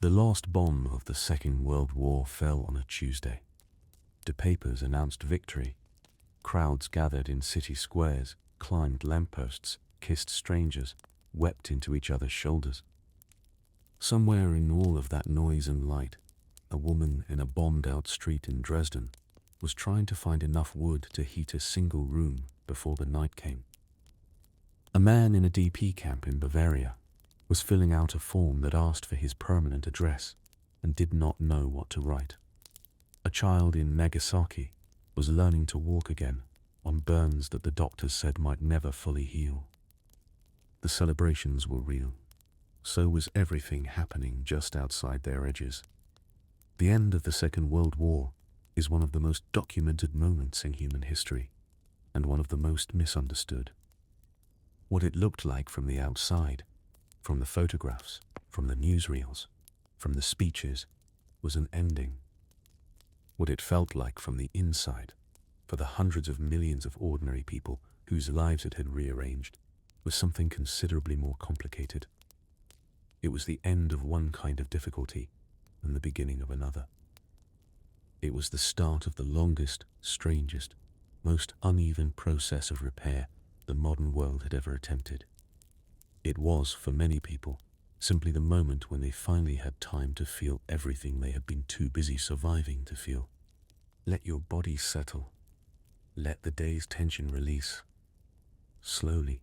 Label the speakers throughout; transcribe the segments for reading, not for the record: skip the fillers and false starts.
Speaker 1: The last bomb of the Second World War fell on a Tuesday. The papers announced victory. Crowds gathered in city squares, climbed lampposts, kissed strangers, wept into each other's shoulders. Somewhere in all of that noise and light, a woman in a bombed-out street in Dresden was trying to find enough wood to heat a single room before the night came. A man in a DP camp in Bavaria was filling out a form that asked for his permanent address and did not know what to write. A child in Nagasaki was learning to walk again on burns that the doctors said might never fully heal. The celebrations were real. So was everything happening just outside their edges. The end of the Second World War is one of the most documented moments in human history, and one of the most misunderstood. What it looked like from the outside, from the photographs, from the newsreels, from the speeches, was an ending. What it felt like from the inside, for the hundreds of millions of ordinary people whose lives it had rearranged, was something considerably more complicated. It was the end of one kind of difficulty and the beginning of another. It was the start of the longest, strangest, most uneven process of repair the modern world had ever attempted. It was, for many people, simply the moment when they finally had time to feel everything they had been too busy surviving to feel. Let your body settle. Let the day's tension release. Slowly.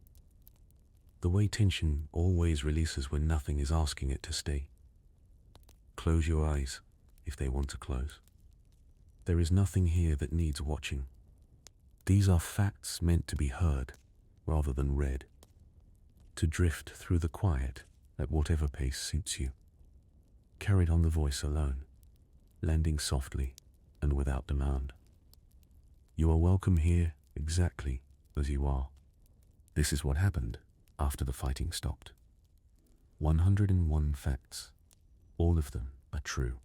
Speaker 1: The way tension always releases when nothing is asking it to stay. Close your eyes, if they want to close. There is nothing here that needs watching. These are facts meant to be heard, rather than read. To drift through the quiet at whatever pace suits you. Carried on the voice alone, landing softly and without demand. You are welcome here exactly as you are. This is what happened after the fighting stopped. 101 facts. All of them are true.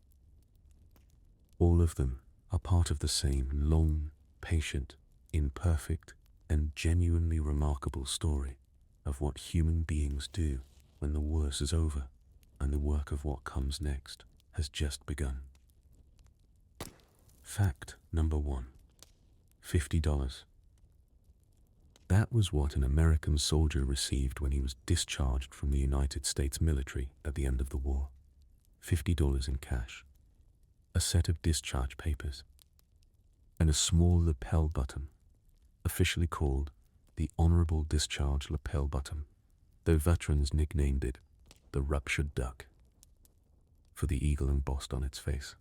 Speaker 1: All of them are part of the same long, patient, imperfect, and genuinely remarkable story of what human beings do when the worst is over and the work of what comes next has just begun. Fact number 1. $50. That was what an American soldier received when he was discharged from the United States military at the end of the war. $50 in cash, a set of discharge papers, and a small lapel button, officially called the Honorable Discharge Lapel Button, though veterans nicknamed it the Ruptured Duck, for the eagle embossed on its face.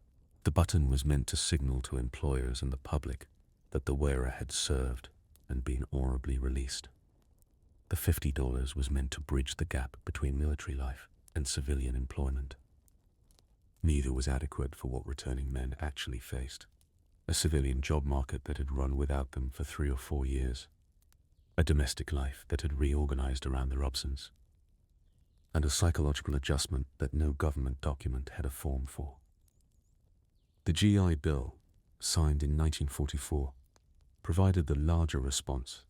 Speaker 1: The button was meant to signal to employers and the public that the wearer had served and been honorably released. The $50 was meant to bridge the gap between military life and civilian employment. Neither was adequate for what returning men actually faced: a civilian job market that had run without them for 3 or 4 years, a domestic life that had reorganized around their absence, and a psychological adjustment that no government document had a form for. The GI Bill, signed in 1944, provided the larger response: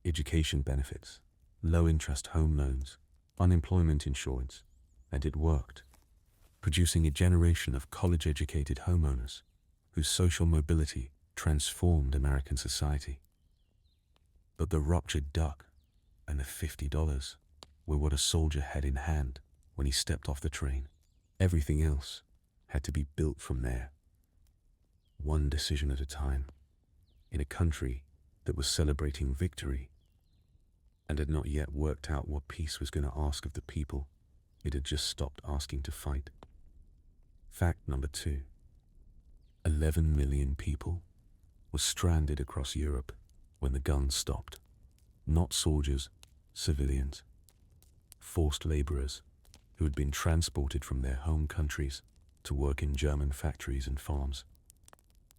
Speaker 1: education benefits, low-interest home loans, unemployment insurance, and it worked, producing a generation of college-educated homeowners whose social mobility transformed American society. But the ruptured duck and the $50 were what a soldier had in hand when he stepped off the train. Everything else had to be built from there, one decision at a time, in a country that was celebrating victory and had not yet worked out what peace was going to ask of the people it had just stopped asking to fight. Fact number 2. 11 million people were stranded across Europe when the guns stopped. Not soldiers, civilians, forced laborers who had been transported from their home countries to work in German factories and farms.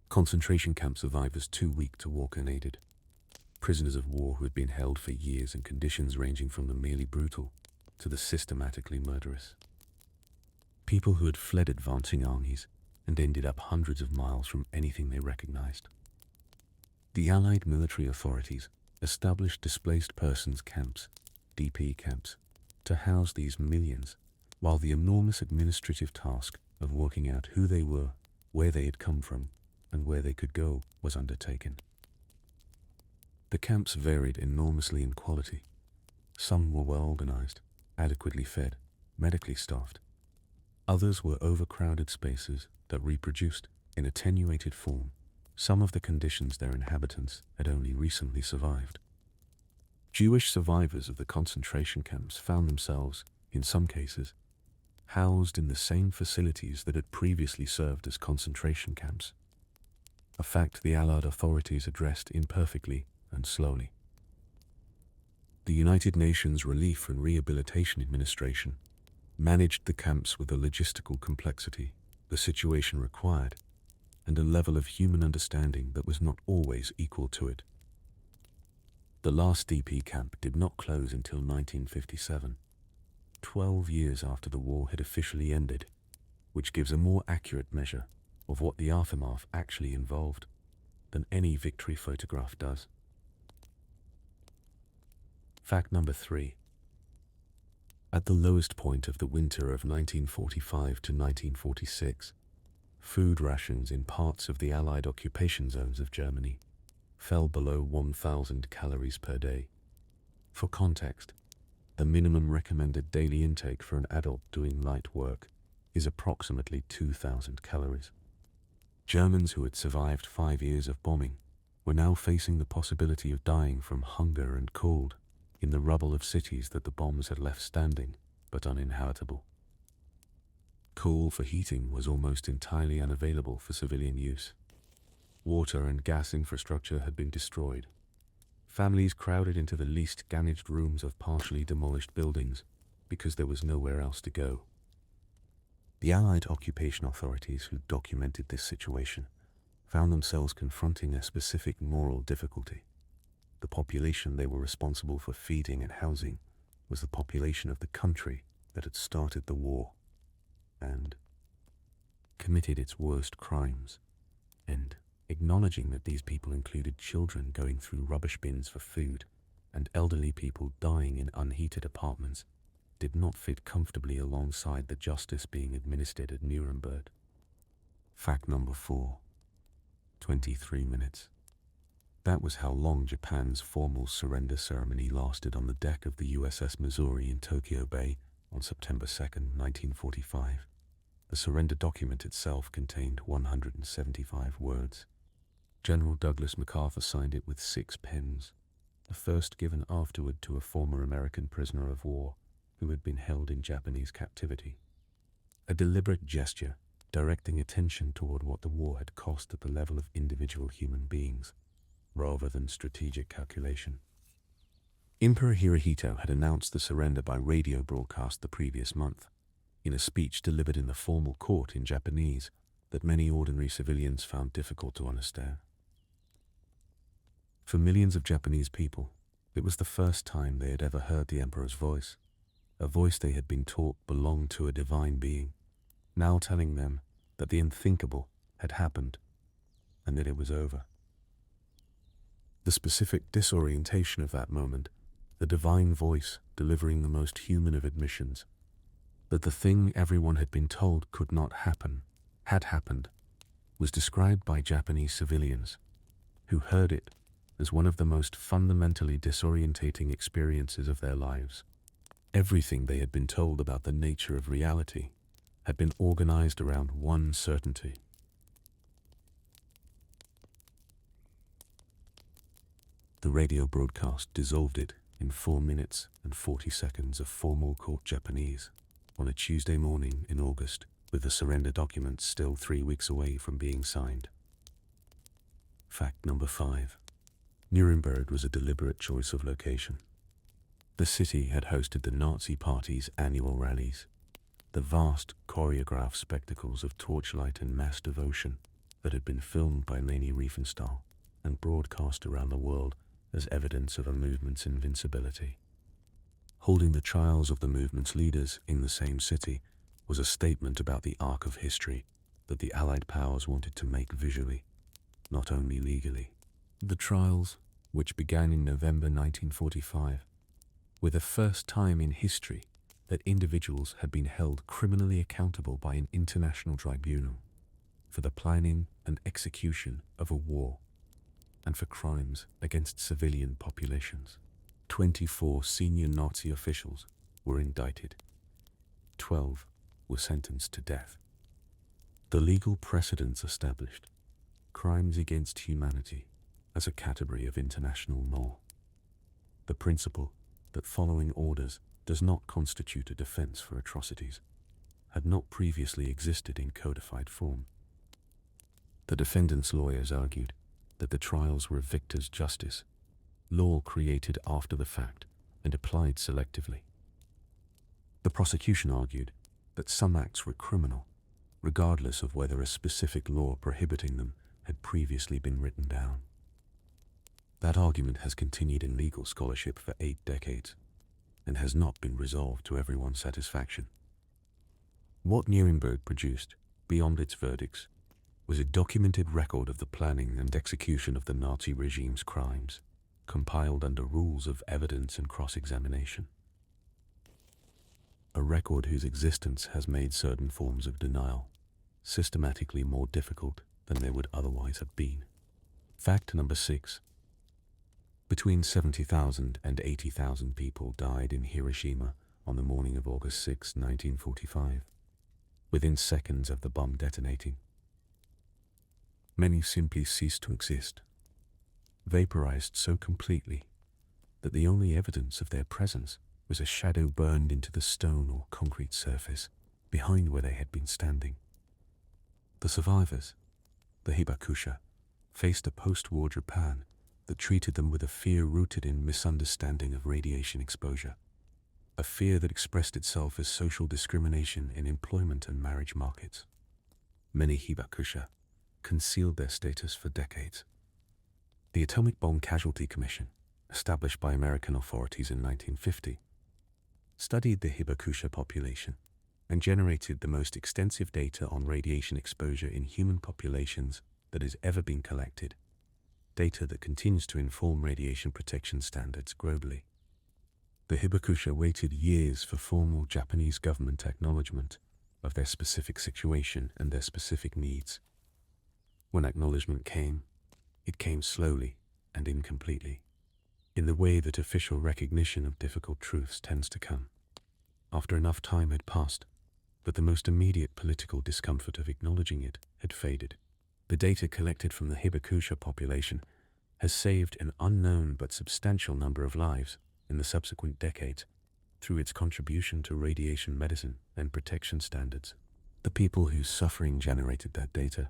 Speaker 1: Concentration camp survivors too weak to walk unaided. Prisoners of war who had been held for years in conditions ranging from the merely brutal to the systematically murderous. People who had fled advancing armies and ended up hundreds of miles from anything they recognized. The Allied military authorities established displaced persons camps, DP camps, to house these millions while the enormous administrative task of working out who they were, where they had come from, and where they could go was undertaken. The camps varied enormously in quality. Some were well organized, adequately fed, medically staffed. Others were overcrowded spaces that reproduced, in attenuated form, some of the conditions their inhabitants had only recently survived. Jewish survivors of the concentration camps found themselves, in some cases, housed in the same facilities that had previously served as concentration camps, a fact the Allied authorities addressed imperfectly and slowly. The United Nations Relief and Rehabilitation Administration managed the camps with the logistical complexity the situation required and a level of human understanding that was not always equal to it. The last DP camp did not close until 1957, 12 years after the war had officially ended, which gives a more accurate measure of what the aftermath actually involved than any victory photograph does. Fact number 3. At the lowest point of the winter of 1945 to 1946, food rations in parts of the Allied occupation zones of Germany fell below 1,000 calories per day. For context, the minimum recommended daily intake for an adult doing light work is approximately 2,000 calories. Germans who had survived 5 years of bombing were now facing the possibility of dying from hunger and cold in the rubble of cities that the bombs had left standing but uninhabitable. Coal for heating was almost entirely unavailable for civilian use. Water and gas infrastructure had been destroyed. Families crowded into the least damaged rooms of partially demolished buildings because there was nowhere else to go. The Allied occupation authorities who documented this situation found themselves confronting a specific moral difficulty. The population they were responsible for feeding and housing was the population of the country that had started the war and committed its worst crimes, and acknowledging that these people included children going through rubbish bins for food and elderly people dying in unheated apartments did not fit comfortably alongside the justice being administered at Nuremberg. Fact number 4. 23 minutes. That was how long Japan's formal surrender ceremony lasted on the deck of the USS Missouri in Tokyo Bay on September 2, 1945. The surrender document itself contained 175 words. General Douglas MacArthur signed it with 6 pens, the first given afterward to a former American prisoner of war who had been held in Japanese captivity. A deliberate gesture directing attention toward what the war had cost at the level of individual human beings, rather than strategic calculation. Emperor Hirohito had announced the surrender by radio broadcast the previous month, in a speech delivered in the formal court in Japanese that many ordinary civilians found difficult to understand. For millions of Japanese people, it was the first time they had ever heard the emperor's voice, a voice they had been taught belonged to a divine being, now telling them that the unthinkable had happened and that it was over. The specific disorientation of that moment, the divine voice delivering the most human of admissions, that the thing everyone had been told could not happen, had happened, was described by Japanese civilians, who heard it as one of the most fundamentally disorientating experiences of their lives. Everything they had been told about the nature of reality had been organized around one certainty. The radio broadcast dissolved it in 4 minutes and 40 seconds of formal court Japanese on a Tuesday morning in August, with the surrender documents still 3 weeks away from being signed. Fact number 5. Nuremberg was a deliberate choice of location. The city had hosted the Nazi Party's annual rallies, the vast choreographed spectacles of torchlight and mass devotion that had been filmed by Leni Riefenstahl and broadcast around the world as evidence of a movement's invincibility. Holding the trials of the movement's leaders in the same city was a statement about the arc of history that the Allied powers wanted to make visually, not only legally. The trials, which began in November 1945, were the first time in history that individuals had been held criminally accountable by an international tribunal for the planning and execution of a war and for crimes against civilian populations. 24 senior Nazi officials were indicted. 12 were sentenced to death. The legal precedents established crimes against humanity as a category of international law. The principle that following orders does not constitute a defense for atrocities had not previously existed in codified form. The defendants' lawyers argued that the trials were victor's justice, law created after the fact and applied selectively. The prosecution argued that some acts were criminal, regardless of whether a specific law prohibiting them had previously been written down. That argument has continued in legal scholarship for 8 decades and has not been resolved to everyone's satisfaction. What Nuremberg produced, beyond its verdicts, was a documented record of the planning and execution of the Nazi regime's crimes, compiled under rules of evidence and cross-examination. A record whose existence has made certain forms of denial systematically more difficult than they would otherwise have been. Fact number 6. Between 70,000 and 80,000 people died in Hiroshima on the morning of August 6, 1945, within seconds of the bomb detonating. Many simply ceased to exist, vaporized so completely that the only evidence of their presence was a shadow burned into the stone or concrete surface behind where they had been standing. The survivors, the hibakusha, faced a post-war Japan that treated them with a fear rooted in misunderstanding of radiation exposure, a fear that expressed itself as social discrimination in employment and marriage markets. Many hibakusha concealed their status for decades. The Atomic Bomb Casualty Commission, established by American authorities in 1950, studied the hibakusha population and generated the most extensive data on radiation exposure in human populations that has ever been collected, data that continues to inform radiation protection standards globally. The hibakusha waited years for formal Japanese government acknowledgement of their specific situation and their specific needs. When acknowledgement came, it came slowly and incompletely, in the way that official recognition of difficult truths tends to come. After enough time had passed, but the most immediate political discomfort of acknowledging it had faded. The data collected from the hibakusha population has saved an unknown but substantial number of lives in the subsequent decades through its contribution to radiation medicine and protection standards. The people whose suffering generated that data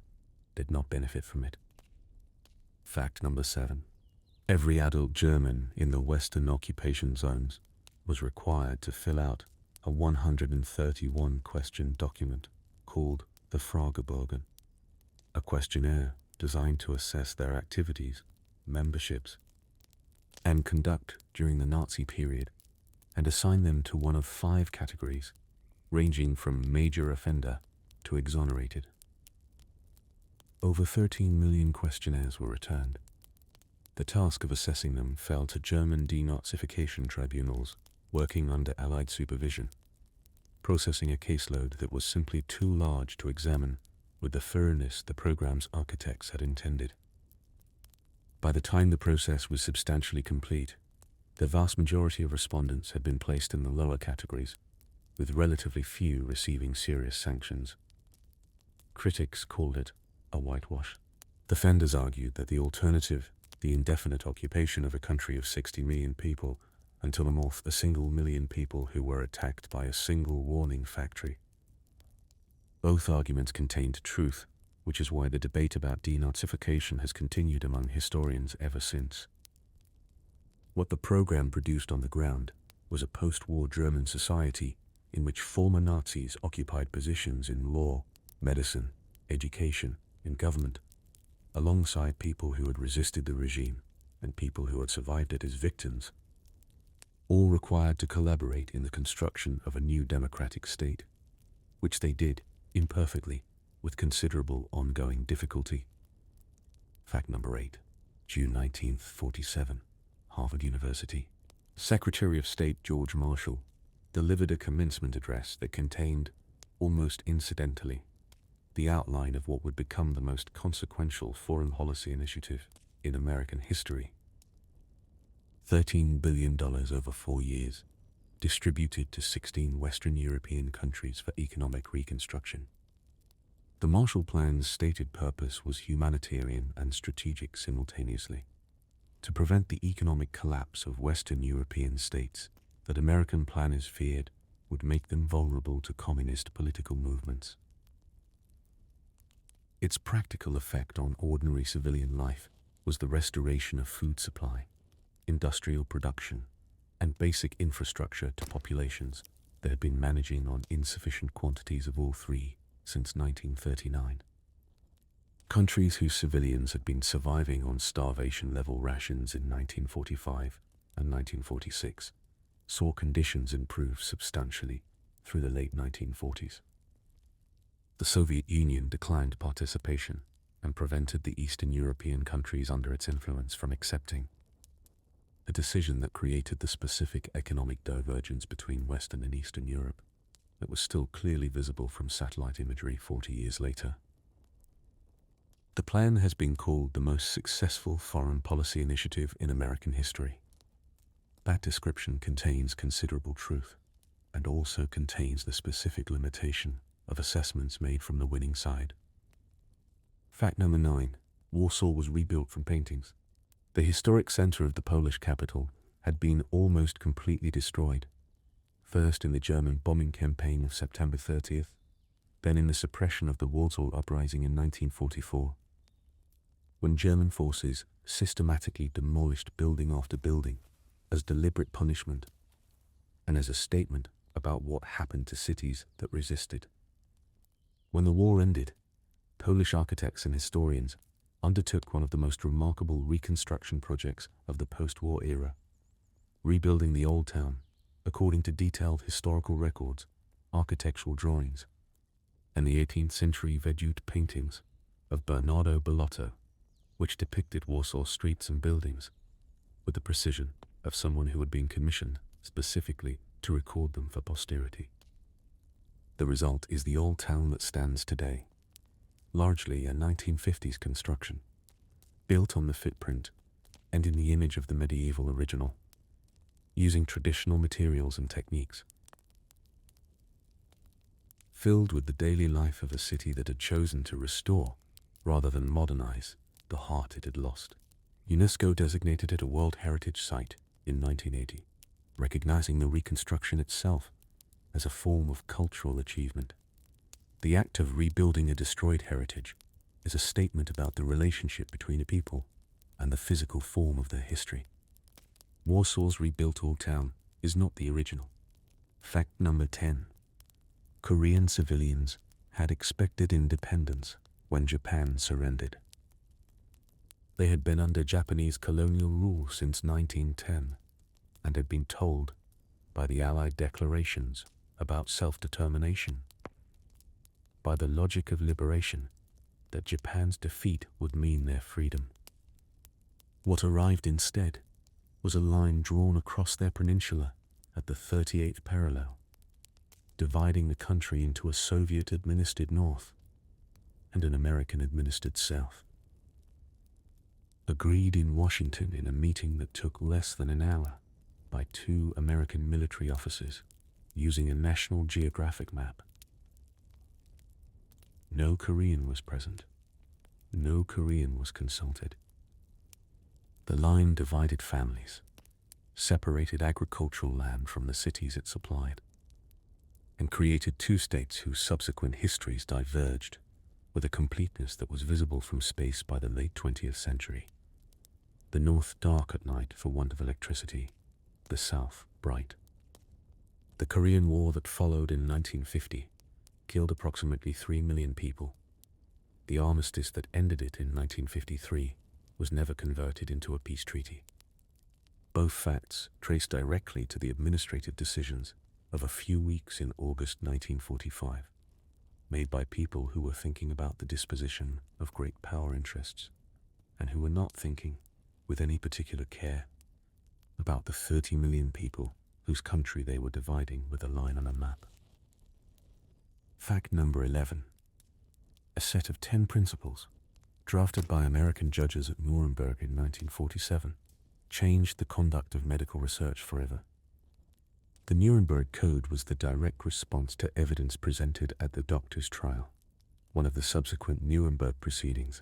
Speaker 1: did not benefit from it. Fact number 7. Every adult German in the Western occupation zones was required to fill out a 131-question document called the Fragebogen, a questionnaire designed to assess their activities, memberships, and conduct during the Nazi period and assign them to one of 5 categories, ranging from major offender to exonerated. Over 13 million questionnaires were returned. The task of assessing them fell to German denazification tribunals working under Allied supervision, processing a caseload that was simply too large to examine with the thoroughness the program's architects had intended. By the time the process was substantially complete, the vast majority of respondents had been placed in the lower categories, with relatively few receiving serious sanctions. Critics called it a whitewash. Defenders argued that the alternative, the indefinite occupation of a country of 60 million people until a single million people who were attacked by a single warning factory. Both arguments contained truth, which is why the debate about denazification has continued among historians ever since. What the program produced on the ground was a post-war German society in which former Nazis occupied positions in law, medicine, education, and government, alongside people who had resisted the regime and people who had survived it as victims, all required to collaborate in the construction of a new democratic state, which they did, imperfectly, with considerable ongoing difficulty. Fact number 8. June 1947, Harvard University. Secretary of State George Marshall delivered a commencement address that contained, almost incidentally, the outline of what would become the most consequential foreign policy initiative in American history. $13 billion over 4 years, distributed to 16 Western European countries for economic reconstruction. The Marshall Plan's stated purpose was humanitarian and strategic simultaneously, to prevent the economic collapse of Western European states that American planners feared would make them vulnerable to communist political movements. Its practical effect on ordinary civilian life was the restoration of food supply, industrial production, and basic infrastructure to populations that had been managing on insufficient quantities of all three since 1939. Countries whose civilians had been surviving on starvation-level rations in 1945 and 1946 saw conditions improve substantially through the late 1940s. The Soviet Union declined participation and prevented the Eastern European countries under its influence from accepting, a decision that created the specific economic divergence between Western and Eastern Europe that was still clearly visible from satellite imagery 40 years later. The plan has been called the most successful foreign policy initiative in American history. That description contains considerable truth, and also contains the specific limitation of assessments made from the winning side. Fact number 9. Warsaw was rebuilt from paintings. The historic center of the Polish capital had been almost completely destroyed, first in the German bombing campaign of September 30th, then in the suppression of the Warsaw Uprising in 1944, when German forces systematically demolished building after building as deliberate punishment and as a statement about what happened to cities that resisted. When the war ended, Polish architects and historians undertook one of the most remarkable reconstruction projects of the post-war era, rebuilding the Old Town according to detailed historical records, architectural drawings, and the 18th century vedute paintings of Bernardo Bellotto, which depicted Warsaw streets and buildings with the precision of someone who had been commissioned specifically to record them for posterity. The result is the Old Town that stands today, largely a 1950s construction, built on the footprint and in the image of the medieval original, using traditional materials and techniques. Filled with the daily life of a city that had chosen to restore, rather than modernize, the heart it had lost. UNESCO designated it a World Heritage Site in 1980, recognizing the reconstruction itself as a form of cultural achievement. The act of rebuilding a destroyed heritage is a statement about the relationship between a people and the physical form of their history. Warsaw's rebuilt Old Town is not the original. Fact number 10. Korean civilians had expected independence when Japan surrendered. They had been under Japanese colonial rule since 1910 and had been told by the Allied declarations about self-determination, by the logic of liberation, that Japan's defeat would mean their freedom. What arrived instead was a line drawn across their peninsula at the 38th parallel, dividing the country into a Soviet-administered north and an American-administered south. Agreed in Washington in a meeting that took less than an hour by 2 American military officers using a National Geographic map. No Korean was present. No Korean was consulted. The line divided families, separated agricultural land from the cities it supplied, and created 2 states whose subsequent histories diverged with a completeness that was visible from space by the late 20th century. The North dark at night for want of electricity, the South bright. The Korean War that followed in 1950 killed approximately 3 million people. The armistice that ended it in 1953 was never converted into a peace treaty. Both facts trace directly to the administrative decisions of a few weeks in August 1945, made by people who were thinking about the disposition of great power interests, and who were not thinking, with any particular care, about the 30 million people whose country they were dividing with a line on a map. Fact number 11. A set of 10 principles, drafted by American judges at Nuremberg in 1947, changed the conduct of medical research forever. The Nuremberg Code was the direct response to evidence presented at the doctor's trial, one of the subsequent Nuremberg proceedings,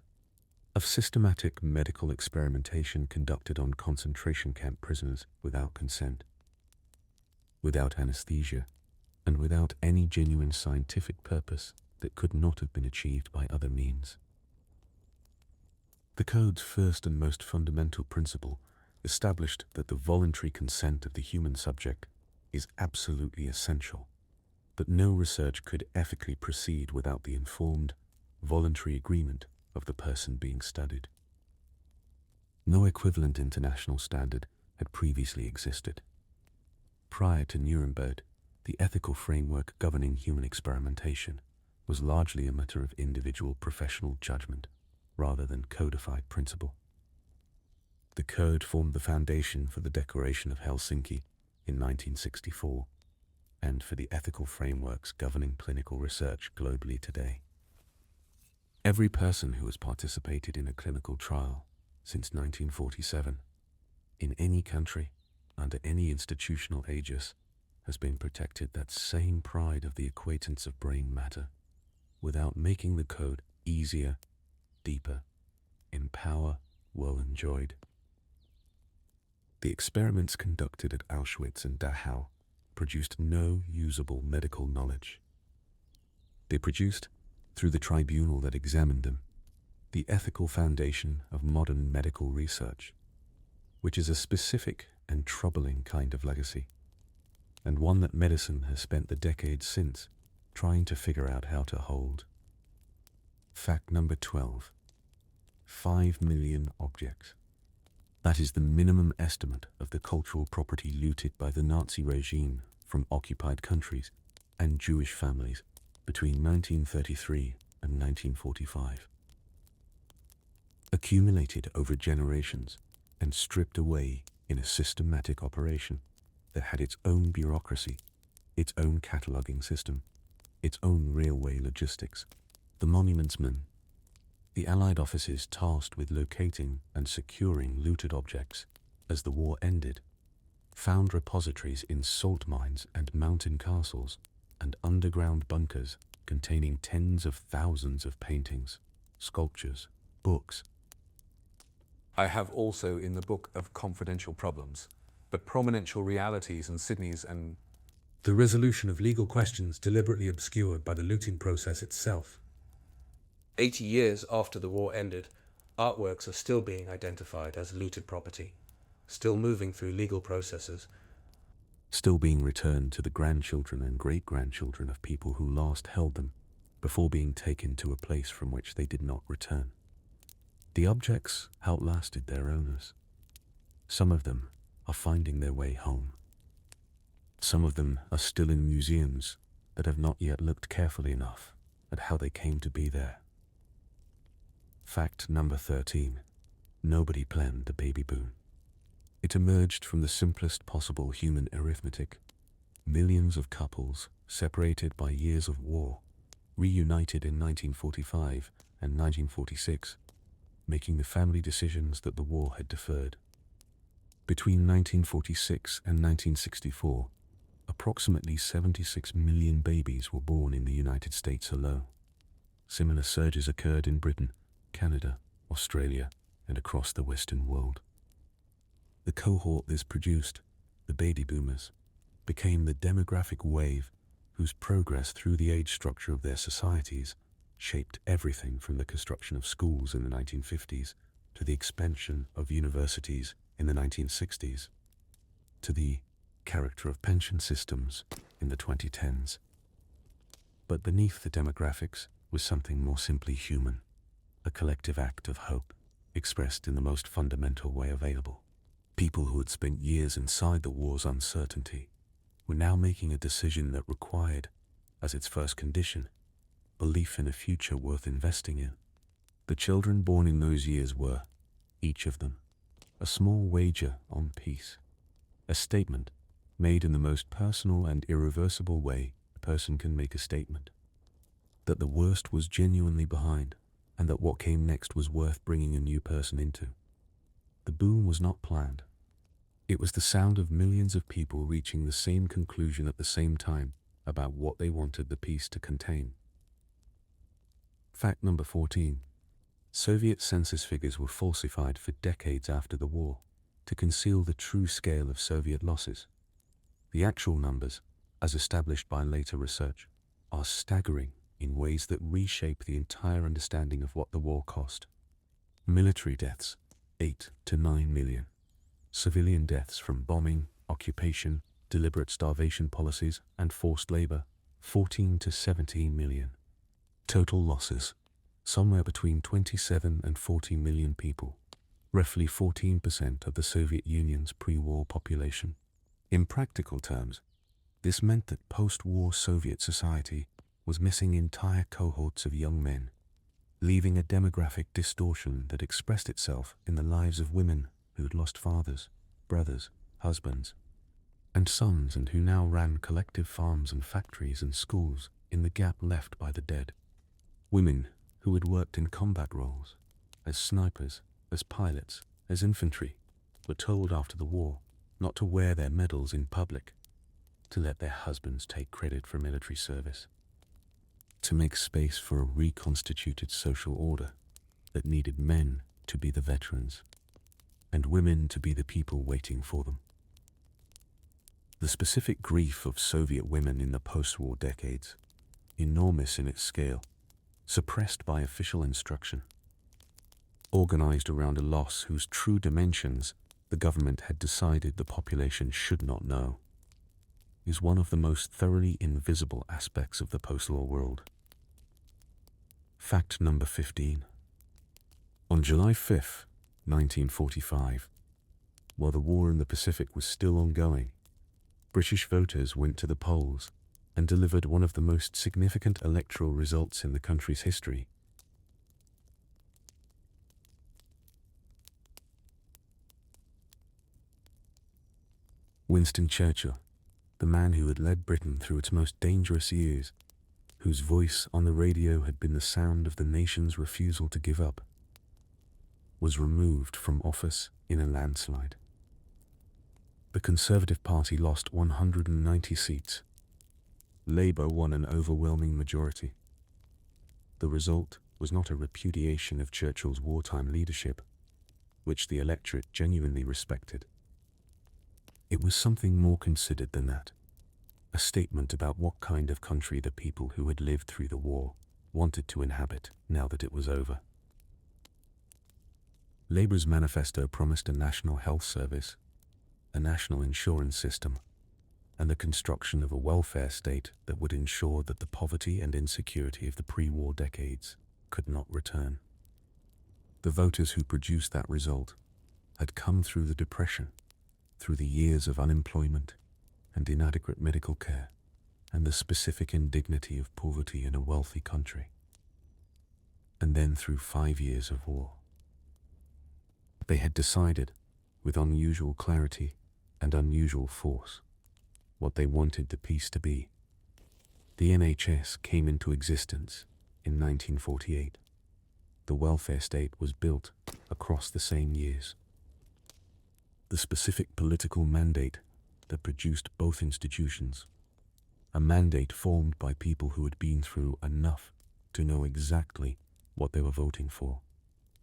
Speaker 1: of systematic medical experimentation conducted on concentration camp prisoners without consent, without anesthesia, and without any genuine scientific purpose that could not have been achieved by other means. The Code's first and most fundamental principle established that the voluntary consent of the human subject is absolutely essential, that no research could ethically proceed without the informed, voluntary agreement of the person being studied. No equivalent international standard had previously existed. Prior to Nuremberg, the ethical framework governing human experimentation was largely a matter of individual professional judgment rather than codified principle. The Code formed the foundation for the Declaration of Helsinki in 1964 and for the ethical frameworks governing clinical research globally today. Every person who has participated in a clinical trial since 1947, in any country, under any institutional aegis, has been protected that same pride of the acquaintance of brain matter, without making the Code easier, deeper, empower, well enjoyed. The experiments conducted at Auschwitz and Dachau produced no usable medical knowledge. They produced, through the tribunal that examined them, the ethical foundation of modern medical research, which is a specific and troubling kind of legacy, and one that medicine has spent the decades since trying to figure out how to hold. Fact number 12. 5 million objects. That is the minimum estimate of the cultural property looted by the Nazi regime from occupied countries and Jewish families between 1933 and 1945. Accumulated over generations and stripped away in a systematic operation that had its own bureaucracy, its own cataloguing system, its own railway logistics. The monuments men, the Allied offices tasked with locating and securing looted objects as the war ended, found repositories in salt mines and mountain castles and underground bunkers containing tens of thousands of paintings, sculptures, books.
Speaker 2: I have also in the book of confidential problems, but prominential realities in Sydney's and
Speaker 3: the resolution of legal questions deliberately obscured by the looting process itself.
Speaker 4: 80 years after the war ended, artworks are still being identified as looted property, still moving through legal processes,
Speaker 1: still being returned to the grandchildren and great-grandchildren of people who last held them before being taken to a place from which they did not return. The objects outlasted their owners. Some of them are finding their way home. Some of them are still in museums that have not yet looked carefully enough at how they came to be there. Fact number 13. Nobody planned the baby boom. It emerged from the simplest possible human arithmetic. Millions of couples, separated by years of war, reunited in 1945 and 1946, making the family decisions that the war had deferred. Between 1946 and 1964, approximately 76 million babies were born in the United States alone. Similar surges occurred in Britain, Canada, Australia, and across the Western world. The cohort this produced, the baby boomers, became the demographic wave whose progress through the age structure of their societies shaped everything from the construction of schools in the 1950s to the expansion of universities in the 1960s, to the character of pension systems in the 2010s. But beneath the demographics was something more simply human, a collective act of hope, expressed in the most fundamental way available. People who had spent years inside the war's uncertainty were now making a decision that required, as its first condition, belief in a future worth investing in. The children born in those years were, each of them, a small wager on peace, a statement made in the most personal and irreversible way a person can make a statement. That the worst was genuinely behind, and that what came next was worth bringing a new person into. The boom was not planned. It was the sound of millions of people reaching the same conclusion at the same time about what they wanted the peace to contain. Fact number 14. Soviet census figures were falsified for decades after the war to conceal the true scale of Soviet losses. The actual numbers, as established by later research, are staggering in ways that reshape the entire understanding of what the war cost. Military deaths, 8 to 9 million. Civilian deaths from bombing, occupation, deliberate starvation policies, and forced labor, 14 to 17 million. Total losses, somewhere between 27 and 40 million people, roughly 14% of the Soviet Union's pre-war population. In practical terms, this meant that post-war Soviet society was missing entire cohorts of young men, leaving a demographic distortion that expressed itself in the lives of women who'd lost fathers, brothers, husbands, and sons, and who now ran collective farms and factories and schools in the gap left by the dead. Women who had worked in combat roles, as snipers, as pilots, as infantry, were told after the war not to wear their medals in public, to let their husbands take credit for military service, to make space for a reconstituted social order that needed men to be the veterans and women to be the people waiting for them. The specific grief of Soviet women in the post-war decades, enormous in its scale, suppressed by official instruction, organized around a loss whose true dimensions the government had decided the population should not know, is one of the most thoroughly invisible aspects of the post-war world. Fact number 15. On July 5th, 1945, while the war in the Pacific was still ongoing, British voters went to the polls and delivered one of the most significant electoral results in the country's history. Winston Churchill, the man who had led Britain through its most dangerous years, whose voice on the radio had been the sound of the nation's refusal to give up, was removed from office in a landslide. The Conservative Party lost 190 seats. Labour won an overwhelming majority. The result was not a repudiation of Churchill's wartime leadership, which the electorate genuinely respected. It was something more considered than that, a statement about what kind of country the people who had lived through the war wanted to inhabit now that it was over. Labour's manifesto promised a national health service, a national insurance system, and the construction of a welfare state that would ensure that the poverty and insecurity of the pre-war decades could not return. The voters who produced that result had come through the Depression, through the years of unemployment and inadequate medical care, and the specific indignity of poverty in a wealthy country, and then through 5 years of war. They had decided, with unusual clarity and unusual force, what they wanted the peace to be. The NHS came into existence in 1948. The welfare state was built across the same years. The specific political mandate that produced both institutions, a mandate formed by people who had been through enough to know exactly what they were voting for,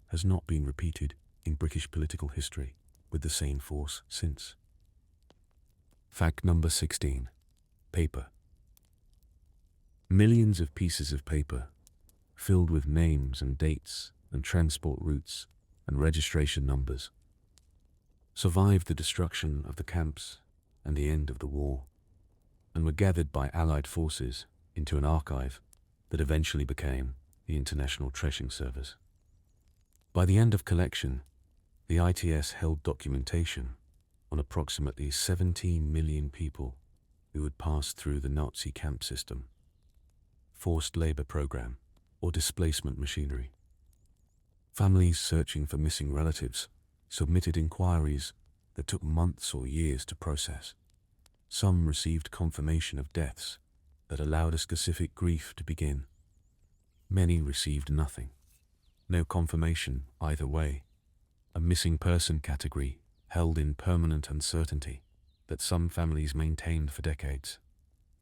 Speaker 1: has not been repeated in British political history with the same force since. Fact number 16. Paper. Millions of pieces of paper, filled with names and dates and transport routes and registration numbers, survived the destruction of the camps and the end of the war, and were gathered by Allied forces into an archive that eventually became the International Tracing Service. By the end of collection, the ITS held documentation on approximately 17 million people who had passed through the Nazi camp system, forced labor program, or displacement machinery. Families searching for missing relatives submitted inquiries that took months or years to process. Some received confirmation of deaths that allowed a specific grief to begin. Many received nothing. No confirmation either way. A missing person category held in permanent uncertainty that some families maintained for decades,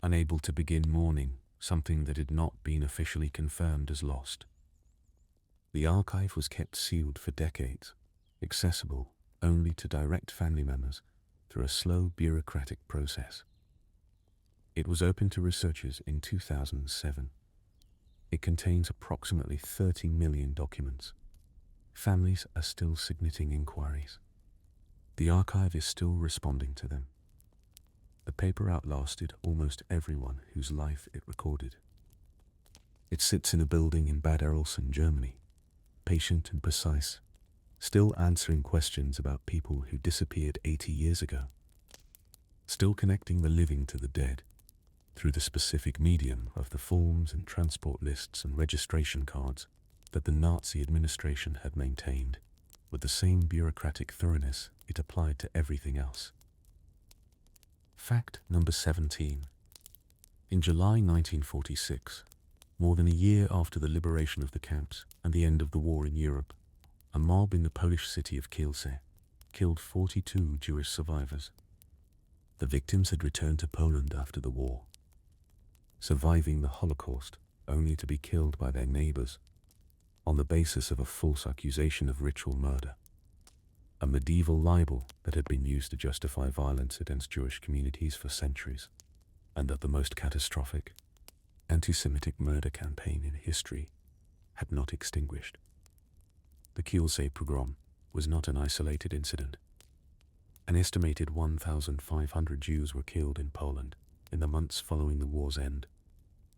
Speaker 1: unable to begin mourning something that had not been officially confirmed as lost. The archive was kept sealed for decades, accessible only to direct family members through a slow bureaucratic process. It was opened to researchers in 2007. It contains approximately 30 million documents. Families are still submitting inquiries. The archive is still responding to them. The paper outlasted almost everyone whose life it recorded. It sits in a building in Bad Arolsen, Germany, patient and precise, still answering questions about people who disappeared 80 years ago, still connecting the living to the dead through the specific medium of the forms and transport lists and registration cards that the Nazi administration had maintained, with the same bureaucratic thoroughness it applied to everything else. Fact number 17. In July 1946, more than a year after the liberation of the camps and the end of the war in Europe, a mob in the Polish city of Kielce killed 42 Jewish survivors. The victims had returned to Poland after the war, surviving the Holocaust only to be killed by their neighbors on the basis of a false accusation of ritual murder, a medieval libel that had been used to justify violence against Jewish communities for centuries, and that the most catastrophic anti-Semitic murder campaign in history had not extinguished. The Kielce pogrom was not an isolated incident. An estimated 1,500 Jews were killed in Poland in the months following the war's end,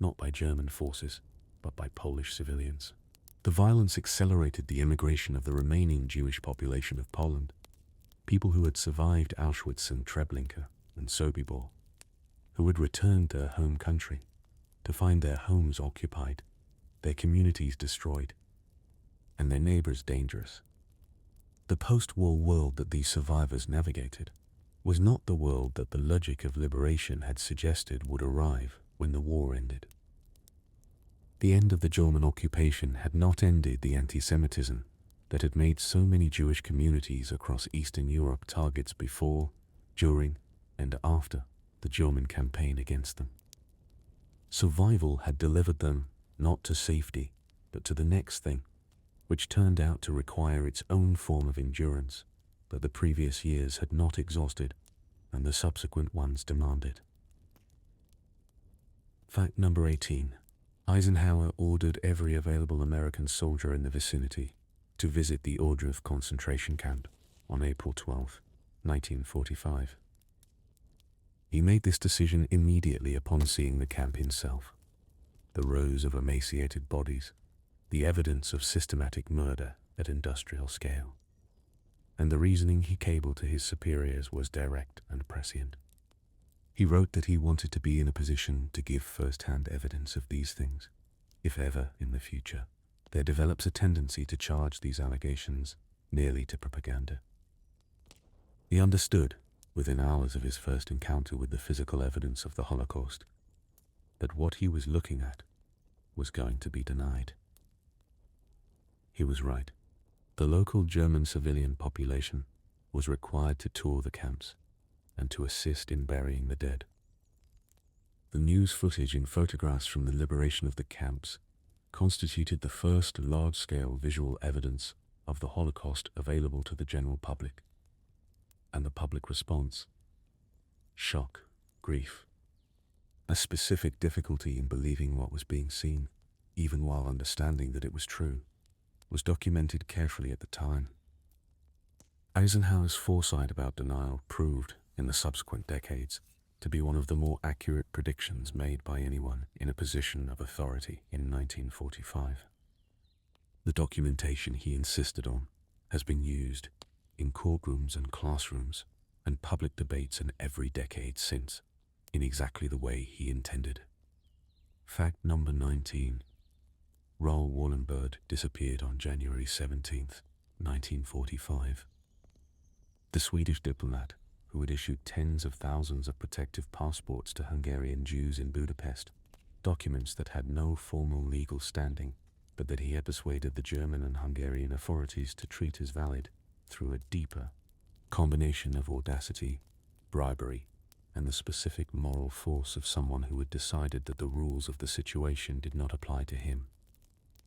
Speaker 1: not by German forces, but by Polish civilians. The violence accelerated the immigration of the remaining Jewish population of Poland, people who had survived Auschwitz and Treblinka and Sobibor, who had returned to their home country to find their homes occupied, their communities destroyed, and their neighbors dangerous. The post-war world that these survivors navigated was not the world that the logic of liberation had suggested would arrive when the war ended. The end of the German occupation had not ended the anti-Semitism that had made so many Jewish communities across Eastern Europe targets before, during, and after the German campaign against them. Survival had delivered them not to safety, but to the next thing, which turned out to require its own form of endurance that the previous years had not exhausted and the subsequent ones demanded. Fact number 18. Eisenhower ordered every available American soldier in the vicinity to visit the Ohrdruf concentration camp on April 12, 1945. He made this decision immediately upon seeing the camp himself, the rows of emaciated bodies, the evidence of systematic murder at industrial scale. And the reasoning he cabled to his superiors was direct and prescient. He wrote that he wanted to be in a position to give first-hand evidence of these things, if ever in the future there develops a tendency to charge these allegations nearly to propaganda. He understood, within hours of his first encounter with the physical evidence of the Holocaust, that what he was looking at was going to be denied. He was right. The local German civilian population was required to tour the camps and to assist in burying the dead. The news footage and photographs from the liberation of the camps constituted the first large-scale visual evidence of the Holocaust available to the general public. And the public response: shock, grief, a specific difficulty in believing what was being seen, even while understanding that it was true, was documented carefully at the time. Eisenhower's foresight about denial proved, in the subsequent decades, to be one of the more accurate predictions made by anyone in a position of authority in 1945. The documentation he insisted on has been used in courtrooms and classrooms and public debates in every decade since, in exactly the way he intended. Fact number 19. Raoul Wallenberg disappeared on January 17, 1945. The Swedish diplomat who had issued tens of thousands of protective passports to Hungarian Jews in Budapest, documents that had no formal legal standing, but that he had persuaded the German and Hungarian authorities to treat as valid through a deeper combination of audacity, bribery, and the specific moral force of someone who had decided that the rules of the situation did not apply to him,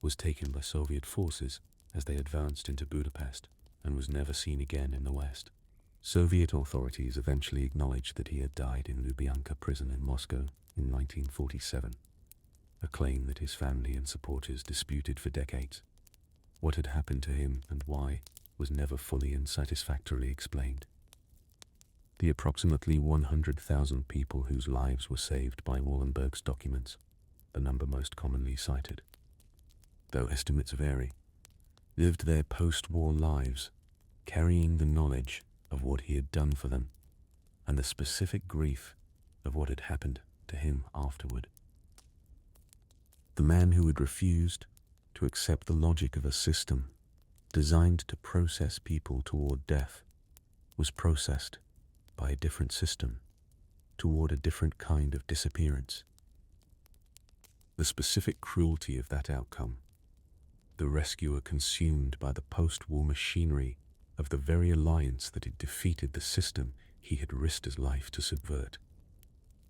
Speaker 1: was taken by Soviet forces as they advanced into Budapest and was never seen again in the West. Soviet authorities eventually acknowledged that he had died in Lubyanka prison in Moscow in 1947, a claim that his family and supporters disputed for decades. What had happened to him and why was never fully and satisfactorily explained. The approximately 100,000 people whose lives were saved by Wallenberg's documents, the number most commonly cited, though estimates vary, lived their post-war lives carrying the knowledge of what he had done for them and the specific grief of what had happened to him afterward. The man who had refused to accept the logic of a system designed to process people toward death was processed by a different system toward a different kind of disappearance. The specific cruelty of that outcome, the rescuer consumed by the post-war machinery of the very alliance that had defeated the system he had risked his life to subvert,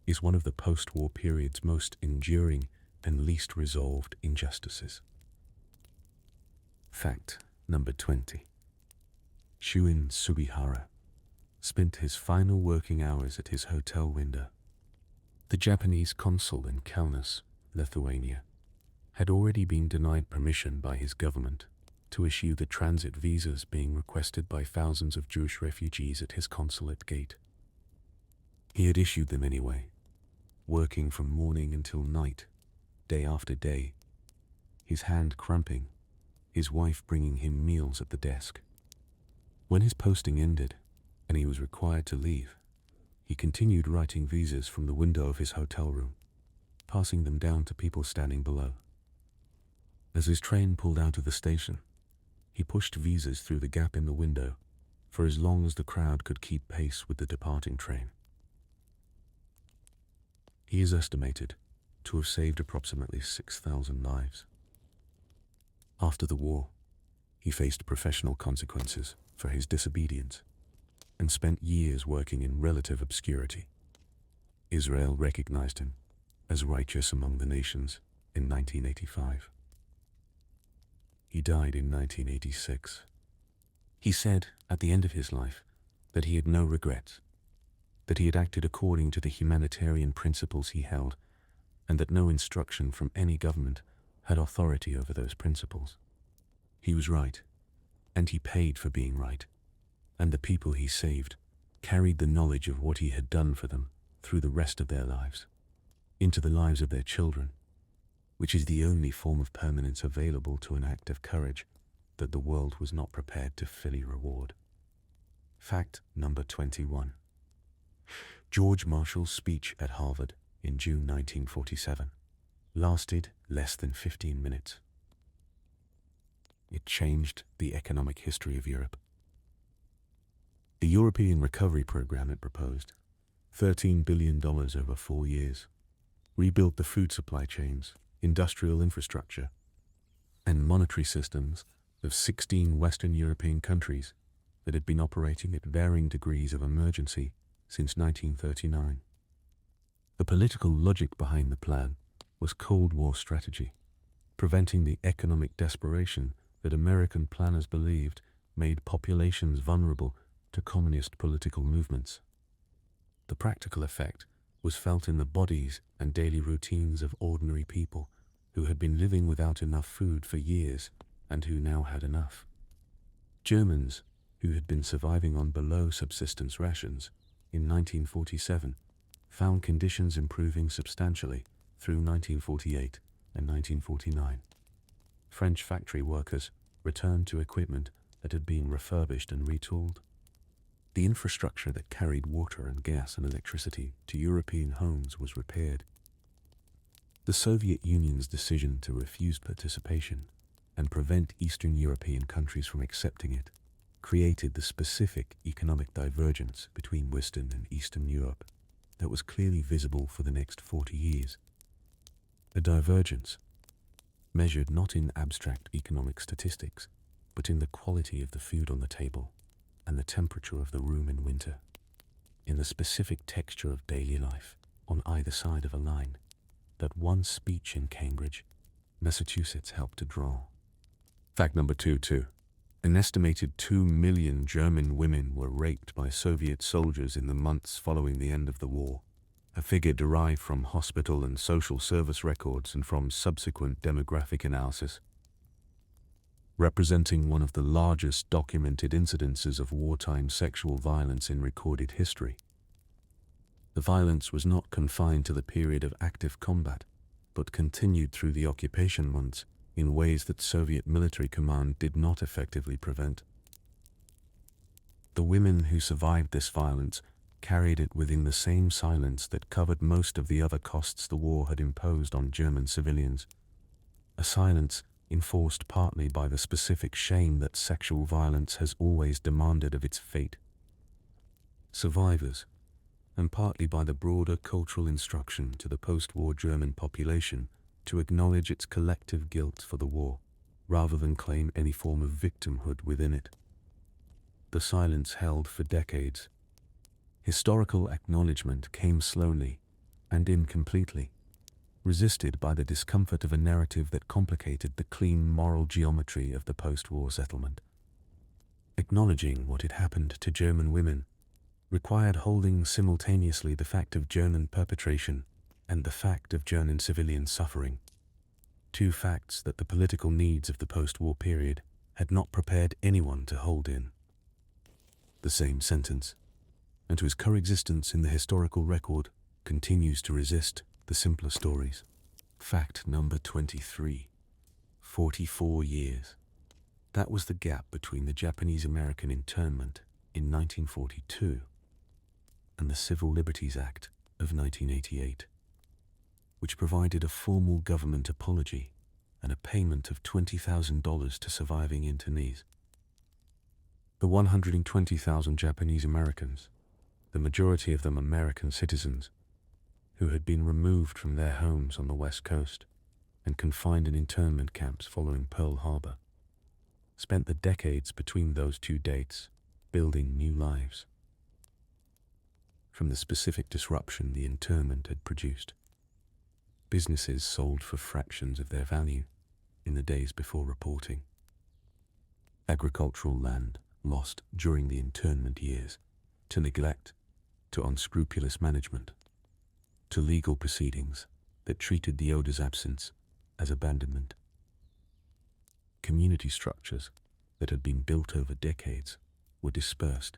Speaker 1: is one of the post-war period's most enduring and least resolved injustices. Fact number 20. Shuin Subihara spent his final working hours at his hotel window. The Japanese consul in Kaunas, Lithuania, had already been denied permission by his government to issue the transit visas being requested by thousands of Jewish refugees at his consulate gate. He had issued them anyway, working from morning until night, day after day, his hand cramping, his wife bringing him meals at the desk. When his posting ended, and he was required to leave, he continued writing visas from the window of his hotel room, passing them down to people standing below. As his train pulled out of the station, he pushed visas through the gap in the window for as long as the crowd could keep pace with the departing train. He is estimated to have saved approximately 6,000 lives. After the war, he faced professional consequences for his disobedience and spent years working in relative obscurity. Israel recognized him as righteous among the nations in 1985. He died in 1986. He said at the end of his life that he had no regrets, that he had acted according to the humanitarian principles he held, and that no instruction from any government had authority over those principles. He was right, and he paid for being right, and the people he saved carried the knowledge of what he had done for them through the rest of their lives, into the lives of their children, which is the only form of permanence available to an act of courage that the world was not prepared to fully reward. Fact number 21. George Marshall's speech at Harvard in June 1947 lasted less than 15 minutes. It changed the economic history of Europe. The European Recovery Program it proposed, $13 billion over 4 years, rebuilt the food supply chains, industrial infrastructure, and monetary systems of 16 Western European countries that had been operating at varying degrees of emergency since 1939. The political logic behind the plan was Cold War strategy, preventing the economic desperation that American planners believed made populations vulnerable to communist political movements. The practical effect was felt in the bodies and daily routines of ordinary people who had been living without enough food for years and who now had enough. Germans, who had been surviving on below subsistence rations in 1947, found conditions improving substantially through 1948 and 1949. French factory workers returned to equipment that had been refurbished and retooled. The infrastructure that carried water and gas and electricity to European homes was repaired. The Soviet Union's decision to refuse participation and prevent Eastern European countries from accepting it created the specific economic divergence between Western and Eastern Europe that was clearly visible for the next 40 years. A divergence measured not in abstract economic statistics, but in the quality of the food on the table and the temperature of the room in winter, in the specific texture of daily life on either side of a line that one speech in Cambridge, Massachusetts helped to draw. Fact number 2. An estimated 2 million German women were raped by Soviet soldiers in the months following the end of the war, a figure derived from hospital and social service records and from subsequent demographic analysis, representing one of the largest documented incidences of wartime sexual violence in recorded history. The violence was not confined to the period of active combat, but continued through the occupation months in ways that Soviet military command did not effectively prevent. The women who survived this violence carried it within the same silence that covered most of the other costs the war had imposed on German civilians, a silence enforced partly by the specific shame that sexual violence has always demanded of its fate. Survivors, and partly by the broader cultural instruction to the post-war German population to acknowledge its collective guilt for the war, rather than claim any form of victimhood within it. The silence held for decades. Historical acknowledgement came slowly and incompletely, resisted by the discomfort of a narrative that complicated the clean moral geometry of the post-war settlement. Acknowledging what had happened to German women required holding simultaneously the fact of German perpetration and the fact of German civilian suffering, two facts that the political needs of the post-war period had not prepared anyone to hold in. The same sentence, and whose coexistence in the historical record continues to resist the simpler stories. Fact number 23. 44 years. That was the gap between the Japanese-American internment in 1942 and the Civil Liberties Act of 1988, which provided a formal government apology and a payment of $20,000 to surviving internees. The 120,000 Japanese Americans, the majority of them American citizens, who had been removed from their homes on the West Coast and confined in internment camps following Pearl Harbor, spent the decades between those two dates building new lives. From the specific disruption the internment had produced, businesses sold for fractions of their value in the days before reporting. Agricultural land lost during the internment years to neglect, to unscrupulous management, to legal proceedings that treated the owner's absence as abandonment. Community structures that had been built over decades were dispersed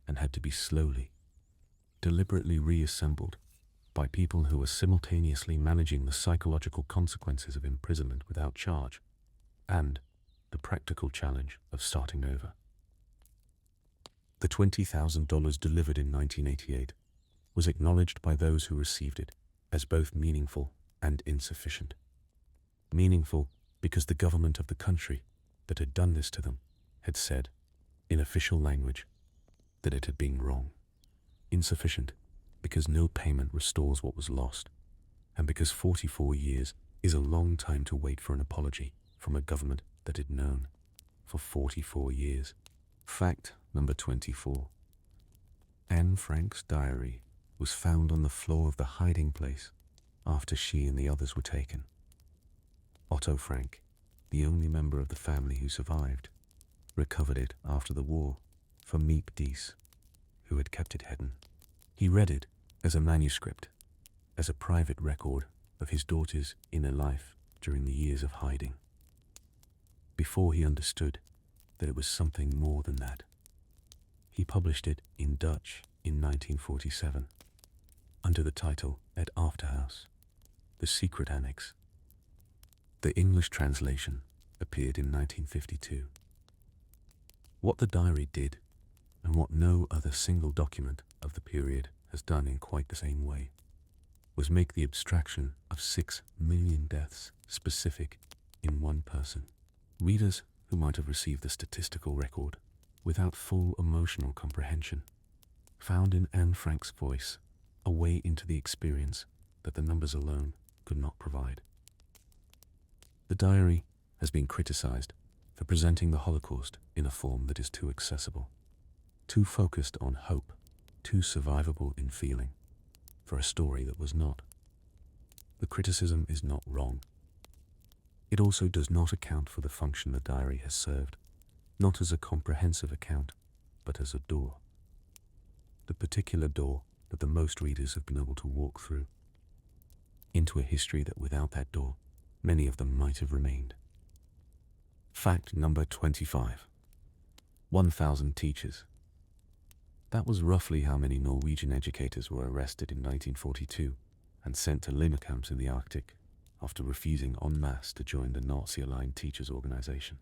Speaker 1: and had to be slowly, deliberately reassembled by people who were simultaneously managing the psychological consequences of imprisonment without charge and the practical challenge of starting over. The $20,000 delivered in 1988 was acknowledged by those who received it as both meaningful and insufficient. Meaningful because the government of the country that had done this to them had said, in official language, that it had been wrong. Insufficient because no payment restores what was lost, and because 44 years is a long time to wait for an apology from a government that had known for 44 years. Fact number 24. Anne Frank's diary was found on the floor of the hiding place after she and the others were taken. Otto Frank, the only member of the family who survived, recovered it after the war from Miep Dies, who had kept it hidden. He read it as a manuscript, as a private record of his daughter's inner life during the years of hiding, before he understood that it was something more than that. He published it in Dutch in 1947, under the title Het Afterhuis, The Secret Annex. The English translation appeared in 1952. What the diary did, and what no other single document of the period has done in quite the same way, was make the abstraction of 6 million deaths specific in one person. Readers who might have received the statistical record without full emotional comprehension, found in Anne Frank's voice a way into the experience that the numbers alone could not provide. The diary has been criticized for presenting the Holocaust in a form that is too accessible, too focused on hope, too survivable in feeling, for a story that was not. The criticism is not wrong. It also does not account for the function the diary has served, not as a comprehensive account, but as a door. The particular door that the most readers have been able to walk through, into a history that without that door, many of them might have remained. Fact number 25. 1,000 teachers. That was roughly how many Norwegian educators were arrested in 1942 and sent to labor camps in the Arctic after refusing en masse to join the Nazi-aligned teachers' organization.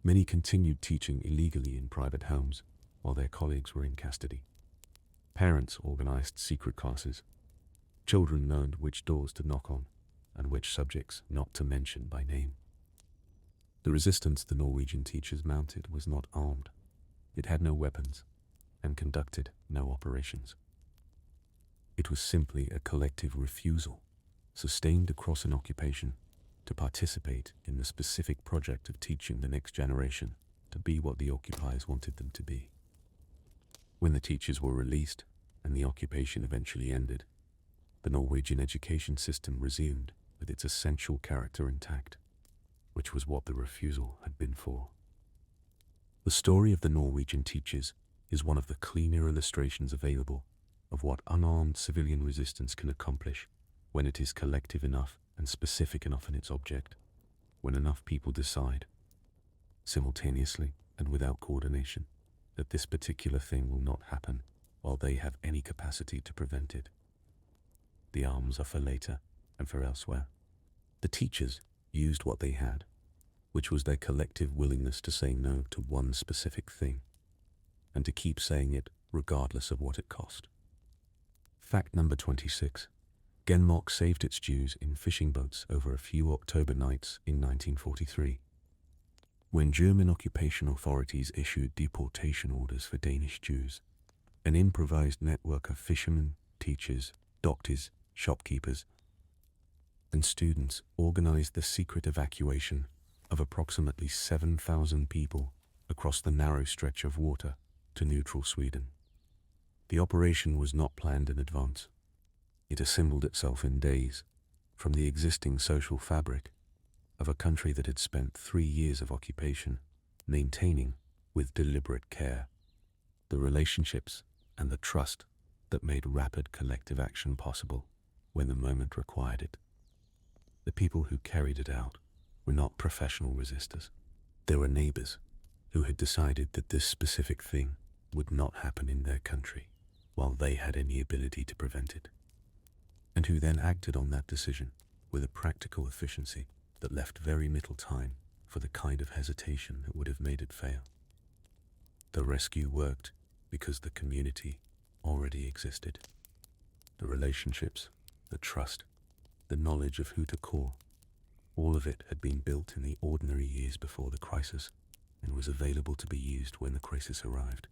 Speaker 1: Many continued teaching illegally in private homes while their colleagues were in custody. Parents organized secret classes. Children learned which doors to knock on and which subjects not to mention by name. The resistance the Norwegian teachers mounted was not armed. It had no weapons and conducted no operations. It was simply a collective refusal, sustained across an occupation, to participate in the specific project of teaching the next generation to be what the occupiers wanted them to be. When the teachers were released and the occupation eventually ended, the Norwegian education system resumed with its essential character intact, which was what the refusal had been for. The story of the Norwegian teachers is one of the cleaner illustrations available of what unarmed civilian resistance can accomplish when it is collective enough and specific enough in its object, when enough people decide, simultaneously and without coordination, that this particular thing will not happen while they have any capacity to prevent it. The arms are for later and for elsewhere. The teachers used what they had, which was their collective willingness to say no to one specific thing, and to keep saying it regardless of what it cost. Fact number 26. Denmark saved its Jews in fishing boats over a few October nights in 1943. When German occupation authorities issued deportation orders for Danish Jews, an improvised network of fishermen, teachers, doctors, shopkeepers, and students organized the secret evacuation of approximately 7,000 people across the narrow stretch of water to neutral Sweden. The operation was not planned in advance. It assembled itself in days from the existing social fabric of a country that had spent 3 years of occupation maintaining, with deliberate care, the relationships and the trust that made rapid collective action possible when the moment required it. The people who carried it out were not professional resistors. They were neighbors who had decided that this specific thing would not happen in their country while they had any ability to prevent it, and who then acted on that decision with a practical efficiency that left very little time for the kind of hesitation that would have made it fail. The rescue worked because the community already existed. The relationships, the trust, the knowledge of who to call, all of it had been built in the ordinary years before the crisis and was available to be used when the crisis arrived.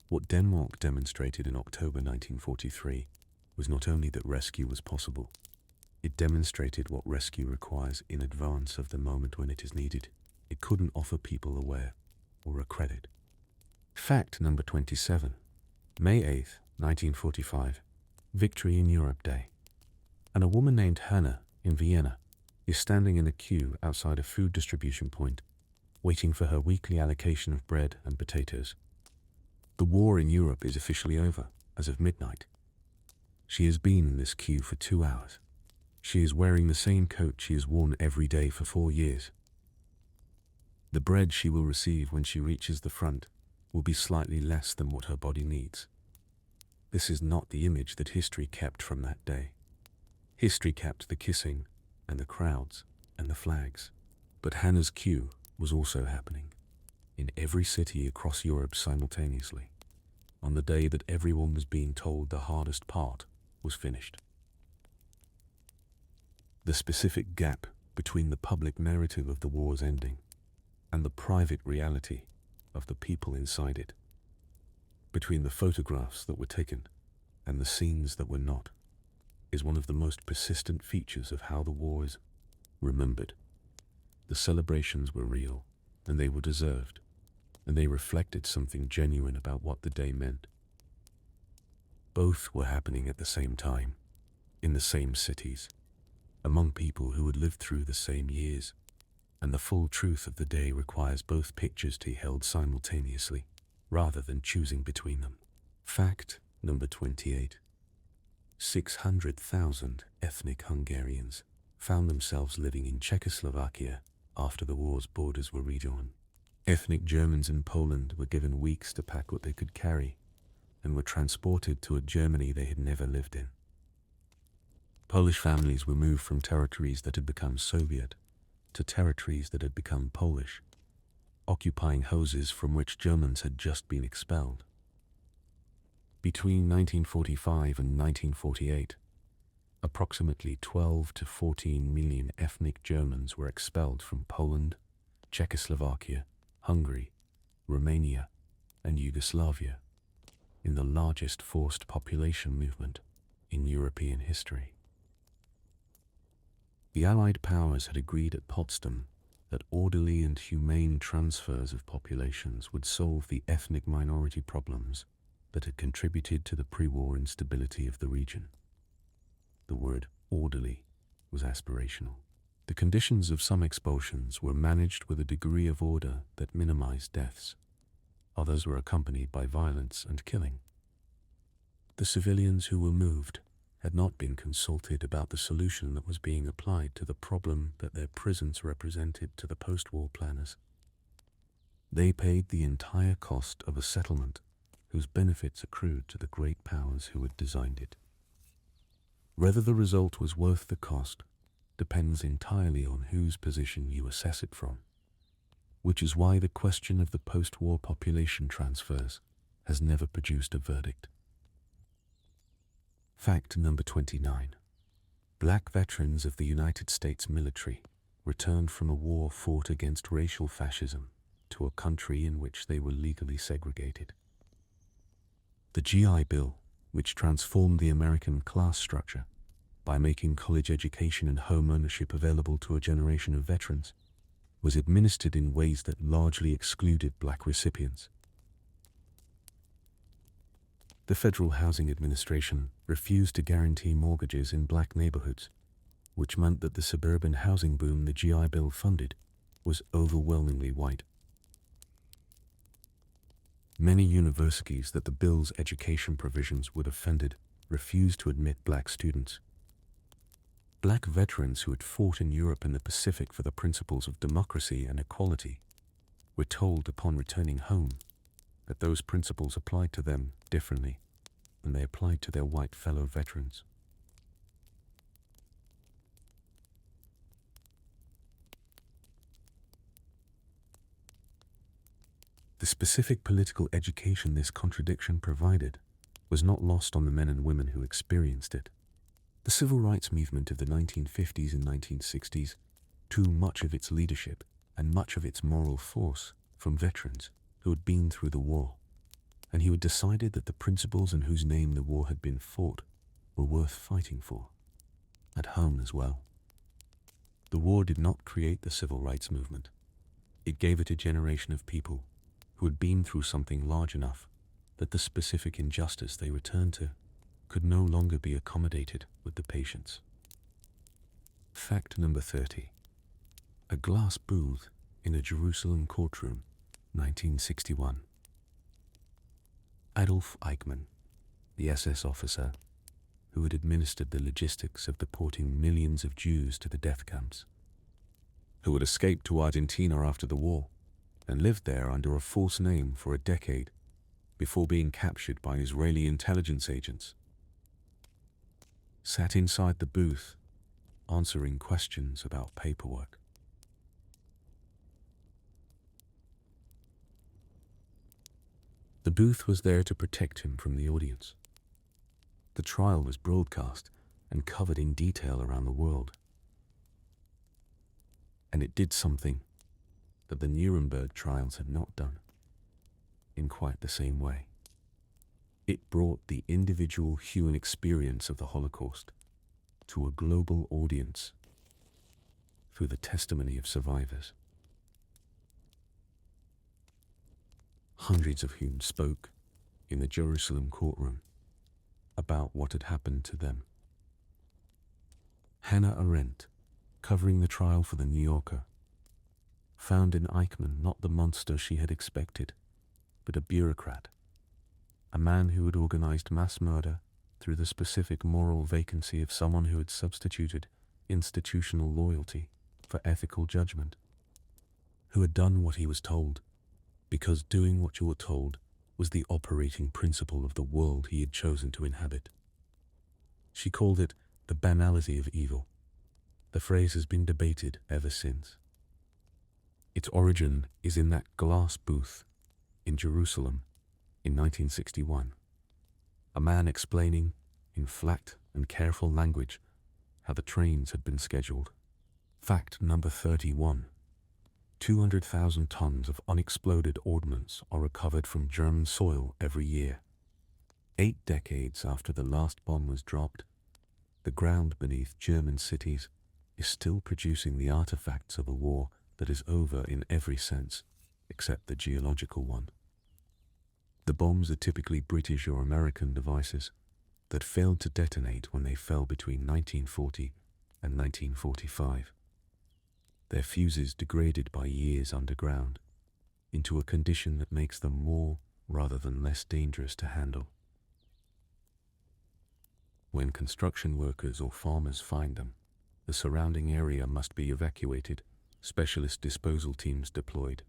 Speaker 1: What Denmark demonstrated in October 1943 was not only that rescue was possible, it demonstrated what rescue requires in advance of the moment when it is needed. It couldn't offer people a where or a credit. Fact number 27. May 8th, 1945, Victory in Europe Day. And a woman named Hannah in Vienna is standing in a queue outside a food distribution point, waiting for her weekly allocation of bread and potatoes. The war in Europe is officially over, as of midnight. She has been in this queue for 2 hours. She is wearing the same coat she has worn every day for 4 years. The bread she will receive when she reaches the front will be slightly less than what her body needs. This is not the image that history kept from that day. History kept the kissing and the crowds and the flags. But Hannah's queue was also happening in every city across Europe simultaneously, on the day that everyone was being told the hardest part was finished. The specific gap between the public narrative of the war's ending and the private reality of the people inside it. Between the photographs that were taken and the scenes that were not, is one of the most persistent features of how the war is remembered. The celebrations were real, and they were deserved, and they reflected something genuine about what the day meant. Both were happening at the same time, in the same cities, among people who had lived through the same years, and the full truth of the day requires both pictures to be held simultaneously, rather than choosing between them. Fact number 28. 600,000 ethnic Hungarians found themselves living in Czechoslovakia after the war's borders were redrawn. Ethnic Germans in Poland were given weeks to pack what they could carry and were transported to a Germany they had never lived in. Polish families were moved from territories that had become Soviet to territories that had become Polish, occupying houses from which Germans had just been expelled. Between 1945 and 1948, approximately 12 to 14 million ethnic Germans were expelled from Poland, Czechoslovakia, Hungary, Romania, and Yugoslavia, in the largest forced population movement in European history. The Allied powers had agreed at Potsdam that orderly and humane transfers of populations would solve the ethnic minority problems that had contributed to the pre-war instability of the region. The word orderly was aspirational. The conditions of some expulsions were managed with a degree of order that minimized deaths. Others were accompanied by violence and killing. The civilians who were moved had not been consulted about the solution that was being applied to the problem that their prisons represented to the post-war planners. They paid the entire cost of a settlement whose benefits accrued to the great powers who had designed it. Whether the result was worth the cost depends entirely on whose position you assess it from, which is why the question of the post-war population transfers has never produced a verdict. Fact number 29. Black veterans of the United States military returned from a war fought against racial fascism to a country in which they were legally segregated. The GI Bill, which transformed the American class structure by making college education and home ownership available to a generation of veterans, was administered in ways that largely excluded black recipients. The Federal Housing Administration refused to guarantee mortgages in black neighborhoods, which meant that the suburban housing boom the GI Bill funded was overwhelmingly white. Many universities that the bill's education provisions would have funded refused to admit black students. Black veterans who had fought in Europe and the Pacific for the principles of democracy and equality were told upon returning home that those principles applied to them differently than they applied to their white fellow veterans. The specific political education this contradiction provided was not lost on the men and women who experienced it. The civil rights movement of the 1950s and 1960s drew much of its leadership and much of its moral force from veterans who had been through the war, and who had decided that the principles in whose name the war had been fought were worth fighting for, at home as well. The war did not create the civil rights movement. It gave it a generation of people who had been through something large enough that the specific injustice they returned to could no longer be accommodated with the patience. Fact number 30. A glass booth in a Jerusalem courtroom, 1961. Adolf Eichmann, the SS officer who had administered the logistics of deporting millions of Jews to the death camps, who had escaped to Argentina after the war and lived there under a false name for a decade before being captured by Israeli intelligence agents, sat inside the booth answering questions about paperwork. The booth was there to protect him from the audience. The trial was broadcast and covered in detail around the world. And it did something that the Nuremberg trials had not done. in quite the same way. It brought the individual human experience of the Holocaust to a global audience through the testimony of survivors, hundreds of whom spoke in the Jerusalem courtroom about what had happened to them. Hannah Arendt, covering the trial for The New Yorker, found in Eichmann not the monster she had expected, but a bureaucrat, a man who had organized mass murder through the specific moral vacancy of someone who had substituted institutional loyalty for ethical judgment, who had done what he was told, because doing what you were told was the operating principle of the world he had chosen to inhabit. She called it the banality of evil. The phrase has been debated ever since. Its origin is in that glass booth in Jerusalem in 1961, a man explaining in flat and careful language how the trains had been scheduled. Fact number 31. 200,000 tons of unexploded ordnance are recovered from German soil every year. 8 decades after the last bomb was dropped, the ground beneath German cities is still producing the artifacts of a war that is over in every sense, except the geological one. The bombs are typically British or American devices that failed to detonate when they fell between 1940 and 1945. Their fuses degraded by years underground into a condition that makes them more rather than less dangerous to handle. When construction workers or farmers find them, the surrounding area must be evacuated, specialist disposal teams deployed,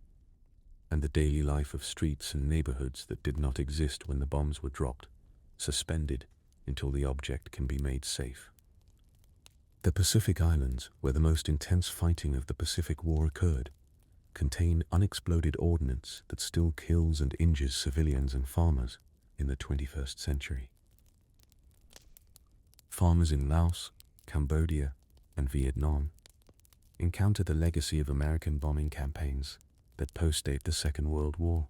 Speaker 1: and the daily life of streets and neighborhoods that did not exist when the bombs were dropped, suspended until the object can be made safe. The Pacific Islands, where the most intense fighting of the Pacific War occurred, contain unexploded ordnance that still kills and injures civilians and farmers in the 21st century. Farmers in Laos, Cambodia, and Vietnam encounter the legacy of American bombing campaigns that postdate the Second World War,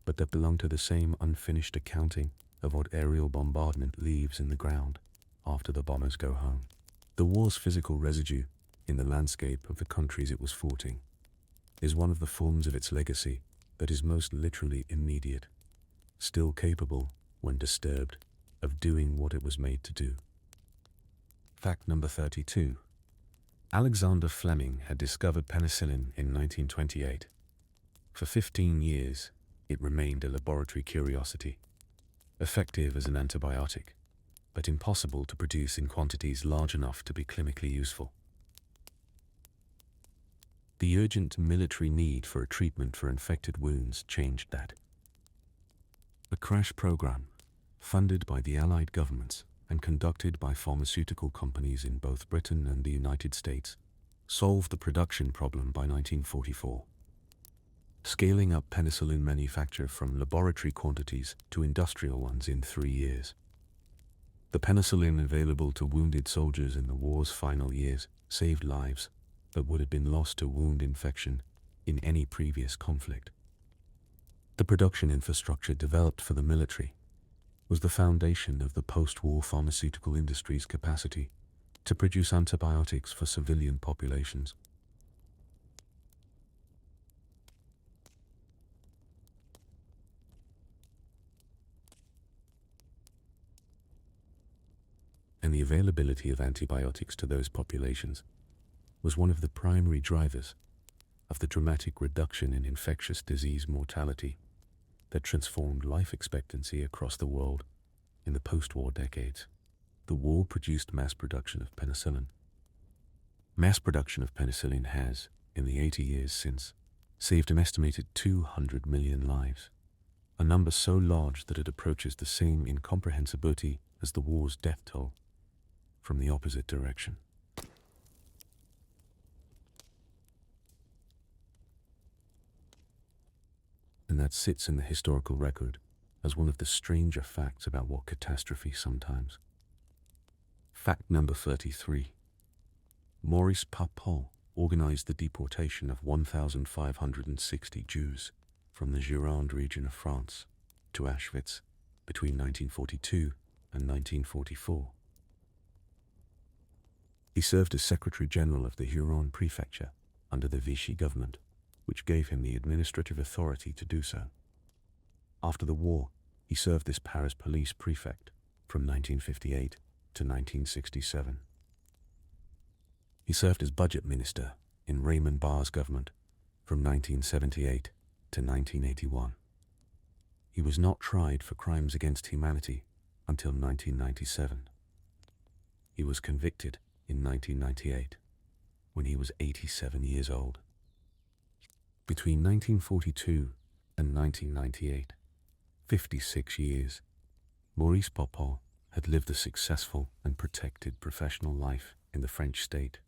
Speaker 1: but that belong to the same unfinished accounting of what aerial bombardment leaves in the ground after the bombers go home. The war's physical residue in the landscape of the countries it was fighting is one of the forms of its legacy that is most literally immediate, still capable, when disturbed, of doing what it was made to do. Fact number 32. Alexander Fleming had discovered penicillin in 1928. For 15 years, it remained a laboratory curiosity, effective as an antibiotic, but impossible to produce in quantities large enough to be clinically useful. The urgent military need for a treatment for infected wounds changed that. A crash program, funded by the Allied governments and conducted by pharmaceutical companies in both Britain and the United States, solved the production problem by 1944, scaling up penicillin manufacture from laboratory quantities to industrial ones in 3 years. The penicillin available to wounded soldiers in the war's final years saved lives that would have been lost to wound infection in any previous conflict. The production infrastructure developed for the military was the foundation of the post-war pharmaceutical industry's capacity to produce antibiotics for civilian populations. And the availability of antibiotics to those populations was one of the primary drivers of the dramatic reduction in infectious disease mortality that transformed life expectancy across the world in the post-war decades. The war produced mass production of penicillin. Mass production of penicillin has, in the 80 years since, saved an estimated 200 million lives, a number so large that it approaches the same incomprehensibility as the war's death toll from the opposite direction. And that sits in the historical record as one of the stranger facts about what catastrophe sometimes. Fact number 33. Maurice Papon organized the deportation of 1,560 Jews from the Gironde region of France to Auschwitz between 1942 and 1944. He served as Secretary General of the Huron Prefecture under the Vichy government, which gave him the administrative authority to do so. After the war, he served as Paris Police Prefect from 1958 to 1967. He served as Budget Minister in Raymond Barre's government from 1978 to 1981. He was not tried for crimes against humanity until 1997. He was convicted in 1998 when he was 87 years old. Between 1942 and 1998, 56 years, Maurice Popon had lived a successful and protected professional life in the French state,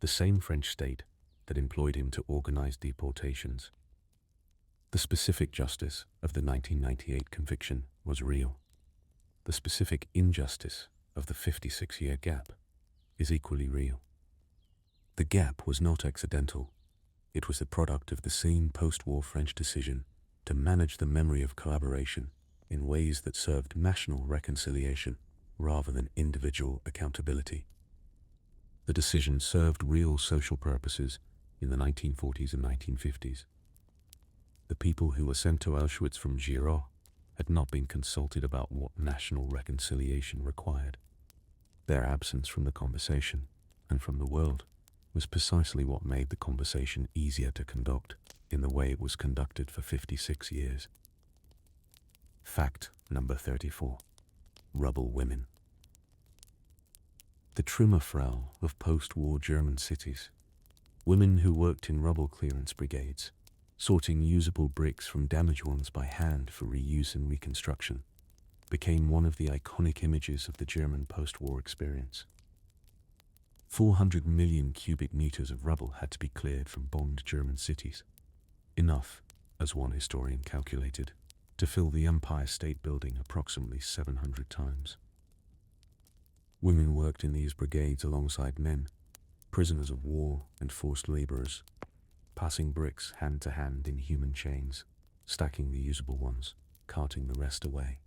Speaker 1: the same French state that employed him to organize deportations. The specific justice of the 1998 conviction was real. The specific injustice of the 56-year gap is equally real. The gap was not accidental. It was the product of the same post-war French decision to manage the memory of collaboration in ways that served national reconciliation rather than individual accountability. The decision served real social purposes in the 1940s and 1950s. The people who were sent to Auschwitz from Gironde had not been consulted about what national reconciliation required. Their absence from the conversation and from the world was precisely what made the conversation easier to conduct in the way it was conducted for 56 years. Fact number 34. Rubble women. The Trümmerfrau of post-war German cities, women who worked in rubble clearance brigades, sorting usable bricks from damaged ones by hand for reuse and reconstruction, became one of the iconic images of the German post-war experience. 400 million cubic meters of rubble had to be cleared from bombed German cities, enough, as one historian calculated, to fill the Empire State Building approximately 700 times. Women worked in these brigades alongside men, prisoners of war and forced laborers, passing bricks hand to hand in human chains, stacking the usable ones, carting the rest away.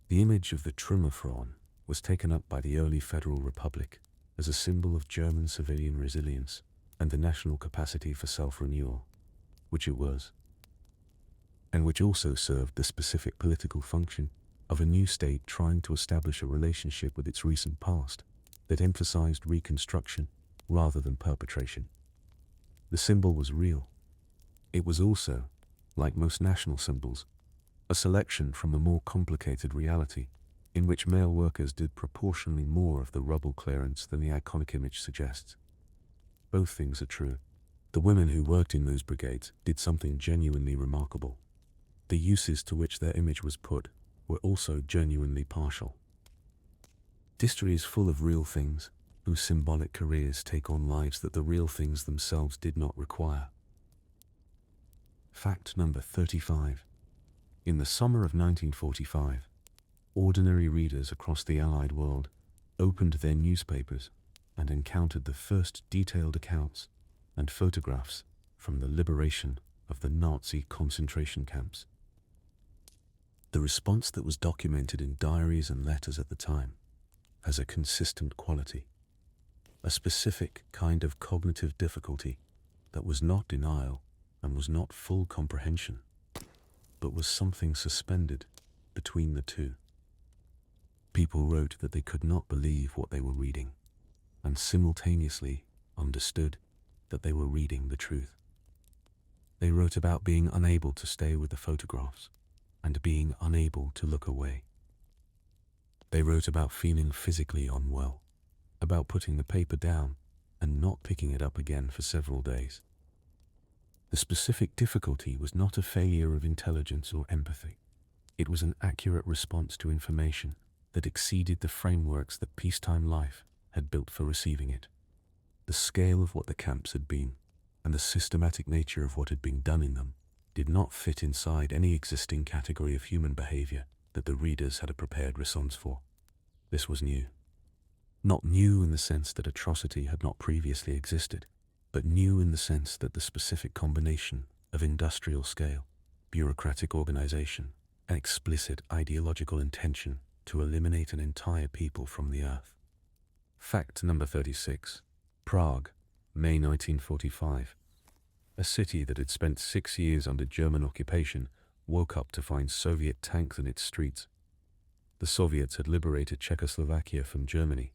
Speaker 1: The image of the Trümmerfrau was taken up by the early Federal Republic as a symbol of German civilian resilience and the national capacity for self-renewal, which it was, and which also served the specific political function of a new state trying to establish a relationship with its recent past that emphasized reconstruction rather than perpetration. The symbol was real. It was also, like most national symbols, a selection from a more complicated reality in which male workers did proportionally more of the rubble clearance than the iconic image suggests. Both things are true. The women who worked in those brigades did something genuinely remarkable. The uses to which their image was put were also genuinely partial. History is full of real things whose symbolic careers take on lives that the real things themselves did not require. Fact number 35. In the summer of 1945, ordinary readers across the Allied world opened their newspapers and encountered the first detailed accounts and photographs from the liberation of the Nazi concentration camps. The response that was documented in diaries and letters at the time has a consistent quality, a specific kind of cognitive difficulty that was not denial and was not full comprehension, but was something suspended between the two. People wrote that they could not believe what they were reading, and simultaneously understood that they were reading the truth. They wrote about being unable to stay with the photographs and being unable to look away. They wrote about feeling physically unwell, about putting the paper down and not picking it up again for several days. The specific difficulty was not a failure of intelligence or empathy. It was an accurate response to information that exceeded the frameworks that peacetime life had built for receiving it. The scale of what the camps had been, and the systematic nature of what had been done in them, did not fit inside any existing category of human behavior that the readers had a prepared response for. This was new. Not new in the sense that atrocity had not previously existed, but new in the sense that the specific combination of industrial scale, bureaucratic organization, and explicit ideological intention to eliminate an entire people from the earth. Fact number 36. Prague, May 1945. A city that had spent 6 years under German occupation woke up to find Soviet tanks in its streets. The Soviets had liberated Czechoslovakia from Germany.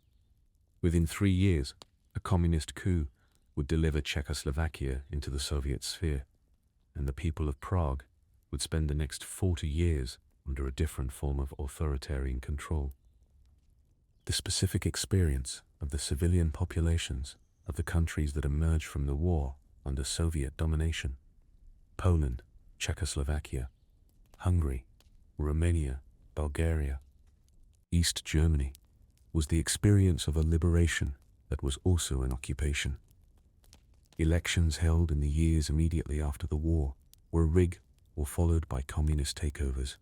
Speaker 1: Within 3 years, a communist coup would deliver Czechoslovakia into the Soviet sphere, and the people of Prague would spend the next 40 years under a different form of authoritarian control. The specific experience of the civilian populations of the countries that emerged from the war under Soviet domination, Poland, Czechoslovakia, Hungary, Romania, Bulgaria, East Germany, was the experience of a liberation that was also an occupation. Elections held in the years immediately after the war were rigged or followed by communist takeovers.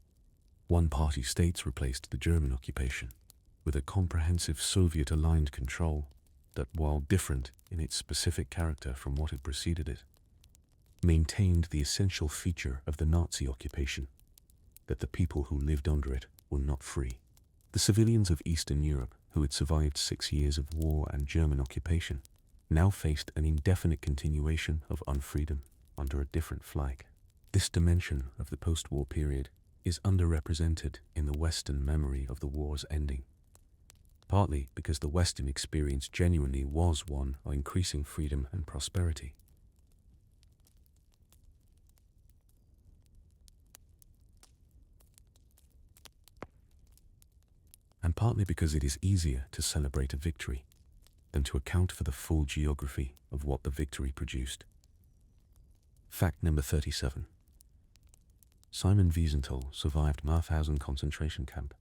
Speaker 1: One-party states replaced the German occupation with a comprehensive Soviet-aligned control that, while different in its specific character from what had preceded it, maintained the essential feature of the Nazi occupation, that the people who lived under it were not free. The civilians of Eastern Europe, who had survived 6 years of war and German occupation, now faced an indefinite continuation of unfreedom under a different flag. This dimension of the post-war period is underrepresented in the Western memory of the war's ending, partly because the Western experience genuinely was one of increasing freedom and prosperity. And partly because it is easier to celebrate a victory than to account for the full geography of what the victory produced. Fact number 37. Simon Wiesenthal survived Mauthausen concentration camp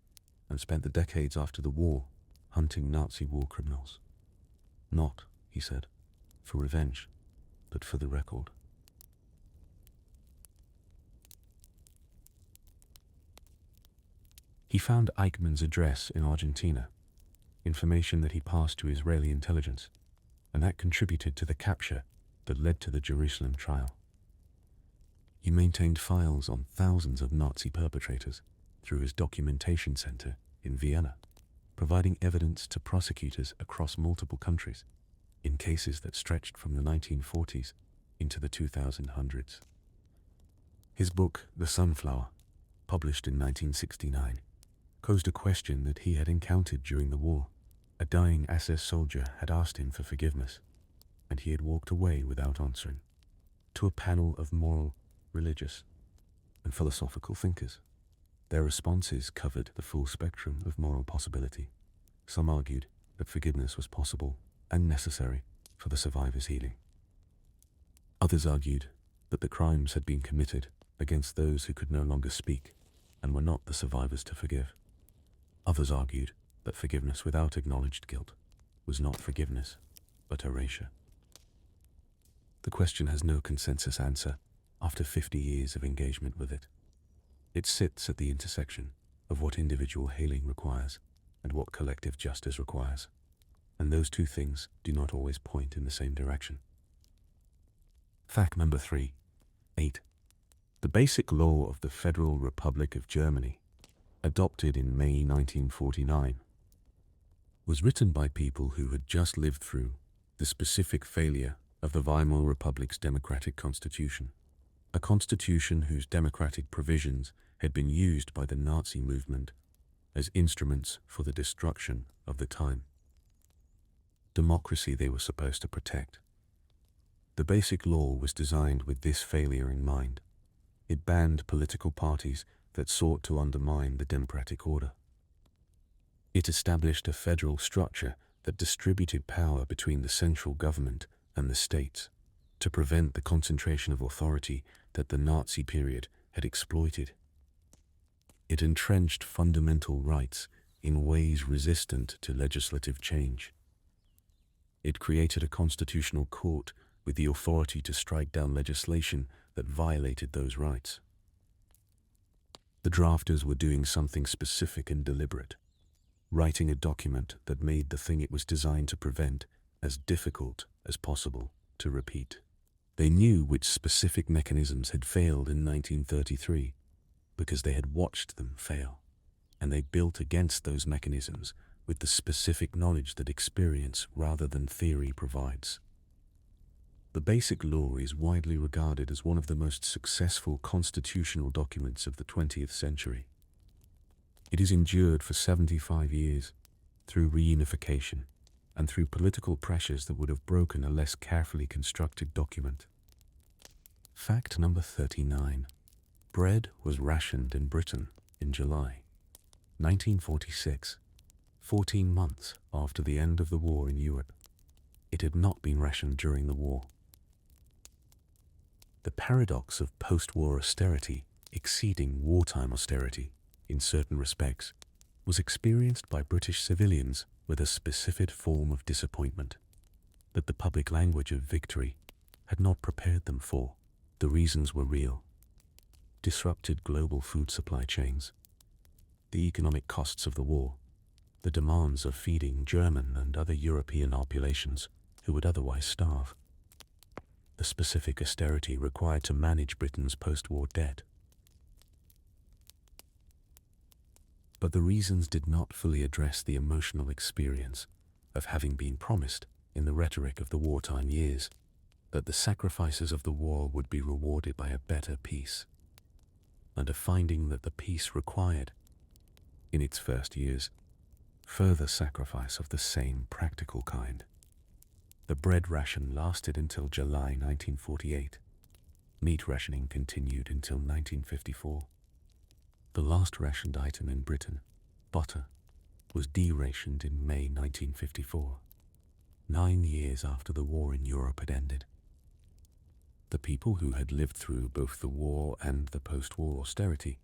Speaker 1: and spent the decades after the war hunting Nazi war criminals. Not, he said, for revenge, but for the record. He found Eichmann's address in Argentina, information that he passed to Israeli intelligence, and that contributed to the capture that led to the Jerusalem trial. He maintained files on thousands of Nazi perpetrators through his documentation center in Vienna, providing evidence to prosecutors across multiple countries in cases that stretched from the 1940s into the 2000s. His book, The Sunflower, published in 1969, posed a question that he had encountered during the war. A dying SS soldier had asked him for forgiveness, and he had walked away without answering, to a panel of moral, religious, and philosophical thinkers. Their responses covered the full spectrum of moral possibility. Some argued that forgiveness was possible and necessary for the survivor's healing. Others argued that the crimes had been committed against those who could no longer speak and were not the survivors to forgive. Others argued that forgiveness without acknowledged guilt was not forgiveness, but erasure. The question has no consensus answer after 50 years of engagement with it. It sits at the intersection of what individual healing requires and what collective justice requires, and those two things do not always point in the same direction. Fact number 3. 8. The Basic Law of the Federal Republic of Germany, adopted in May 1949, was written by people who had just lived through the specific failure of the Weimar Republic's democratic constitution, a constitution whose democratic provisions had been used by the Nazi movement as instruments for the destruction of the time. Democracy they were supposed to protect. The Basic Law was designed with this failure in mind. It banned political parties that sought to undermine the democratic order. It established a federal structure that distributed power between the central government and the states to prevent the concentration of authority that the Nazi period had exploited. It entrenched fundamental rights in ways resistant to legislative change. It created a constitutional court with the authority to strike down legislation that violated those rights. The drafters were doing something specific and deliberate, writing a document that made the thing it was designed to prevent as difficult as possible to repeat. They knew which specific mechanisms had failed in 1933 because they had watched them fail, and they built against those mechanisms with the specific knowledge that experience rather than theory provides. The Basic Law is widely regarded as one of the most successful constitutional documents of the 20th century. It has endured for 75 years through reunification and through political pressures that would have broken a less carefully constructed document. Fact number 39. Bread was rationed in Britain in July 1946, 14 months after the end of the war in Europe. It had not been rationed during the war. The paradox of post-war austerity exceeding wartime austerity in certain respects was experienced by British civilians with a specific form of disappointment that the public language of victory had not prepared them for. The reasons were real. Disrupted global food supply chains, the economic costs of the war, the demands of feeding German and other European populations who would otherwise starve, the specific austerity required to manage Britain's post-war debt. But the reasons did not fully address the emotional experience of having been promised in the rhetoric of the wartime years that the sacrifices of the war would be rewarded by a better peace, and of finding that the peace required, in its first years, further sacrifice of the same practical kind. The bread ration lasted until July 1948. Meat rationing continued until 1954. The last rationed item in Britain, butter, was derationed in May 1954, 9 years after the war in Europe had ended. The people who had lived through both the war and the post-war austerity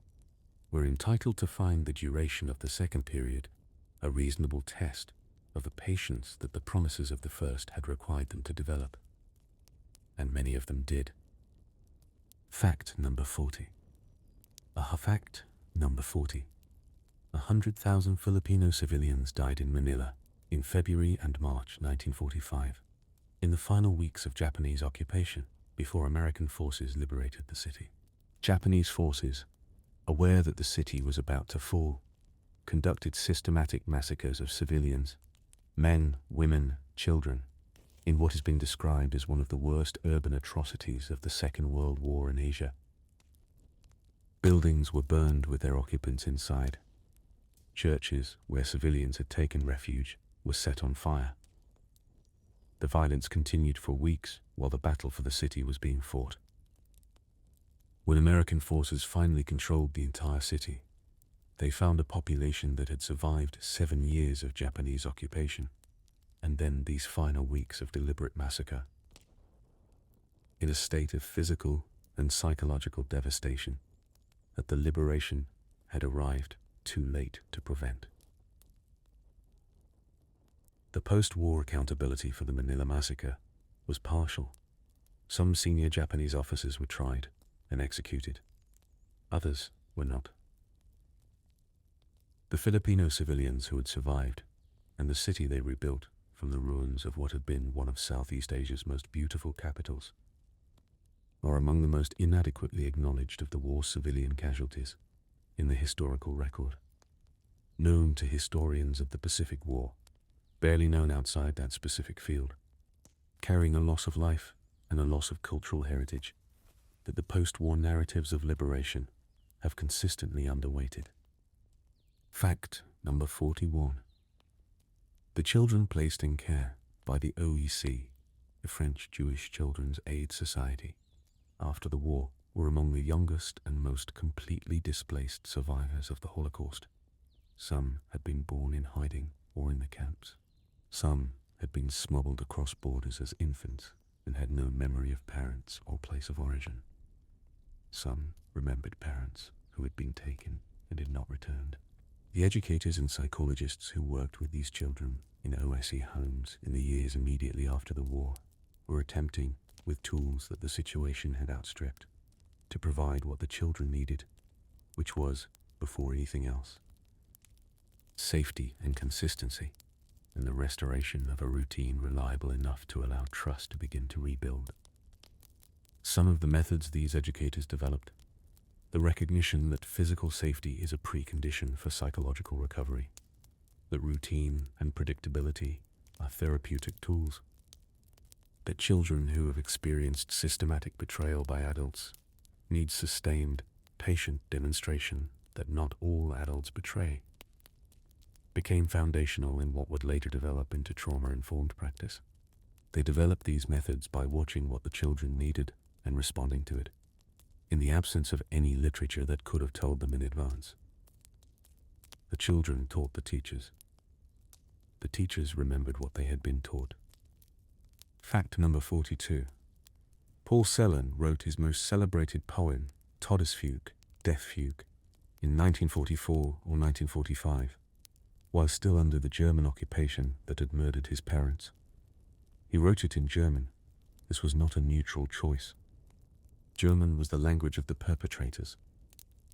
Speaker 1: were entitled to find the duration of the second period a reasonable test of the patience that the promises of the first had required them to develop. And many of them did. Fact number 40. Fact number 40. 100,000 Filipino civilians died in Manila in February and March 1945, in the final weeks of Japanese occupation before American forces liberated the city. Japanese forces, aware that the city was about to fall, conducted systematic massacres of civilians, men, women, children, in what has been described as one of the worst urban atrocities of the Second World War in Asia. Buildings were burned with their occupants inside. Churches, where civilians had taken refuge, were set on fire. The violence continued for weeks while the battle for the city was being fought. When American forces finally controlled the entire city, they found a population that had survived 7 years of Japanese occupation, and then these final weeks of deliberate massacre, in a state of physical and psychological devastation that the liberation had arrived too late to prevent. The post-war accountability for the Manila massacre was partial. Some senior Japanese officers were tried and executed. Others were not. The Filipino civilians who had survived, and the city they rebuilt from the ruins of what had been one of Southeast Asia's most beautiful capitals, are among the most inadequately acknowledged of the war's civilian casualties in the historical record. Known to historians of the Pacific War, barely known outside that specific field, carrying a loss of life and a loss of cultural heritage that the post-war narratives of liberation have consistently underweighted. Fact number 41. The children placed in care by the OEC, the French Jewish Children's Aid Society, after the war were among the youngest and most completely displaced survivors of the Holocaust. Some had been born in hiding or in the camps. Some had been smuggled across borders as infants and had no memory of parents or place of origin. Some remembered parents who had been taken and had not returned. The educators and psychologists who worked with these children in OSE homes in the years immediately after the war were attempting, with tools that the situation had outstripped, to provide what the children needed, which was, before anything else, safety and consistency, and the restoration of a routine reliable enough to allow trust to begin to rebuild. Some of the methods these educators developed: the recognition that physical safety is a precondition for psychological recovery, that routine and predictability are therapeutic tools, that children who have experienced systematic betrayal by adults need sustained, patient demonstration that not all adults betray, became foundational in what would later develop into trauma-informed practice. They developed these methods by watching what the children needed and responding to it, in the absence of any literature that could have told them in advance. The children taught the teachers. The teachers remembered what they had been taught. Fact number 42. Paul Celan wrote his most celebrated poem, Todesfuge, Death Fugue, in 1944 or 1945, while still under the German occupation that had murdered his parents. He wrote it in German. This was not a neutral choice. German was the language of the perpetrators.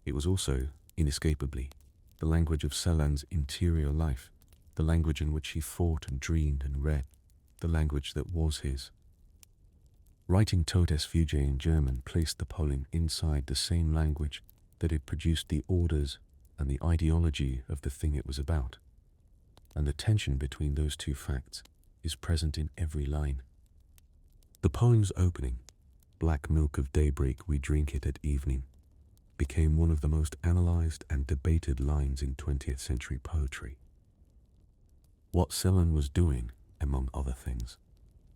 Speaker 1: It was also, inescapably, the language of Celan's interior life, the language in which he thought and dreamed and read, the language that was his. Writing Todesfuge in German placed the poem inside the same language that had produced the orders and the ideology of the thing it was about. And the tension between those two facts is present in every line. The poem's opening, "Black milk of daybreak, we drink it at evening," became one of the most analyzed and debated lines in 20th century poetry. What Celan was doing, among other things,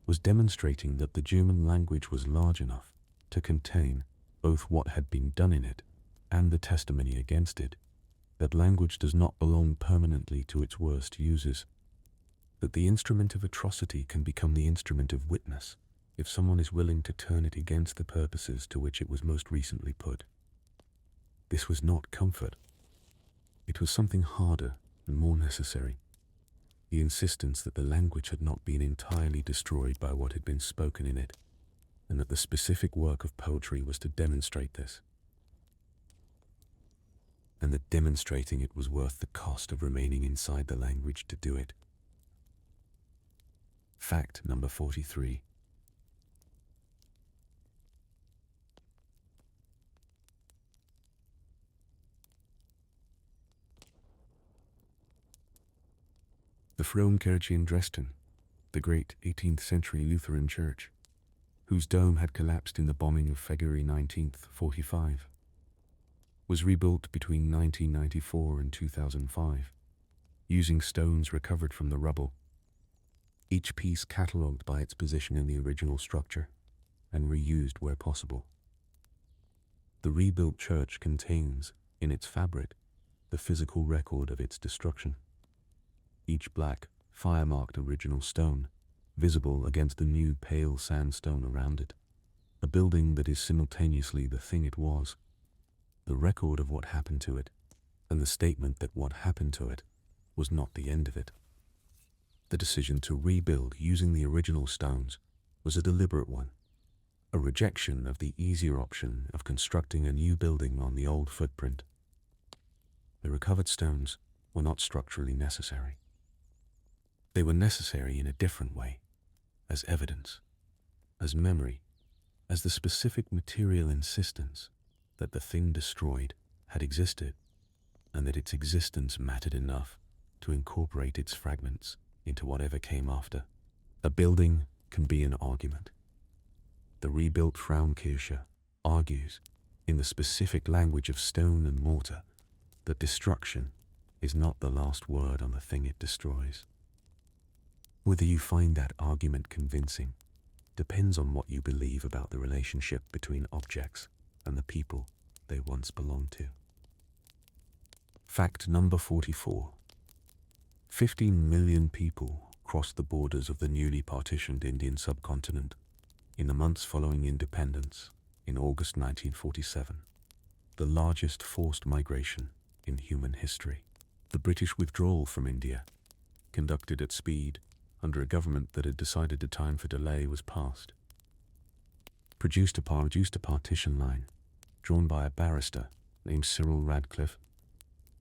Speaker 1: was demonstrating that the German language was large enough to contain both what had been done in it and the testimony against it, that language does not belong permanently to its worst users, that the instrument of atrocity can become the instrument of witness if someone is willing to turn it against the purposes to which it was most recently put. This was not comfort. It was something harder and more necessary: the insistence that the language had not been entirely destroyed by what had been spoken in it, and that the specific work of poetry was to demonstrate this, and that demonstrating it was worth the cost of remaining inside the language to do it. Fact number 43. The Frauenkirche in Dresden, the great 18th century Lutheran church, whose dome had collapsed in the bombing of February 19th, 45, was rebuilt between 1994 and 2005, using stones recovered from the rubble, each piece catalogued by its position in the original structure and reused where possible. The rebuilt church contains, in its fabric, the physical record of its destruction. Each black, fire-marked original stone, visible against the new pale sandstone around it, a building that is simultaneously the thing it was, the record of what happened to it, and the statement that what happened to it was not the end of it. The decision to rebuild using the original stones was a deliberate one, a rejection of the easier option of constructing a new building on the old footprint. The recovered stones were not structurally necessary. They were necessary in a different way, as evidence, as memory, as the specific material insistence that the thing destroyed had existed, and that its existence mattered enough to incorporate its fragments into whatever came after. A building can be an argument. The rebuilt Frauenkirche argues, in the specific language of stone and mortar, that destruction is not the last word on the thing it destroys. Whether you find that argument convincing depends on what you believe about the relationship between objects and the people they once belonged to. Fact number 44. 15 million people crossed the borders of the newly partitioned Indian subcontinent in the months following independence in August 1947, the largest forced migration in human history. The British withdrawal from India, conducted at speed under a government that had decided the time for delay was past, produced a partition line drawn by a barrister named Cyril Radcliffe,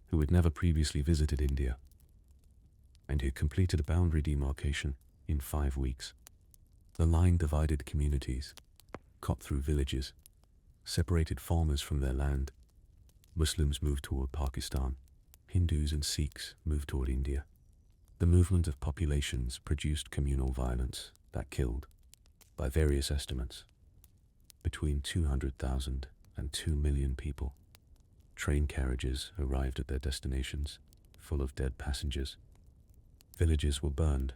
Speaker 1: who had never previously visited India, and who completed a boundary demarcation in 5 weeks. The line divided communities, cut through villages, separated farmers from their land. Muslims moved toward Pakistan. Hindus and Sikhs moved toward India. The movement of populations produced communal violence that killed, by various estimates, between 200,000 and 2 million people. Train carriages arrived at their destinations, full of dead passengers. Villages were burned.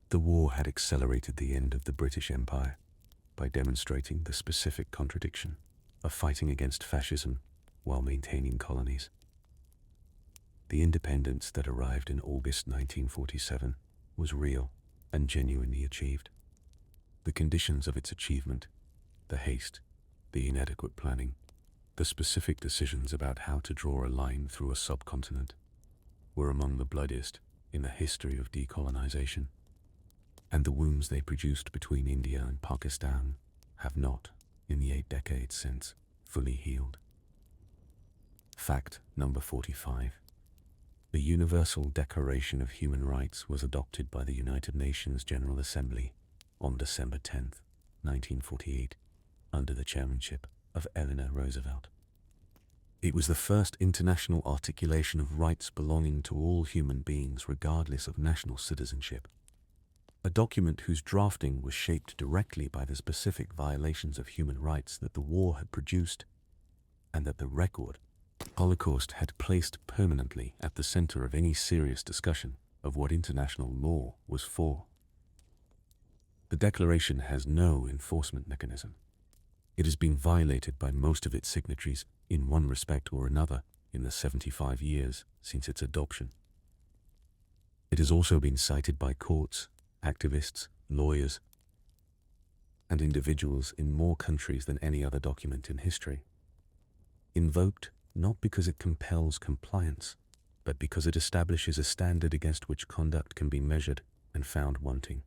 Speaker 1: The war had accelerated the end of the British Empire by demonstrating the specific contradiction of fighting against fascism while maintaining colonies. The independence that arrived in August 1947 was real and genuinely achieved. The conditions of its achievement, the haste, the inadequate planning, the specific decisions about how to draw a line through a subcontinent, were among the bloodiest in the history of decolonization. And the wounds they produced between India and Pakistan have not, in the 8 decades since, fully healed. Fact number 45. The Universal Declaration of Human Rights was adopted by the United Nations General Assembly on December 10, 1948, under the chairmanship of Eleanor Roosevelt. It was the first international articulation of rights belonging to all human beings regardless of national citizenship. A document whose drafting was shaped directly by the specific violations of human rights that the war had produced, and that the record Holocaust had placed permanently at the center of any serious discussion of what international law was for. The Declaration has no enforcement mechanism. It has been violated by most of its signatories in one respect or another in the 75 years since its adoption. It has also been cited by courts, activists, lawyers, and individuals in more countries than any other document in history. Invoked not because it compels compliance, but because it establishes a standard against which conduct can be measured and found wanting.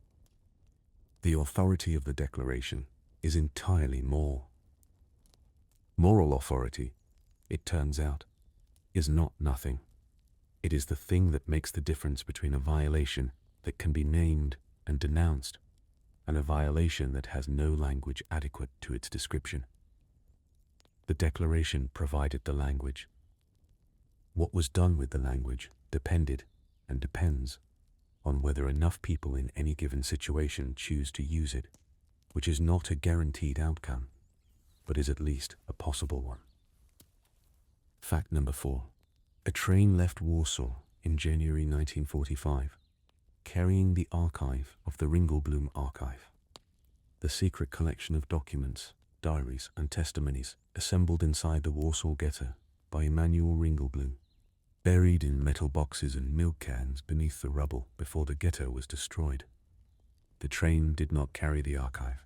Speaker 1: The authority of the Declaration is entirely moral. Moral authority, it turns out, is not nothing. It is the thing that makes the difference between a violation that can be named and denounced and a violation that has no language adequate to its description. The Declaration provided the language. What was done with the language depended and depends on whether enough people in any given situation choose to use it, which is not a guaranteed outcome, but is at least a possible one. Fact number 4. A train left Warsaw in January 1945, carrying the archive of the Ringelblum Archive, the secret collection of documents, diaries, and testimonies assembled inside the Warsaw Ghetto by Emanuel Ringelblum, buried in metal boxes and milk cans beneath the rubble before the ghetto was destroyed. The train did not carry the archive.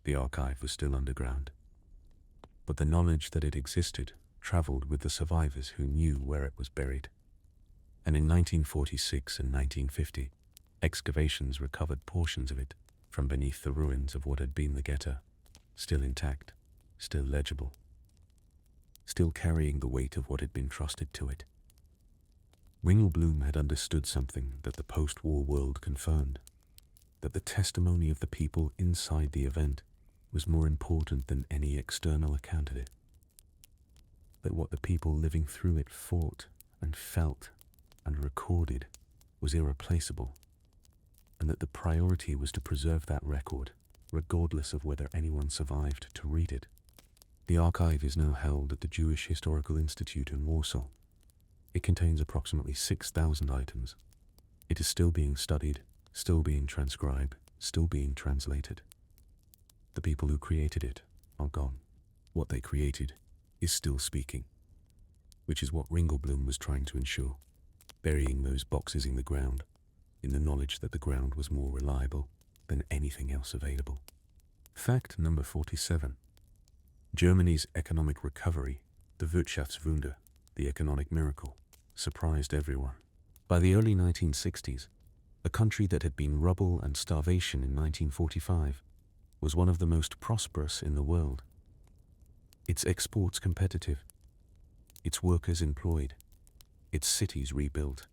Speaker 1: The archive was still underground. But the knowledge that it existed traveled with the survivors who knew where it was buried. And in 1946 and 1950, excavations recovered portions of it from beneath the ruins of what had been the ghetto, still intact, still legible, still carrying the weight of what had been trusted to it. Ringelblum had understood something that the post-war world confirmed, that the testimony of the people inside the event was more important than any external account of it, that what the people living through it thought and felt and recorded was irreplaceable, and that the priority was to preserve that record, regardless of whether anyone survived to read it. The archive is now held at the Jewish Historical Institute in Warsaw. It contains approximately 6,000 items. It is still being studied, still being transcribed, still being translated. The people who created it are gone. What they created is still speaking, which is what Ringelblum was trying to ensure, burying those boxes in the ground, in the knowledge that the ground was more reliable than anything else available. Fact number 47. Germany's economic recovery, the Wirtschaftswunder, the economic miracle, surprised everyone. By the early 1960s, a country that had been rubble and starvation in 1945 was one of the most prosperous in the world. Its exports competitive, its workers employed, its cities rebuilt.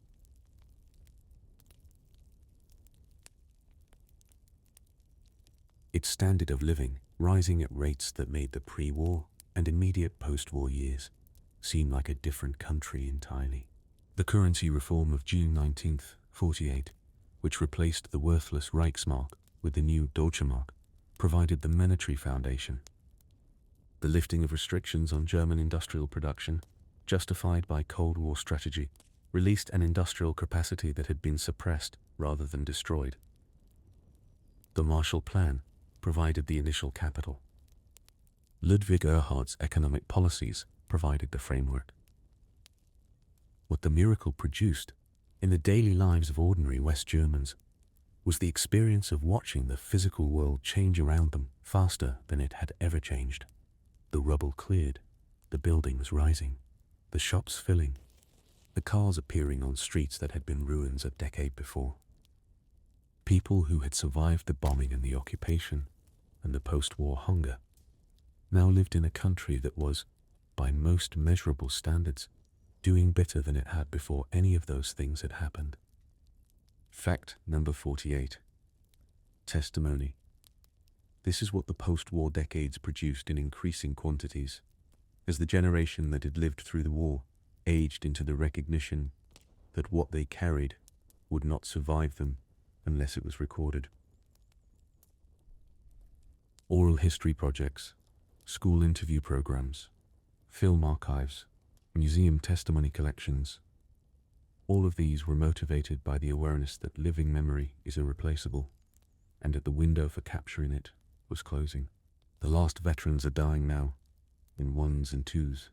Speaker 1: Its standard of living rising at rates that made the pre-war and immediate post-war years seem like a different country entirely. The currency reform of June 1948, which replaced the worthless Reichsmark with the new Deutsche Mark, provided the monetary foundation. The lifting of restrictions on German industrial production, justified by Cold War strategy, released an industrial capacity that had been suppressed rather than destroyed. The Marshall Plan provided the initial capital. Ludwig Erhard's economic policies provided the framework. What the miracle produced in the daily lives of ordinary West Germans was the experience of watching the physical world change around them faster than it had ever changed. The rubble cleared, the buildings rising, the shops filling, the cars appearing on streets that had been ruins a decade before. People who had survived the bombing and the occupation and the post-war hunger now lived in a country that was, by most measurable standards, doing better than it had before any of those things had happened. Fact number 48. Testimony. This is what the post-war decades produced in increasing quantities, as the generation that had lived through the war aged into the recognition that what they carried would not survive them unless it was recorded. Oral history projects, school interview programs, film archives, museum testimony collections, all of these were motivated by the awareness that living memory is irreplaceable, and that the window for capturing it was closing. The last veterans are dying now, in ones and twos,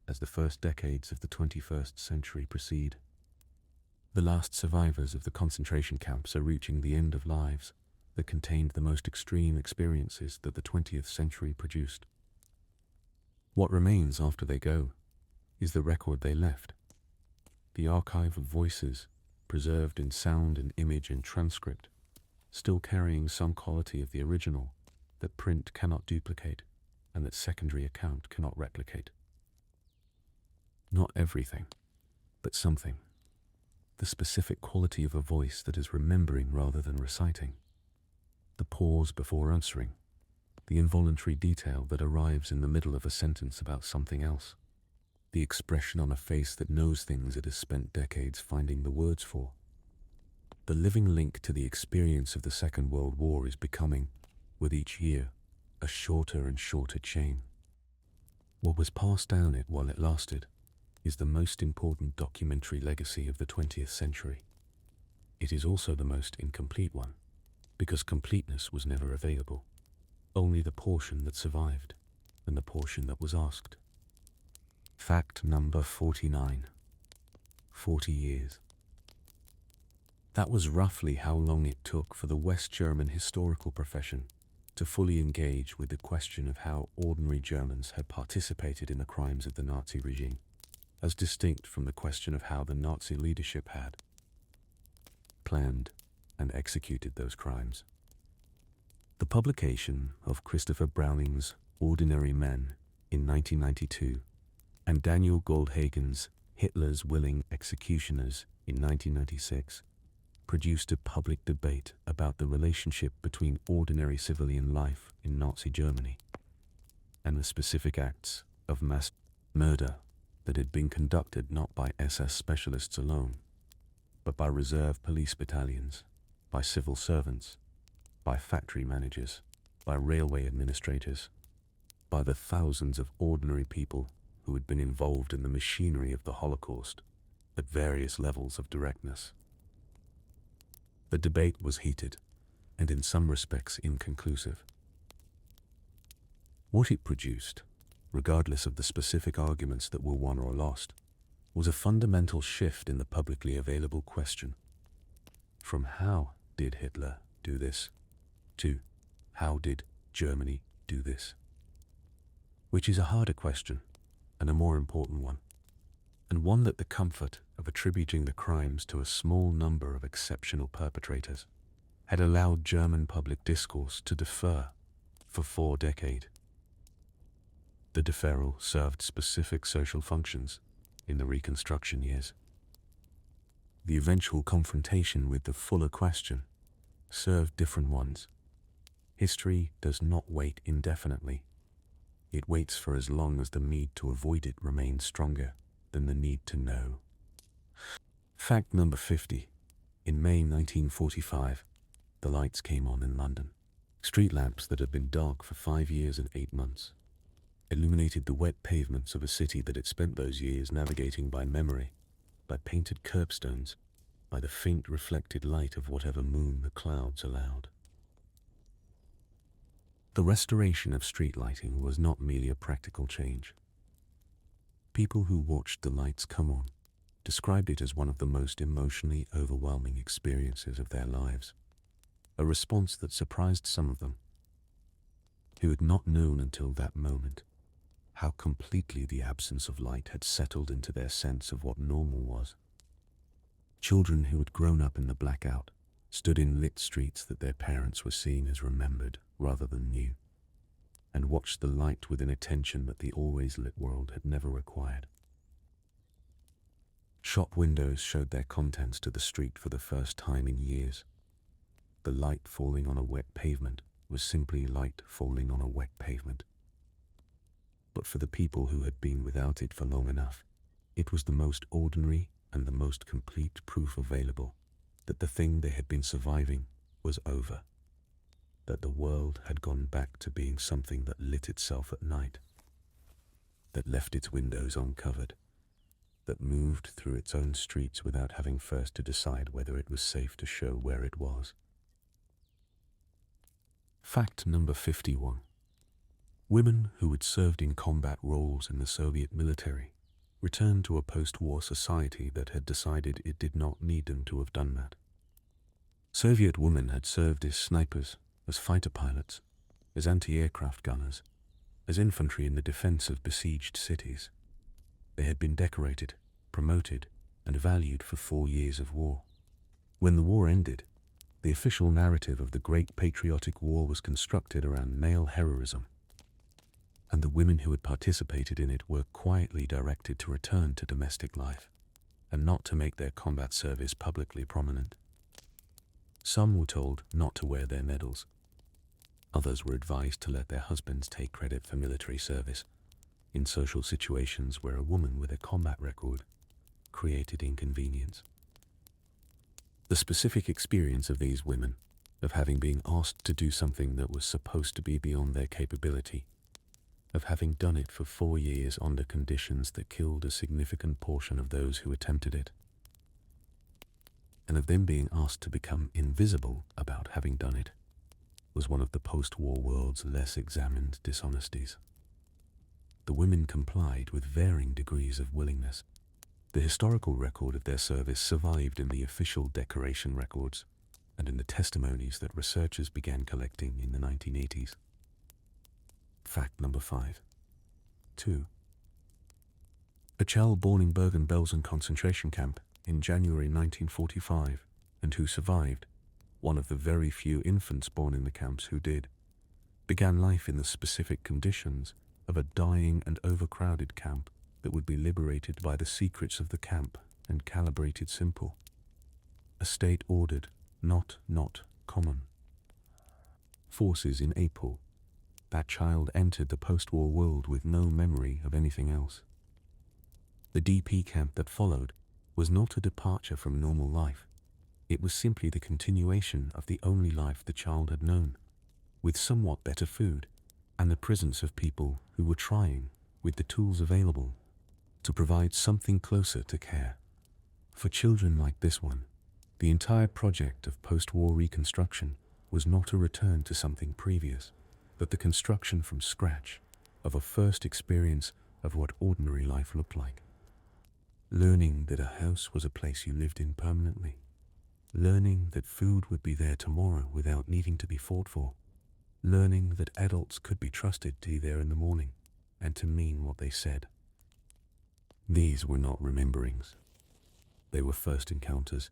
Speaker 1: as the first decades of the 21st century proceed. The last survivors of the concentration camps are reaching the end of lives that contained the most extreme experiences that the 20th century produced. What remains after they go is the record they left, the archive of voices preserved in sound and image and transcript, still carrying some quality of the original that print cannot duplicate and that secondary account cannot replicate. Not everything, but something. The specific quality of a voice that is remembering rather than reciting. The pause before answering. The involuntary detail that arrives in the middle of a sentence about something else. The expression on a face that knows things it has spent decades finding the words for. The living link to the experience of the Second World War is becoming, with each year, a shorter and shorter chain. What was passed down it while it lasted is the most important documentary legacy of the 20th century. It is also the most incomplete one, because completeness was never available. Only the portion that survived, and the portion that was asked. Fact number 49. 40 years. That was roughly how long it took for the West German historical profession to fully engage with the question of how ordinary Germans had participated in the crimes of the Nazi regime, as distinct from the question of how the Nazi leadership had planned and executed those crimes. The publication of Christopher Browning's Ordinary Men in 1992 and Daniel Goldhagen's Hitler's Willing Executioners in 1996 produced a public debate about the relationship between ordinary civilian life in Nazi Germany and the specific acts of mass murder that had been conducted not by SS specialists alone, but by reserve police battalions, by civil servants, by factory managers, by railway administrators, by the thousands of ordinary people who had been involved in the machinery of the Holocaust at various levels of directness. The debate was heated and in some respects inconclusive. What it produced, regardless of the specific arguments that were won or lost, was a fundamental shift in the publicly available question. From how did Hitler do this to how did Germany do this? Which is a harder question and a more important one, and one that the comfort of attributing the crimes to a small number of exceptional perpetrators had allowed German public discourse to defer for 4 decades. The deferral served specific social functions in the Reconstruction years. The eventual confrontation with the fuller question served different ones. History does not wait indefinitely. It waits for as long as the need to avoid it remains stronger than the need to know. Fact number 50. In May 1945, the lights came on in London. Street lamps that had been dark for 5 years and 8 months illuminated the wet pavements of a city that had spent those years navigating by memory, by painted curbstones, by the faint reflected light of whatever moon the clouds allowed. The restoration of street lighting was not merely a practical change. People who watched the lights come on described it as one of the most emotionally overwhelming experiences of their lives, a response that surprised some of them, who had not known until that moment how completely the absence of light had settled into their sense of what normal was. Children who had grown up in the blackout stood in lit streets that their parents were seeing as remembered rather than new, and watched the light with an attention that the always lit world had never required. Shop windows showed their contents to the street for the first time in years. The light falling on a wet pavement was simply light falling on a wet pavement. But for the people who had been without it for long enough, it was the most ordinary and the most complete proof available that the thing they had been surviving was over, that the world had gone back to being something that lit itself at night, that left its windows uncovered, that moved through its own streets without having first to decide whether it was safe to show where it was. Fact number 51. Women who had served in combat roles in the Soviet military returned to a post-war society that had decided it did not need them to have done that. Soviet women had served as snipers, as fighter pilots, as anti-aircraft gunners, as infantry in the defense of besieged cities. They had been decorated, promoted, and valued for 4 years of war. When the war ended, the official narrative of the Great Patriotic War was constructed around male heroism, and the women who had participated in it were quietly directed to return to domestic life, and not to make their combat service publicly prominent. Some were told not to wear their medals. Others were advised to let their husbands take credit for military service, in social situations where a woman with a combat record created inconvenience. The specific experience of these women, of having been asked to do something that was supposed to be beyond their capability, of having done it for 4 years under conditions that killed a significant portion of those who attempted it, and of them being asked to become invisible about having done it, was one of the post-war world's less examined dishonesties. The women complied with varying degrees of willingness. The historical record of their service survived in the official decoration records and in the testimonies that researchers began collecting in the 1980s. Fact number 5. 2. A child born in Bergen-Belsen concentration camp in January 1945 and who survived, one of the very few infants born in the camps who did, began life in the specific conditions of a dying and overcrowded camp that would be liberated by the secrets of the camp and calibrated simple. A state ordered, not common. Forces in April. That child entered the post-war world with no memory of anything else. The DP camp that followed was not a departure from normal life. It was simply the continuation of the only life the child had known, with somewhat better food and the presence of people who were trying, with the tools available, to provide something closer to care. For children like this one, the entire project of post-war reconstruction was not a return to something previous, but the construction from scratch of a first experience of what ordinary life looked like. Learning that a house was a place you lived in permanently. Learning that food would be there tomorrow without needing to be fought for. Learning that adults could be trusted to be there in the morning and to mean what they said. These were not rememberings. They were first encounters.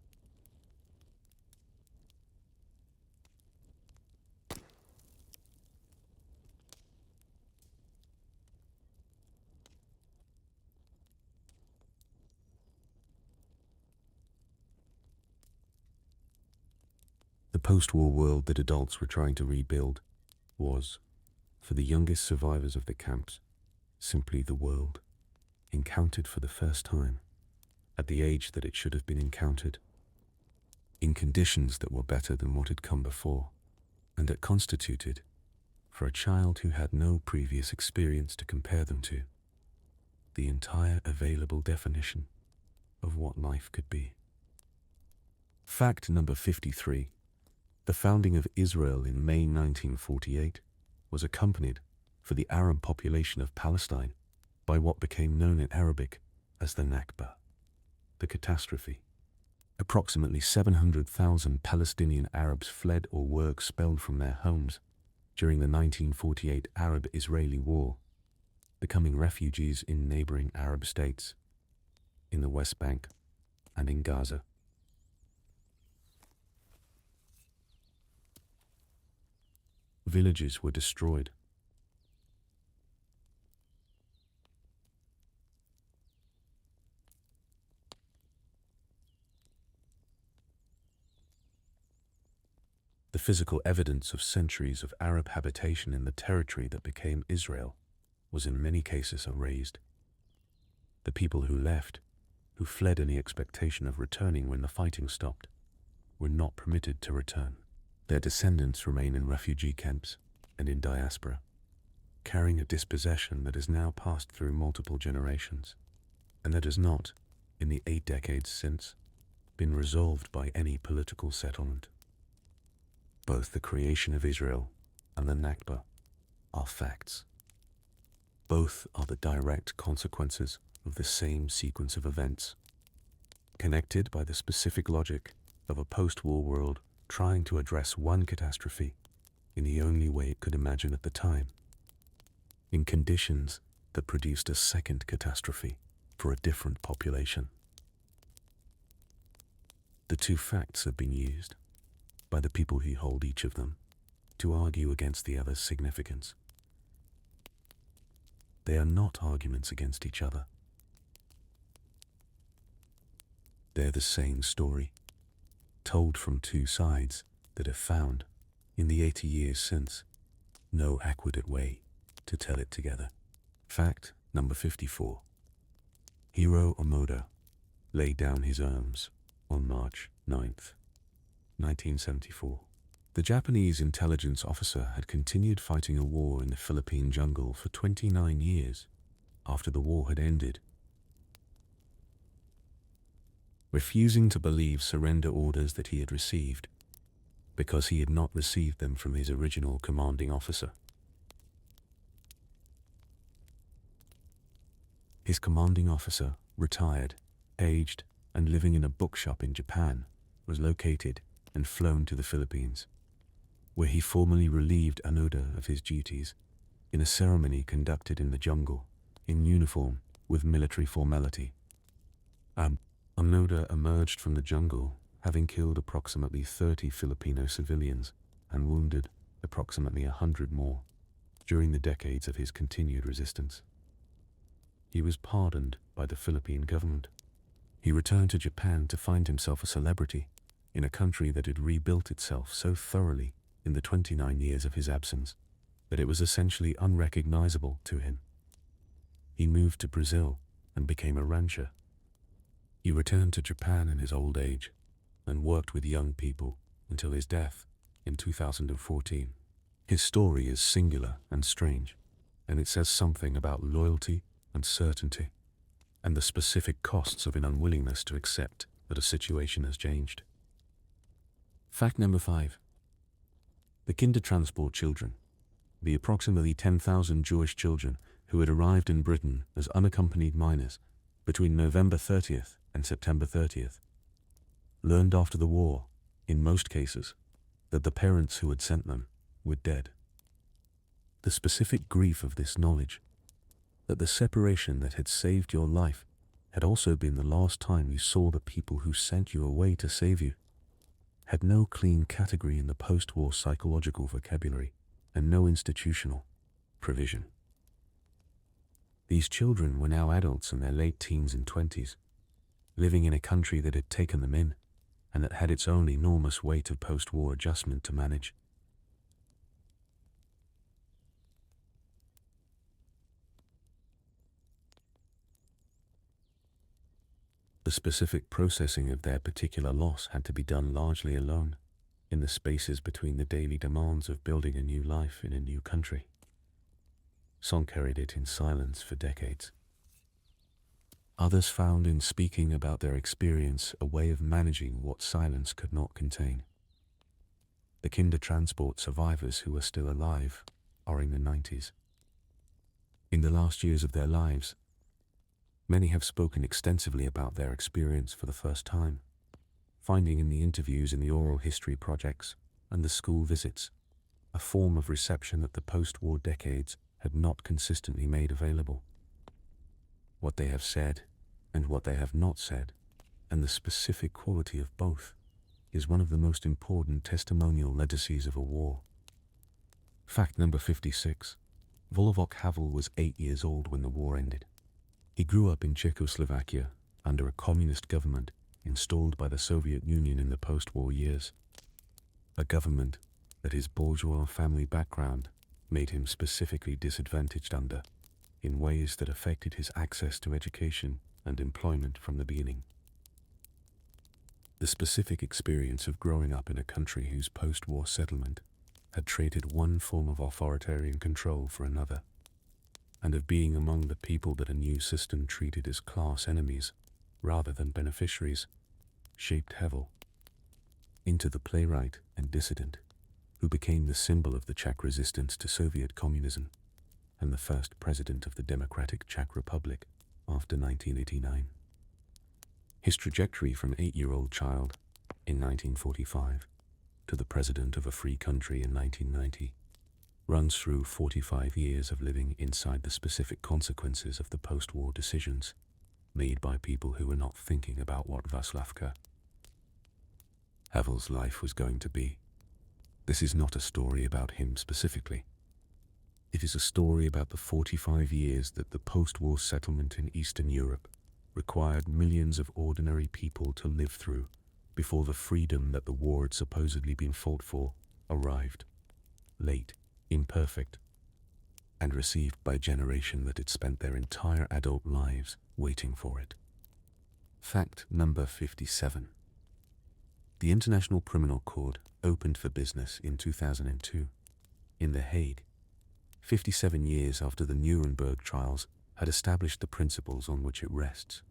Speaker 1: The post-war world that adults were trying to rebuild was, for the youngest survivors of the camps, simply the world, encountered for the first time, at the age that it should have been encountered, in conditions that were better than what had come before, and that constituted, for a child who had no previous experience to compare them to, the entire available definition of what life could be. Fact number 53. The founding of Israel in May 1948 was accompanied, for the Arab population of Palestine, by what became known in Arabic as the Nakba, the catastrophe. Approximately 700,000 Palestinian Arabs fled or were expelled from their homes during the 1948 Arab-Israeli War, becoming refugees in neighboring Arab states, in the West Bank, and in Gaza. Villages were destroyed. The physical evidence of centuries of Arab habitation in the territory that became Israel was in many cases erased. The people who left, who fled any expectation of returning when the fighting stopped, were not permitted to return. Their descendants remain in refugee camps and in diaspora, carrying a dispossession that has now passed through multiple generations, and that has not, in the 8 decades since, been resolved by any political settlement. Both the creation of Israel and the Nakba are facts. Both are the direct consequences of the same sequence of events, connected by the specific logic of a post-war world trying to address one catastrophe in the only way it could imagine at the time, in conditions that produced a second catastrophe for a different population. The two facts have been used, by the people who hold each of them, to argue against the other's significance. They are not arguments against each other. They're the same story, told from two sides that have found, in the 80 years since, no adequate way to tell it together. Fact number 54. Hiro Omoda laid down his arms on March 9th, 1974. The Japanese intelligence officer had continued fighting a war in the Philippine jungle for 29 years after the war had ended, refusing to believe surrender orders that he had received because he had not received them from his original commanding officer. His commanding officer, retired, aged, and living in a bookshop in Japan, was located and flown to the Philippines, where he formally relieved Onoda of his duties in a ceremony conducted in the jungle, in uniform with military formality. Onoda emerged from the jungle, having killed approximately 30 Filipino civilians and wounded approximately 100 more during the decades of his continued resistance. He was pardoned by the Philippine government. He returned to Japan to find himself a celebrity in a country that had rebuilt itself so thoroughly in the 29 years of his absence that it was essentially unrecognizable to him. He moved to Brazil and became a rancher. He returned to Japan in his old age and worked with young people until his death in 2014. His story is singular and strange, and it says something about loyalty and certainty, and the specific costs of an unwillingness to accept that a situation has changed. Fact number 5. The Kindertransport children, the approximately 10,000 Jewish children who had arrived in Britain as unaccompanied minors between November 30th and September 30th, learned after the war, in most cases, that the parents who had sent them were dead. The specific grief of this knowledge, that the separation that had saved your life had also been the last time you saw the people who sent you away to save you, had no clean category in the post-war psychological vocabulary and no institutional provision. These children were now adults in their late teens and 20s, living in a country that had taken them in and that had its own enormous weight of post-war adjustment to manage. specific processing of their particular loss had to be done largely alone, in the spaces between the daily demands of building a new life in a new country. Some carried it in silence for decades. Others found in speaking about their experience a way of managing what silence could not contain. The Kindertransport survivors who are still alive are in the 90s. In the last years of their lives, many have spoken extensively about their experience for the first time, finding in the interviews in the oral history projects and the school visits a form of reception that the post-war decades had not consistently made available. What they have said and what they have not said, and the specific quality of both, is one of the most important testimonial legacies of a war. Fact number 56. Wojciech Havel was 8 years old when the war ended. He grew up in Czechoslovakia under a communist government installed by the Soviet Union in the post-war years. A government that his bourgeois family background made him specifically disadvantaged under, in ways that affected his access to education and employment from the beginning. The specific experience of growing up in a country whose post-war settlement had traded one form of authoritarian control for another, and of being among the people that a new system treated as class enemies rather than beneficiaries, shaped Havel into the playwright and dissident who became the symbol of the Czech resistance to Soviet communism and the first president of the Democratic Czech Republic after 1989. His trajectory from 8-year-old child in 1945 to the president of a free country in 1990 runs through 45 years of living inside the specific consequences of the post-war decisions made by people who were not thinking about what Václavka Havel's life was going to be. This is not a story about him specifically. It is a story about the 45 years that the post-war settlement in Eastern Europe required millions of ordinary people to live through before the freedom that the war had supposedly been fought for arrived, late, imperfect, and received by a generation that had spent their entire adult lives waiting for it. Fact number 57. The International Criminal Court opened for business in 2002 in The Hague, 57 years after the Nuremberg trials had established the principles on which it rests.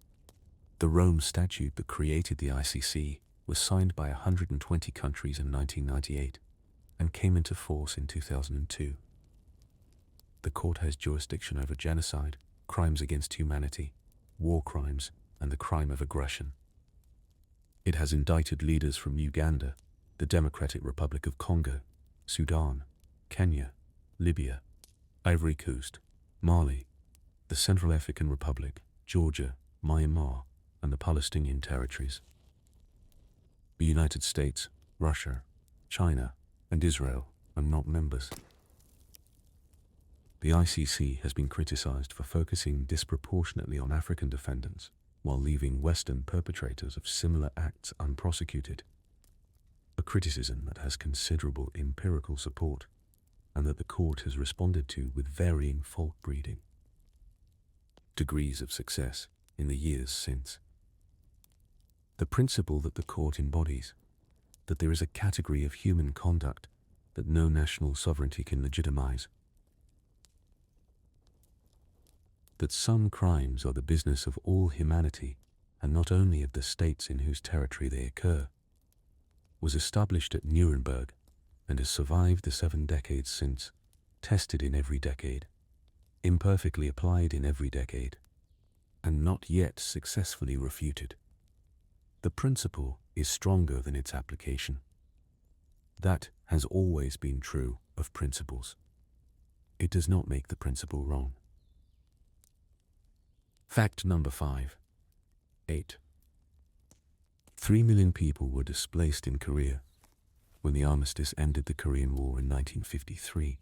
Speaker 1: The Rome Statute that created the ICC was signed by 120 countries in 1998 and came into force in 2002. The court has jurisdiction over genocide, crimes against humanity, war crimes, and the crime of aggression. It has indicted leaders from Uganda, the Democratic Republic of Congo, Sudan, Kenya, Libya, Ivory Coast, Mali, the Central African Republic, Georgia, Myanmar, and the Palestinian territories. The United States, Russia, China, and Israel are not members. The ICC has been criticized for focusing disproportionately on African defendants while leaving Western perpetrators of similar acts unprosecuted, a criticism that has considerable empirical support and that the court has responded to with varying fault-breeding degrees of success in the years since. The principle that the court embodies, that there is a category of human conduct that no national sovereignty can legitimize, that some crimes are the business of all humanity and not only of the states in whose territory they occur, was established at Nuremberg and has survived the 7 decades since, tested in every decade, imperfectly applied in every decade, and not yet successfully refuted. The principle is stronger than its application. That has always been true of principles. It does not make the principle wrong. Fact number 5. 8. 3 million people were displaced in Korea when the armistice ended the Korean War in 1953.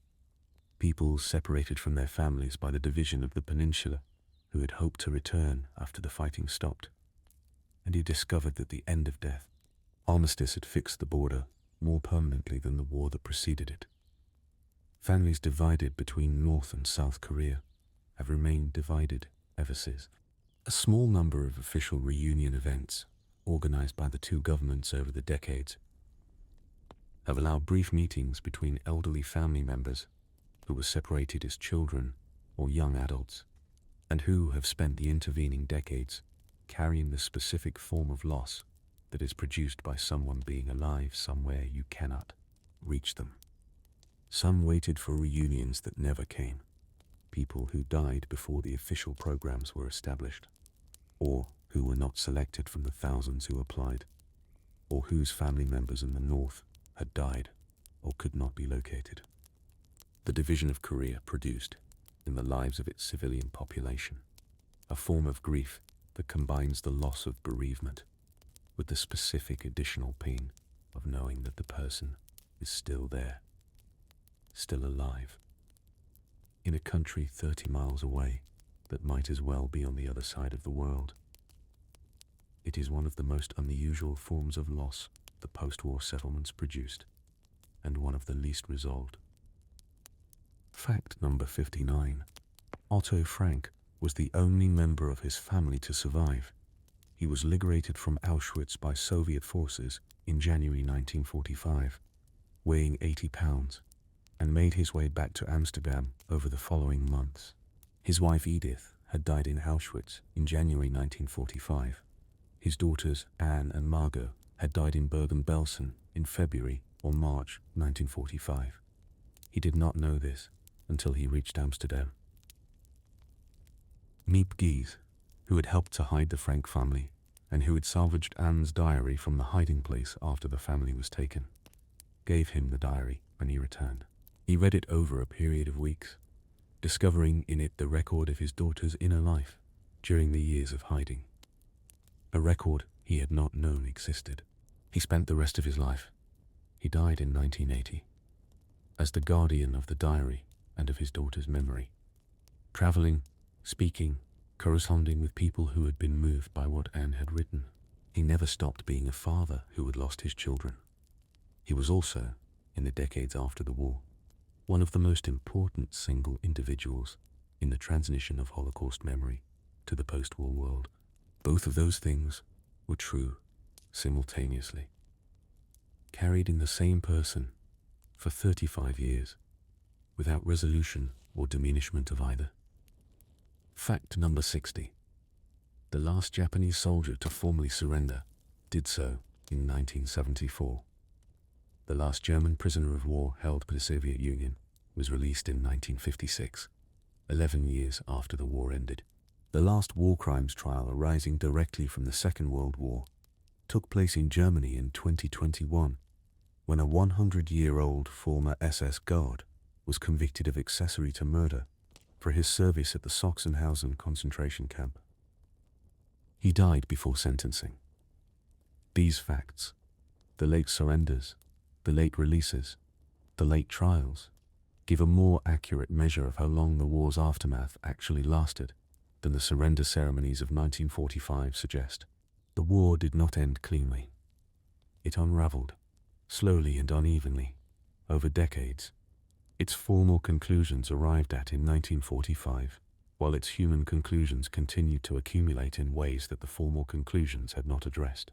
Speaker 1: People separated from their families by the division of the peninsula who had hoped to return after the fighting stopped. And he discovered that the end of death, armistice had fixed the border more permanently than the war that preceded it. Families divided between North and South Korea have remained divided ever since. A small number of official reunion events, organized by the two governments over the decades, have allowed brief meetings between elderly family members who were separated as children or young adults, and who have spent the intervening decades carrying the specific form of loss that is produced by someone being alive somewhere you cannot reach them. Some waited for reunions that never came, people who died before the official programs were established, or who were not selected from the thousands who applied, or whose family members in the north had died or could not be located. The division of Korea produced, in the lives of its civilian population, a form of grief that combines the loss of bereavement with the specific additional pain of knowing that the person is still there, still alive, in a country 30 miles away that might as well be on the other side of the world. It is one of the most unusual forms of loss the post-war settlements produced, and one of the least resolved. Fact number 59. Otto Frank was the only member of his family to survive. He was liberated from Auschwitz by Soviet forces in January 1945, weighing 80 pounds, and made his way back to Amsterdam over the following months. His wife Edith had died in Auschwitz in January 1945. His daughters Anne and Margot had died in Bergen-Belsen in February or March 1945. He did not know this until he reached Amsterdam. Miep Gies, who had helped to hide the Frank family and who had salvaged Anne's diary from the hiding place after the family was taken, gave him the diary when he returned. He read it over a period of weeks, discovering in it the record of his daughter's inner life during the years of hiding, a record he had not known existed. He spent the rest of his life, he died in 1980, as the guardian of the diary and of his daughter's memory, traveling, speaking, corresponding with people who had been moved by what Anne had written. He never stopped being a father who had lost his children. He was also, in the decades after the war, one of the most important single individuals in the transmission of Holocaust memory to the post-war world. Both of those things were true simultaneously, carried in the same person for 35 years, without resolution or diminishment of either. Fact number 60. The last Japanese soldier to formally surrender did so in 1974. The last German prisoner of war held by the Soviet Union was released in 1956, 11 years after the war ended. The last war crimes trial arising directly from the Second World War took place in Germany in 2021, when a 100-year-old former SS guard was convicted of accessory to murder for his service at the Sachsenhausen concentration camp. He died before sentencing. These facts, the late surrenders, the late releases, the late trials, give a more accurate measure of how long the war's aftermath actually lasted than the surrender ceremonies of 1945 suggest. The war did not end cleanly. It unraveled, slowly and unevenly, over decades. Its formal conclusions arrived at in 1945, while its human conclusions continued to accumulate in ways that the formal conclusions had not addressed.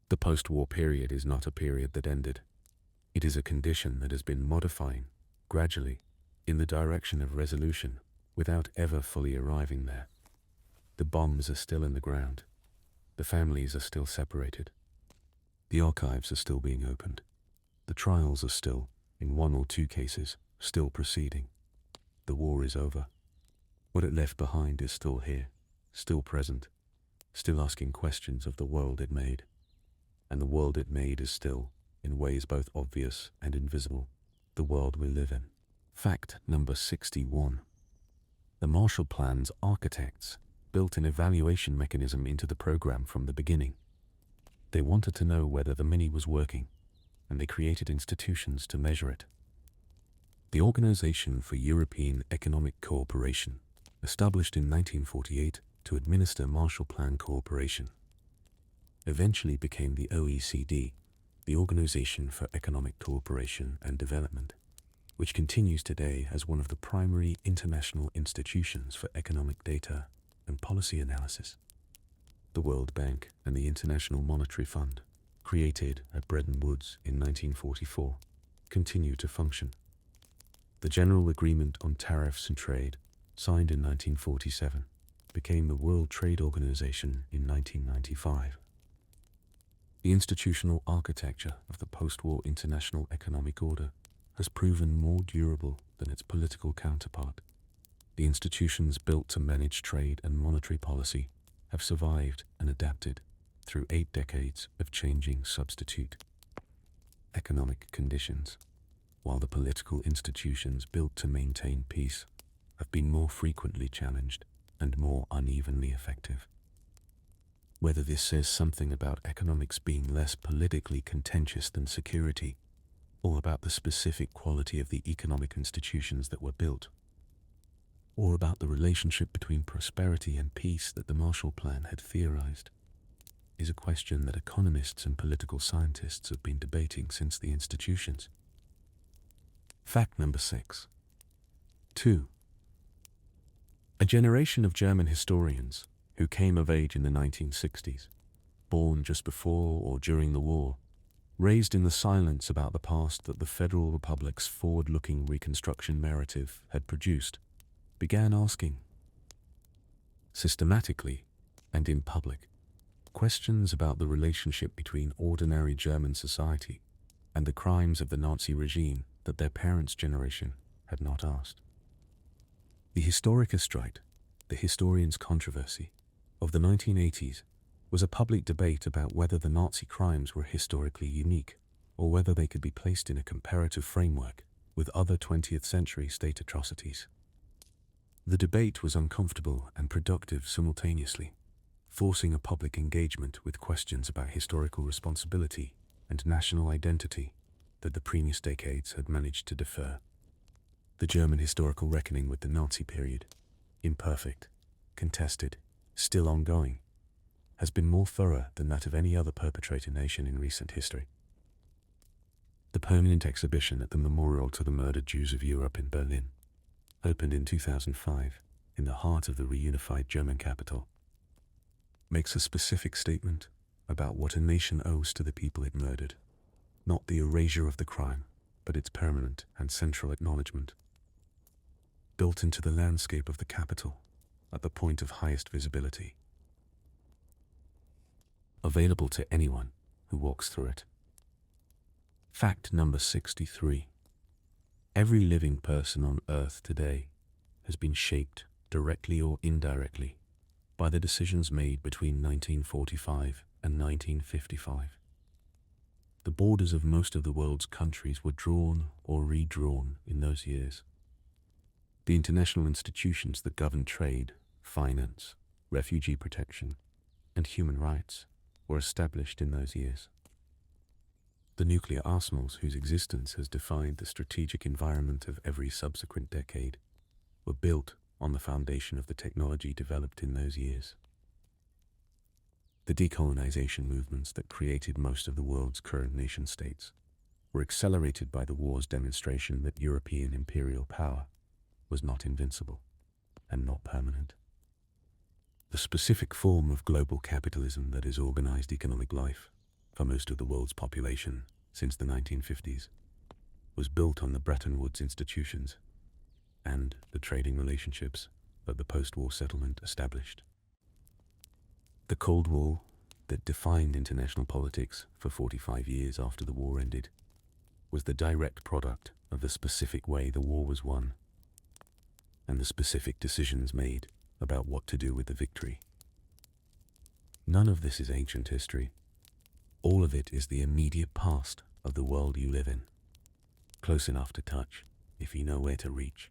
Speaker 1: The post-war period is not a period that ended. It is a condition that has been modifying, gradually, in the direction of resolution, without ever fully arriving there. The bombs are still in the ground. The families are still separated. The archives are still being opened. The trials are still, in one or two cases, still proceeding. The war is over. What it left behind is still here, still present, still asking questions of the world it made. And the world it made is still, in ways both obvious and invisible, the world we live in. Fact number 61. The Marshall Plan's architects built an evaluation mechanism into the program from the beginning. They wanted to know whether the mini was working, and they created institutions to measure it. The Organization for European Economic Cooperation, established in 1948 to administer Marshall Plan cooperation, eventually became the OECD, the Organization for Economic Cooperation and Development, which continues today as one of the primary international institutions for economic data and policy analysis. The World Bank and the International Monetary Fund, created at Bretton Woods in 1944, continue to function. The General Agreement on Tariffs and Trade, signed in 1947, became the World Trade Organization in 1995. The institutional architecture of the post-war international economic order has proven more durable than its political counterpart. The institutions built to manage trade and monetary policy have survived and adapted through 8 decades of changing substitute economic conditions, while the political institutions built to maintain peace have been more frequently challenged and more unevenly effective. Whether this says something about economics being less politically contentious than security, or about the specific quality of the economic institutions that were built, or about the relationship between prosperity and peace that the Marshall Plan had theorized, is a question that economists and political scientists have been debating since the institutions. Fact number 6. 2. A generation of German historians who came of age in the 1960s, born just before or during the war, raised in the silence about the past that the Federal Republic's forward-looking Reconstruction narrative had produced, began asking, systematically and in public, questions about the relationship between ordinary German society and the crimes of the Nazi regime that their parents' generation had not asked. The Historikerstreit, the historians' controversy, of the 1980s was a public debate about whether the Nazi crimes were historically unique or whether they could be placed in a comparative framework with other 20th century state atrocities. The debate was uncomfortable and productive simultaneously, forcing a public engagement with questions about historical responsibility and national identity that the previous decades had managed to defer. The German historical reckoning with the Nazi period, imperfect, contested, still ongoing, has been more thorough than that of any other perpetrator nation in recent history. The permanent exhibition at the Memorial to the Murdered Jews of Europe in Berlin opened in 2005 in the heart of the reunified German capital, makes a specific statement about what a nation owes to the people it murdered, not the erasure of the crime, but its permanent and central acknowledgement. Built into the landscape of the capital at the point of highest visibility. Available to anyone who walks through it. Fact number 63. Every living person on Earth today has been shaped, directly or indirectly, by the decisions made between 1945 and 1955. The borders of most of the world's countries were drawn or redrawn in those years. The international institutions that govern trade, finance, refugee protection, and human rights were established in those years. The nuclear arsenals whose existence has defined the strategic environment of every subsequent decade were built on the foundation of the technology developed in those years. The decolonization movements that created most of the world's current nation-states were accelerated by the war's demonstration that European imperial power was not invincible and not permanent. The specific form of global capitalism that has organized economic life for most of the world's population since the 1950s was built on the Bretton Woods institutions and the trading relationships that the post-war settlement established. The Cold War that defined international politics for 45 years after the war ended was the direct product of the specific way the war was won and the specific decisions made about what to do with the victory. None of this is ancient history. All of it is the immediate past of the world you live in, close enough to touch if you know where to reach.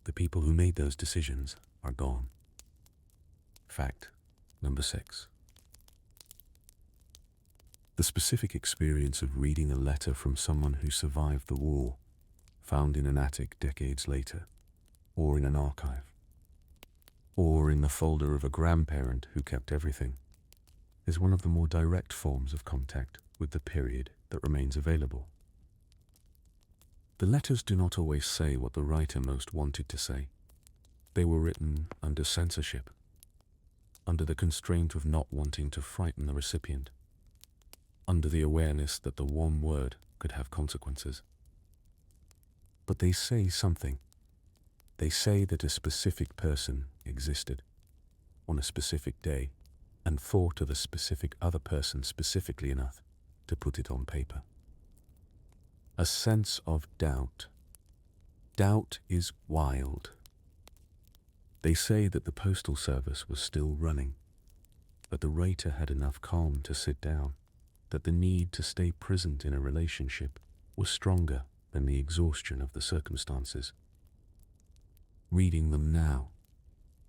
Speaker 1: The people who made those decisions are gone. Fact number 6. The specific experience of reading a letter from someone who survived the war, found in an attic decades later, or in an archive, or in the folder of a grandparent who kept everything, is one of the more direct forms of contact with the period that remains available. The letters do not always say what the writer most wanted to say. They were written under censorship. under the constraint of not wanting to frighten the recipient, under the awareness that the one word could have consequences. But they say something. They say that a specific person existed on a specific day and thought of a specific other person specifically enough to put it on paper. A sense of doubt. Doubt is wild. They say that the postal service was still running, that the writer had enough calm to sit down, that the need to stay present in a relationship was stronger than the exhaustion of the circumstances. Reading them now,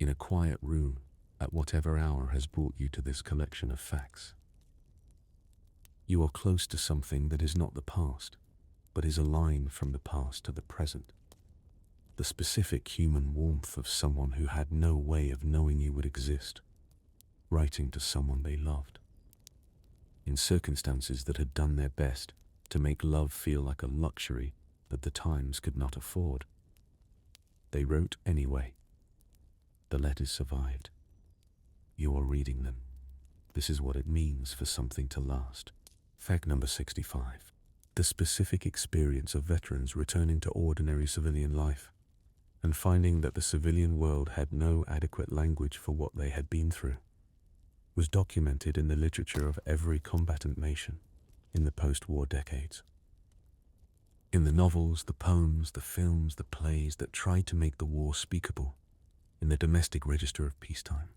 Speaker 1: in a quiet room, at whatever hour has brought you to this collection of facts. You are close to something that is not the past, but is a line from the past to the present. The specific human warmth of someone who had no way of knowing you would exist, writing to someone they loved, in circumstances that had done their best to make love feel like a luxury that the times could not afford. They wrote anyway. The letters survived. You are reading them. This is what it means for something to last. Fact number 65. The specific experience of veterans returning to ordinary civilian life and finding that the civilian world had no adequate language for what they had been through was documented in the literature of every combatant nation in the post-war decades. In the novels, the poems, the films, the plays that tried to make the war speakable in the domestic register of peacetime.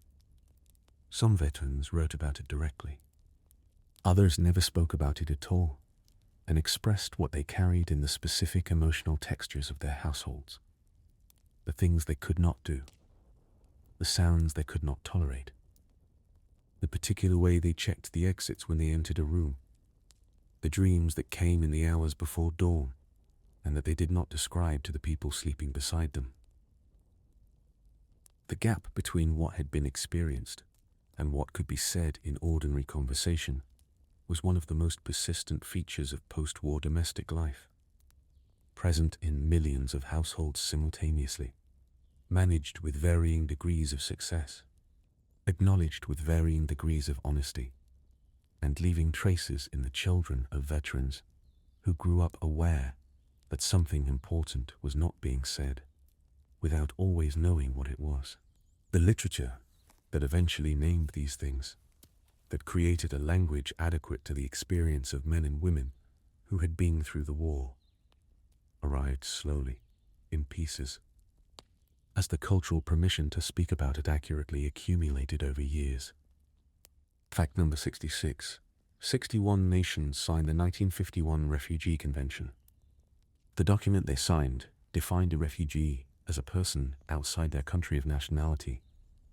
Speaker 1: Some veterans wrote about it directly. Others never spoke about it at all and expressed what they carried in the specific emotional textures of their households, the things they could not do, the sounds they could not tolerate, the particular way they checked the exits when they entered a room, the dreams that came in the hours before dawn and that they did not describe to the people sleeping beside them. The gap between what had been experienced and what could be said in ordinary conversation was one of the most persistent features of post-war domestic life, present in millions of households simultaneously, managed with varying degrees of success, acknowledged with varying degrees of honesty, and leaving traces in the children of veterans who grew up aware that something important was not being said, without always knowing what it was. The literature that eventually named these things, that created a language adequate to the experience of men and women who had been through the war, arrived slowly, in pieces, as the cultural permission to speak about it accurately accumulated over years. Fact number 66. 61 nations signed the 1951 Refugee Convention. The document they signed defined a refugee as a person outside their country of nationality,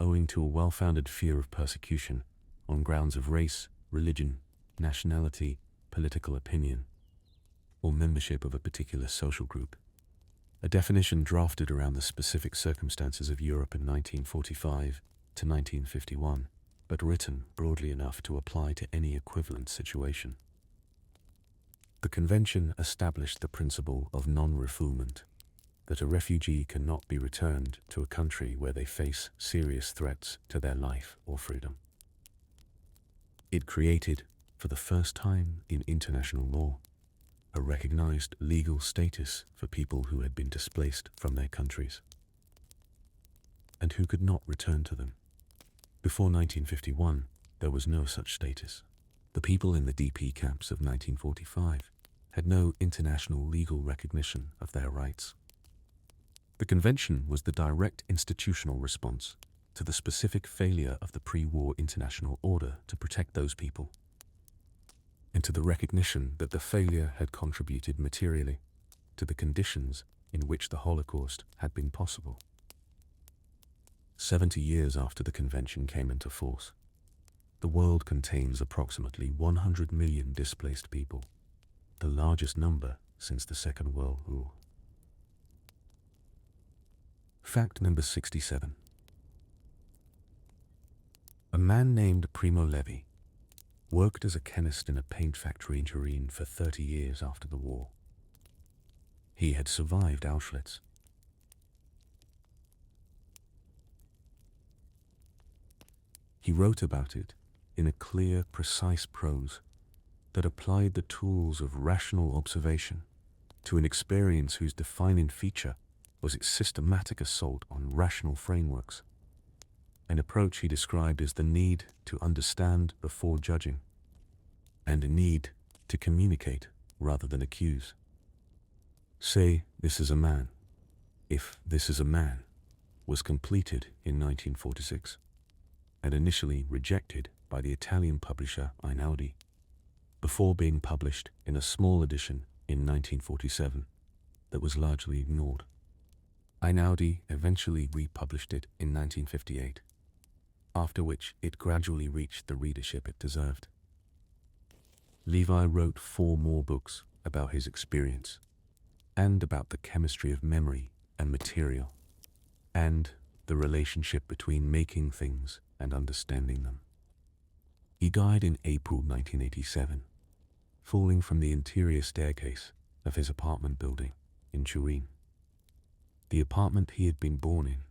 Speaker 1: owing to a well-founded fear of persecution on grounds of race, religion, nationality, political opinion, or membership of a particular social group. A definition drafted around the specific circumstances of Europe in 1945 to 1951, but written broadly enough to apply to any equivalent situation. The convention established the principle of non-refoulement, that a refugee cannot be returned to a country where they face serious threats to their life or freedom. It created, for the first time in international law, a recognized legal status for people who had been displaced from their countries and who could not return to them. Before 1951, there was no such status. The people in the DP camps of 1945 had no international legal recognition of their rights. The convention was the direct institutional response to the specific failure of the pre-war international order to protect those people, and to the recognition that the failure had contributed materially to the conditions in which the Holocaust had been possible. 70 years after the convention came into force, the world contains approximately 100 million displaced people, the largest number since the Second World War. Fact number 67. A man named Primo Levi worked as a chemist in a paint factory in Turin for 30 years after the war. He had survived Auschwitz. He wrote about it in a clear, precise prose that applied the tools of rational observation to an experience whose defining feature was its systematic assault on rational frameworks, an approach he described as the need to understand before judging, and a need to communicate rather than accuse. Say, This Is a Man, If This Is a Man, was completed in 1946 and initially rejected by the Italian publisher Einaudi, before being published in a small edition in 1947 that was largely ignored. Einaudi eventually republished it in 1958, after which it gradually reached the readership it deserved. Levi wrote 4 more books about his experience and about the chemistry of memory and material, and the relationship between making things and understanding them. He died in April 1987, falling from the interior staircase of his apartment building in Turin. The apartment he had been born in,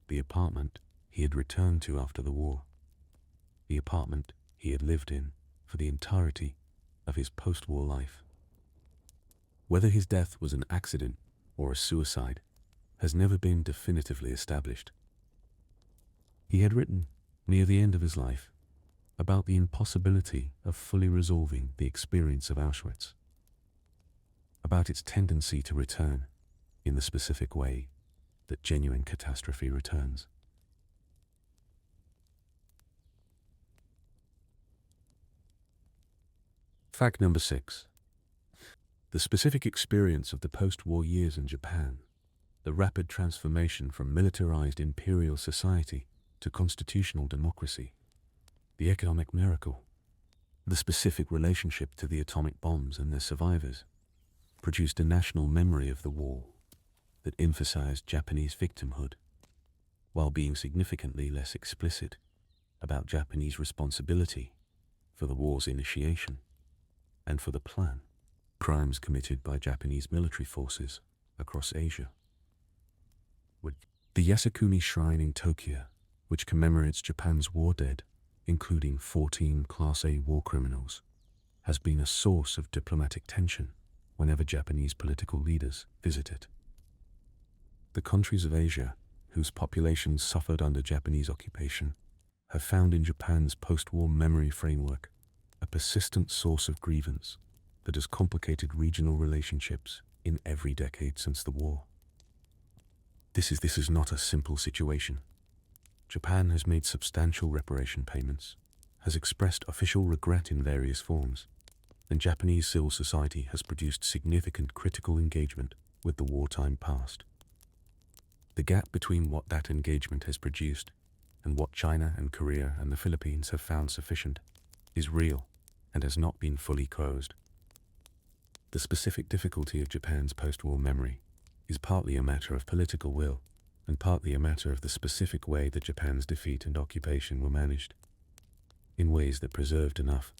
Speaker 1: the apartment he had returned to after the war, the apartment he had lived in for the entirety of his post-war life. Whether his death was an accident or a suicide has never been definitively established. He had written, near the end of his life, about the impossibility of fully resolving the experience of Auschwitz, about its tendency to return in the specific way that genuine catastrophe returns. Fact number 6. The specific experience of the post-war years in Japan, the rapid transformation from militarized imperial society to constitutional democracy, the economic miracle, the specific relationship to the atomic bombs and their survivors, produced a national memory of the war that emphasized Japanese victimhood, while being significantly less explicit about Japanese responsibility for the war's initiation and for the plan, crimes committed by Japanese military forces across Asia. The Yasukuni Shrine in Tokyo, which commemorates Japan's war dead, including 14 Class A war criminals, has been a source of diplomatic tension whenever Japanese political leaders visit it. The countries of Asia, whose populations suffered under Japanese occupation, have found in Japan's post-war memory framework a persistent source of grievance that has complicated regional relationships in every decade since the war. This is not a simple situation. Japan has made substantial reparation payments, has expressed official regret in various forms, and Japanese civil society has produced significant critical engagement with the wartime past. The gap between what that engagement has produced and what China and Korea and the Philippines have found sufficient is real and has not been fully closed. The specific difficulty of Japan's post-war memory is partly a matter of political will and partly a matter of the specific way that Japan's defeat and occupation were managed, in ways that preserved enough.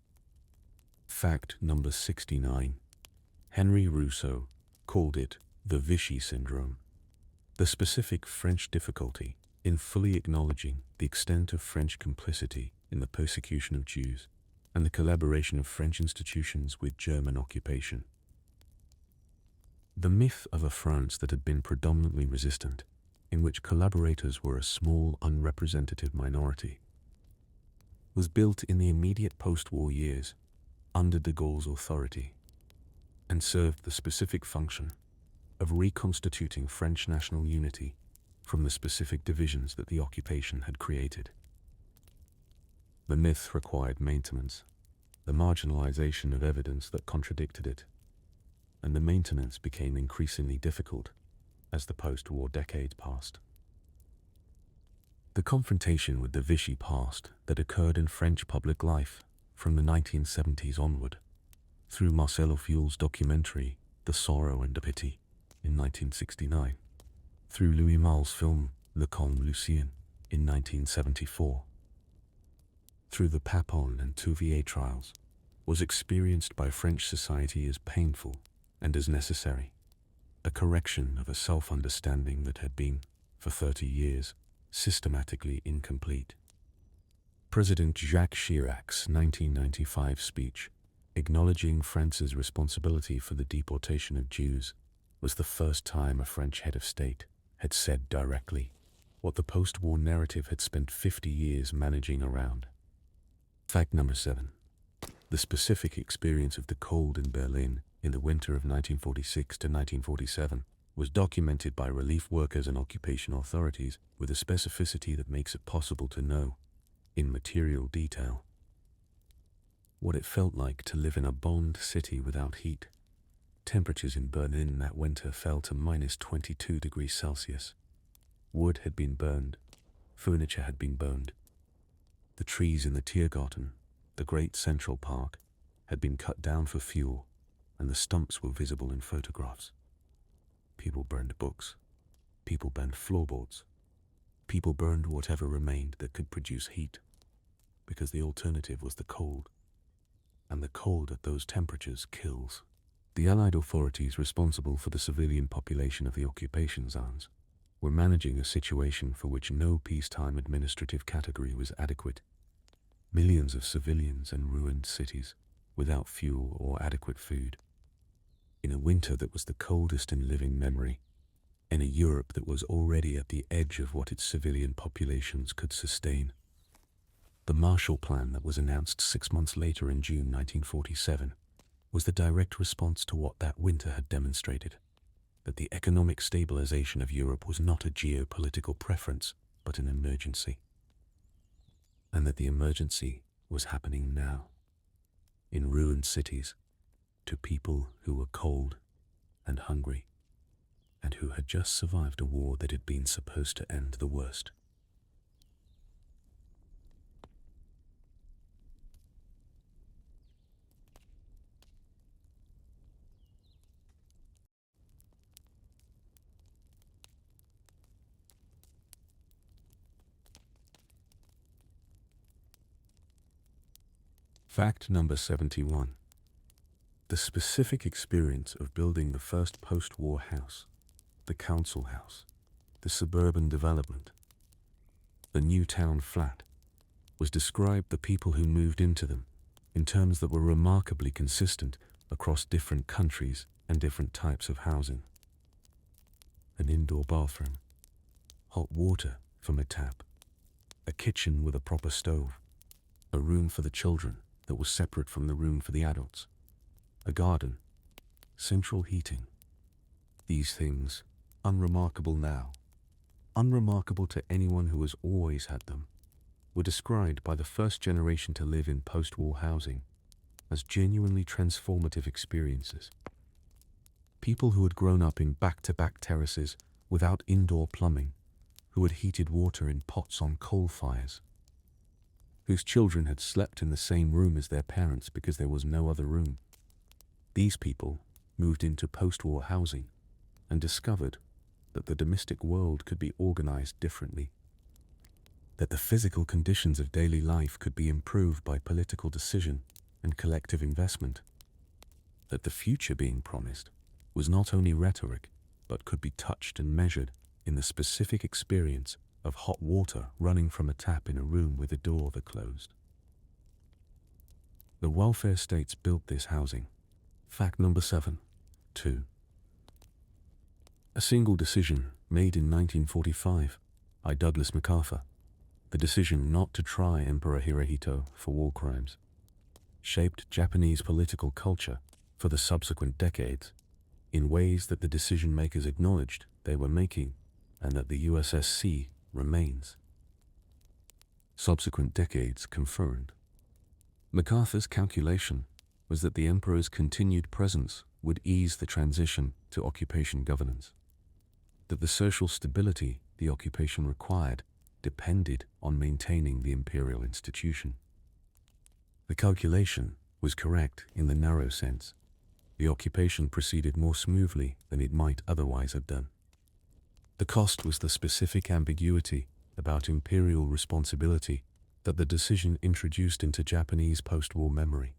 Speaker 1: Fact number 69. Henry Rousseau called it the Vichy syndrome, the specific French difficulty in fully acknowledging the extent of French complicity in the persecution of Jews and the collaboration of French institutions with German occupation. The myth of a France that had been predominantly resistant, in which collaborators were a small, unrepresentative minority, was built in the immediate post-war years under de Gaulle's authority and served the specific function of reconstituting French national unity from the specific divisions that the occupation had created. The myth required maintenance, the marginalization of evidence that contradicted it, and the maintenance became increasingly difficult as the post-war decade passed. The confrontation with the Vichy past that occurred in French public life from the 1970s onward, through Marcel Auful's documentary The Sorrow and the Pity in 1969, through Louis Malle's film Le Con Lucien in 1974, through the Papon and Touvier trials, was experienced by French society as painful and as necessary, a correction of a self-understanding that had been, for 30 years, systematically incomplete. President Jacques Chirac's 1995 speech, acknowledging France's responsibility for the deportation of Jews, was the first time a French head of state had said directly what the post-war narrative had spent 50 years managing around. Fact number 7. The specific experience of the cold in Berlin in the winter of 1946 to 1947 was documented by relief workers and occupation authorities with a specificity that makes it possible to know, in material detail, what it felt like to live in a bombed city without heat. Temperatures in Berlin that winter fell to minus 22 degrees Celsius. Wood had been burned, furniture had been burned. The trees in the Tiergarten, the great central park, had been cut down for fuel, and the stumps were visible in photographs. People burned books. People burned floorboards. People burned whatever remained that could produce heat, because the alternative was the cold, and the cold at those temperatures kills. The Allied authorities responsible for the civilian population of the occupation zones were managing a situation for which no peacetime administrative category was adequate. Millions of civilians and ruined cities without fuel or adequate food. In a winter that was the coldest in living memory, in a Europe that was already at the edge of what its civilian populations could sustain. The Marshall Plan that was announced 6 months later in June 1947 was the direct response to what that winter had demonstrated, that the economic stabilization of Europe was not a geopolitical preference, but an emergency. And that the emergency was happening now, in ruined cities, to people who were cold and hungry, and who had just survived a war that had been supposed to end the worst. Fact number 71. The specific experience of building the first post-war house, the council house, the suburban development, the new town flat, was described the people who moved into them in terms that were remarkably consistent across different countries and different types of housing. An indoor bathroom, hot water from a tap, a kitchen with a proper stove, a room for the children that was separate from the room for the adults, a garden, central heating. These things, unremarkable now, unremarkable to anyone who has always had them, were described by the first generation to live in post-war housing as genuinely transformative experiences. People who had grown up in back-to-back terraces without indoor plumbing, who had heated water in pots on coal fires, whose children had slept in the same room as their parents because there was no other room. These people moved into post-war housing and discovered that the domestic world could be organized differently, that the physical conditions of daily life could be improved by political decision and collective investment, that the future being promised was not only rhetoric, but could be touched and measured in the specific experience of hot water running from a tap in a room with a door that closed. The welfare states built this housing. Fact number 7. 2. A single decision made in 1945 by Douglas MacArthur, the decision not to try Emperor Hirohito for war crimes, shaped Japanese political culture for the subsequent decades in ways that the decision-makers acknowledged they were making and that the USSC remains. Subsequent decades confirmed. MacArthur's calculation was that the emperor's continued presence would ease the transition to occupation governance, that the social stability the occupation required depended on maintaining the imperial institution. The calculation was correct in the narrow sense. The occupation proceeded more smoothly than it might otherwise have done. The cost was the specific ambiguity about imperial responsibility that the decision introduced into Japanese post-war memory.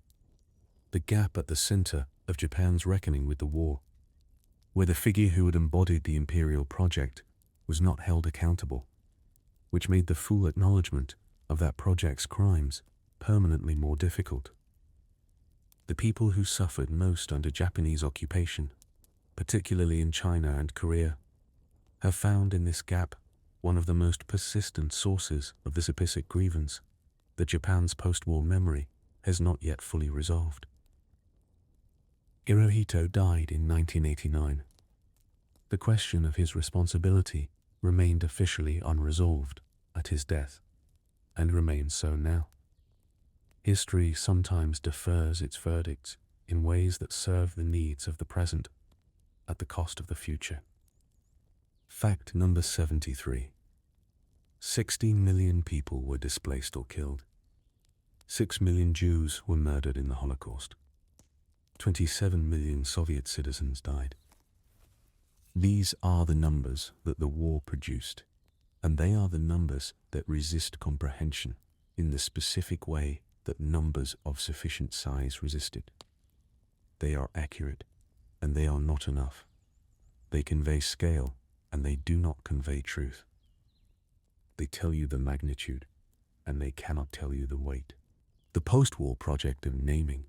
Speaker 1: The gap at the center of Japan's reckoning with the war, where the figure who had embodied the imperial project was not held accountable, which made the full acknowledgement of that project's crimes permanently more difficult. The people who suffered most under Japanese occupation, particularly in China and Korea, have found in this gap one of the most persistent sources of this epic grievance that Japan's post-war memory has not yet fully resolved. Hirohito died in 1989. The question of his responsibility remained officially unresolved at his death, and remains so now. History sometimes defers its verdicts in ways that serve the needs of the present at the cost of the future. Fact number 73. 16 million people were displaced or killed. 6 million Jews were murdered in the Holocaust. 27 million Soviet citizens died. These are the numbers that the war produced, and they are the numbers that resist comprehension in the specific way that numbers of sufficient size resisted. They are accurate, and they are not enough. They convey scale, and they do not convey truth. They tell you the magnitude, and they cannot tell you the weight. The post-war project of naming,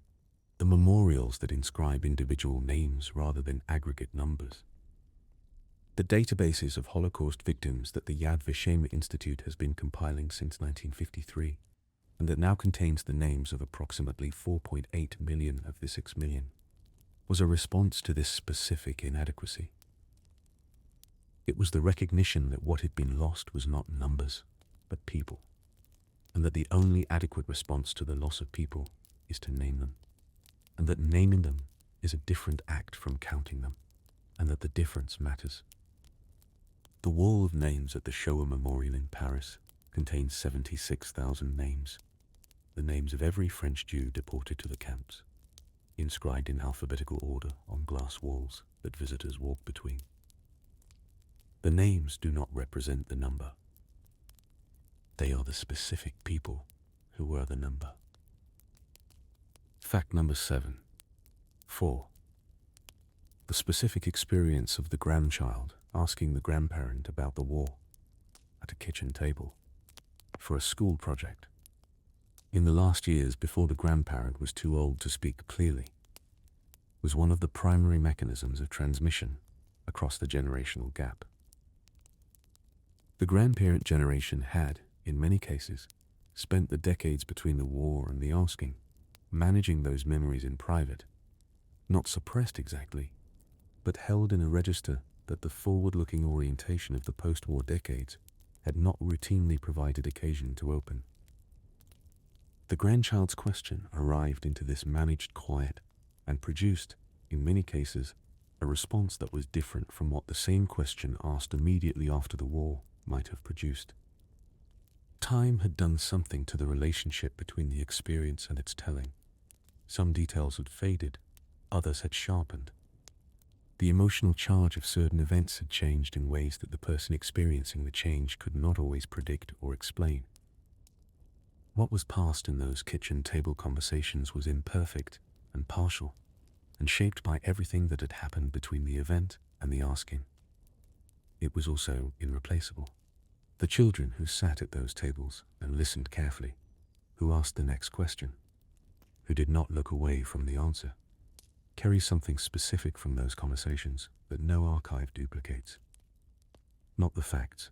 Speaker 1: the memorials that inscribe individual names rather than aggregate numbers, the databases of Holocaust victims that the Yad Vashem Institute has been compiling since 1953, and that now contains the names of approximately 4.8 million of the 6 million, was a response to this specific inadequacy. It was the recognition that what had been lost was not numbers, but people, and that the only adequate response to the loss of people is to name them, and that naming them is a different act from counting them, and that the difference matters. The wall of names at the Shoah Memorial in Paris contains 76,000 names, the names of every French Jew deported to the camps, inscribed in alphabetical order on glass walls that visitors walk between. The names do not represent the number. They are the specific people who were the number. Fact number 7. 4. The specific experience of the grandchild asking the grandparent about the war at a kitchen table for a school project in the last years before the grandparent was too old to speak clearly was one of the primary mechanisms of transmission across the generational gap. The grandparent generation had, in many cases, spent the decades between the war and the asking, managing those memories in private, not suppressed exactly, but held in a register that the forward-looking orientation of the post-war decades had not routinely provided occasion to open. The grandchild's question arrived into this managed quiet and produced, in many cases, a response that was different from what the same question asked immediately after the war might have produced. Time had done something to the relationship between the experience and its telling. Some details had faded, others had sharpened. The emotional charge of certain events had changed in ways that the person experiencing the change could not always predict or explain. What was passed in those kitchen table conversations was imperfect and partial, and shaped by everything that had happened between the event and the asking. It was also irreplaceable. The children who sat at those tables and listened carefully, who asked the next question, who did not look away from the answer, carry something specific from those conversations that no archive duplicates. Not the facts.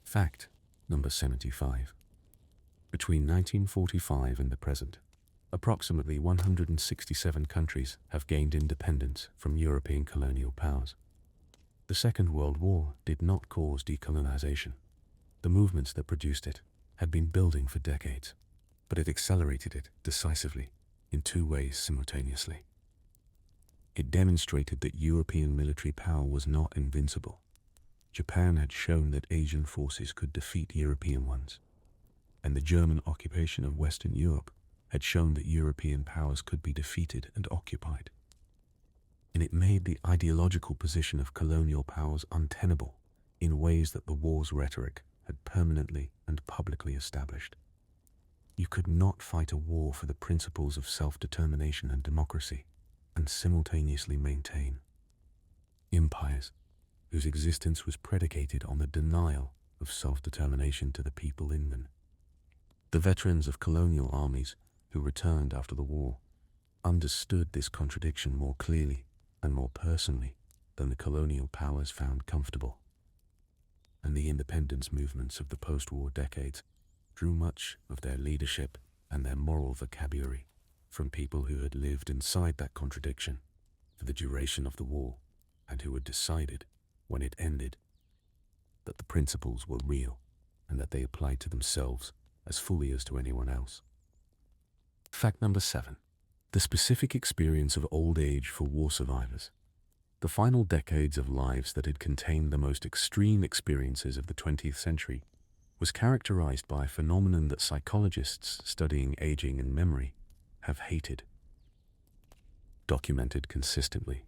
Speaker 1: Fact number 75. Between 1945 and the present, approximately 167 countries have gained independence from European colonial powers. The Second World War did not cause decolonization. The movements that produced it had been building for decades, but it accelerated it decisively in two ways simultaneously. It demonstrated that European military power was not invincible. Japan had shown that Asian forces could defeat European ones, and the German occupation of Western Europe had shown that European powers could be defeated and occupied. And it made the ideological position of colonial powers untenable in ways that the war's rhetoric had permanently and publicly established. You could not fight a war for the principles of self-determination and democracy and simultaneously maintain empires whose existence was predicated on the denial of self-determination to the people in them. The veterans of colonial armies who returned after the war understood this contradiction more clearly and more personally than the colonial powers found comfortable. And the independence movements of the post-war decades drew much of their leadership and their moral vocabulary from people who had lived inside that contradiction for the duration of the war and who had decided, when it ended, that the principles were real and that they applied to themselves as fully as to anyone else. Fact number 7. The specific experience of old age for war survivors. The final decades of lives that had contained the most extreme experiences of the 20th century was characterized by a phenomenon that psychologists studying aging and memory have hated. Documented consistently,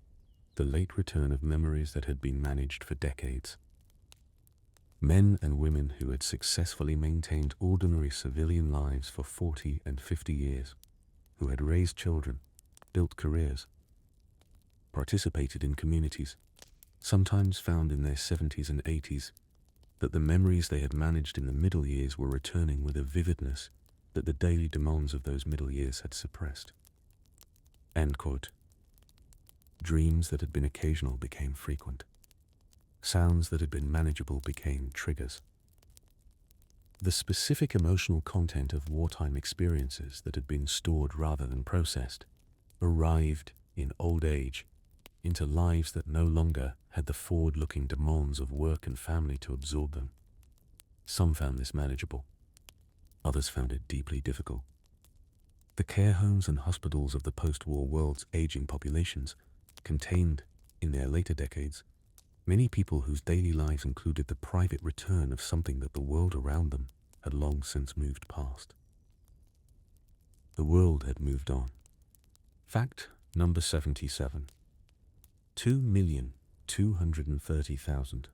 Speaker 1: the late return of memories that had been managed for decades. Men and women who had successfully maintained ordinary civilian lives for 40 and 50 years, who had raised children, built careers, participated in communities, sometimes found in their 70s and 80s, that the memories they had managed in the middle years were returning with a vividness that the daily demands of those middle years had suppressed. End quote. Dreams that had been occasional became frequent. Sounds that had been manageable became triggers. The specific emotional content of wartime experiences that had been stored rather than processed arrived in old age into lives that no longer had the forward-looking demands of work and family to absorb them. Some found this manageable. Others found it deeply difficult. The care homes and hospitals of the post-war world's aging populations contained, in their later decades, many people whose daily lives included the private return of something that the world around them had long since moved past. The world had moved on. Fact number 77. 2,230,000.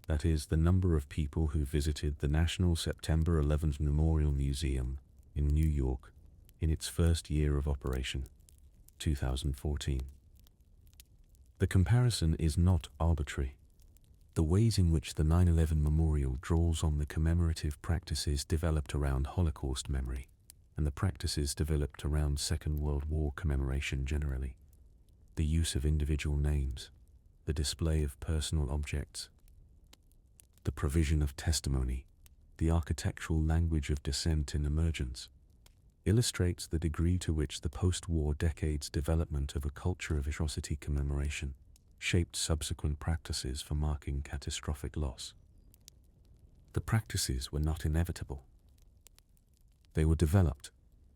Speaker 1: That is the number of people who visited the National September 11th Memorial Museum in New York in its first year of operation, 2014. The comparison is not arbitrary. The ways in which the 9/11 Memorial draws on the commemorative practices developed around Holocaust memory and the practices developed around Second World War commemoration generally, the use of individual names, the display of personal objects, the provision of testimony, the architectural language of dissent and emergence, illustrates the degree to which the post-war decades' development of a culture of atrocity commemoration shaped subsequent practices for marking catastrophic loss. The practices were not inevitable. They were developed,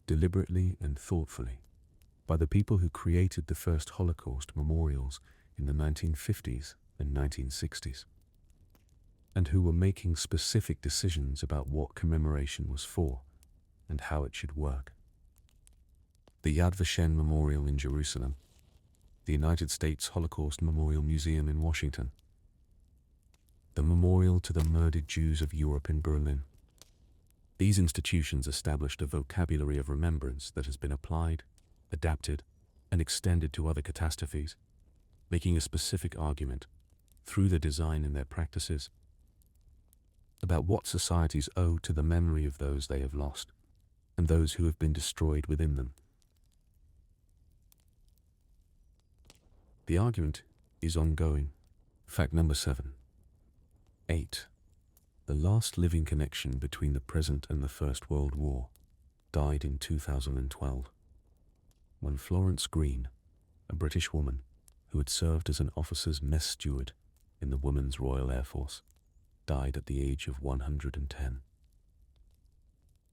Speaker 1: deliberately and thoughtfully, by the people who created the first Holocaust memorials in the 1950s and 1960s, and who were making specific decisions about what commemoration was for and how it should work. The Yad Vashem Memorial in Jerusalem, the United States Holocaust Memorial Museum in Washington, the Memorial to the Murdered Jews of Europe in Berlin. These institutions established a vocabulary of remembrance that has been applied, adapted, and extended to other catastrophes, making a specific argument, through the design in their practices, about what societies owe to the memory of those they have lost and those who have been destroyed within them. The argument is ongoing. Fact number 7. 8. The last living connection between the present and the First World War died in 2012, when Florence Green, a British woman who had served as an officer's mess steward in the Women's Royal Air Force, died at the age of 110.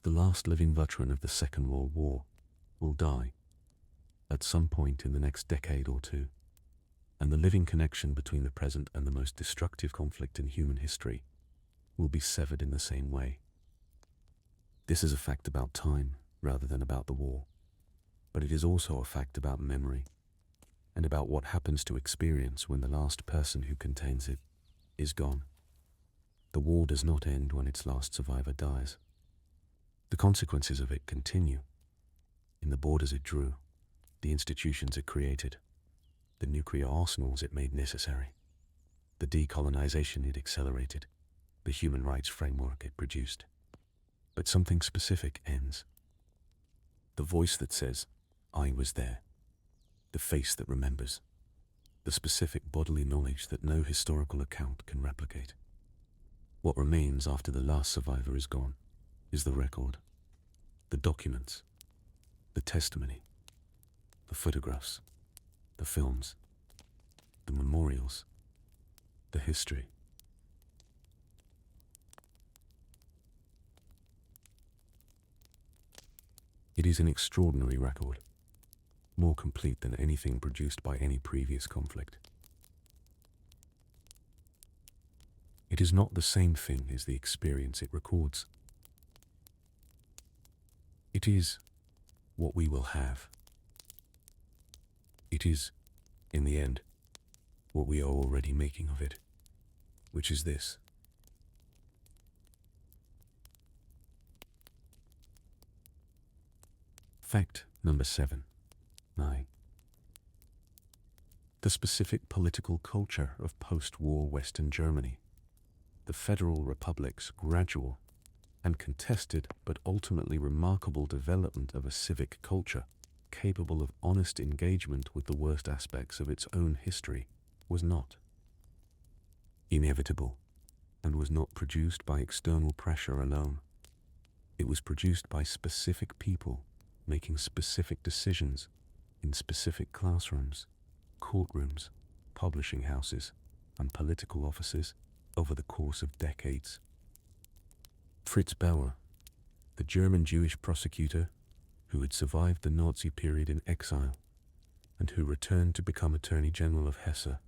Speaker 1: The last living veteran of the Second World War will die at some point in the next decade or two, and the living connection between the present and the most destructive conflict in human history will be severed in the same way. This is a fact about time rather than about the war, but it is also a fact about memory and about what happens to experience when the last person who contains it is gone. The war does not end when its last survivor dies. The consequences of it continue in the borders it drew, the institutions it created, the nuclear arsenals it made necessary, the decolonization it accelerated, the human rights framework it produced. but something specific ends. The voice that says, "I was there." The face that remembers. The specific bodily knowledge that no historical account can replicate. What remains after the last survivor is gone is the record, the documents, the testimony, the photographs, the films, the memorials, the history. It is an extraordinary record, more complete than anything produced by any previous conflict. It is not the same thing as the experience it records. It is what we will have. It is, in the end, what we are already making of it, which is this. Fact number 7. 9. The specific political culture of post-war Western Germany, the Federal Republic's gradual and contested but ultimately remarkable development of a civic culture capable of honest engagement with the worst aspects of its own history, was not inevitable and was not produced by external pressure alone. It was produced by specific people making specific decisions in specific classrooms, courtrooms, publishing houses, and political offices over the course of decades. Fritz Bauer, the German Jewish prosecutor who had survived the Nazi period in exile and who returned to become Attorney General of Hesse,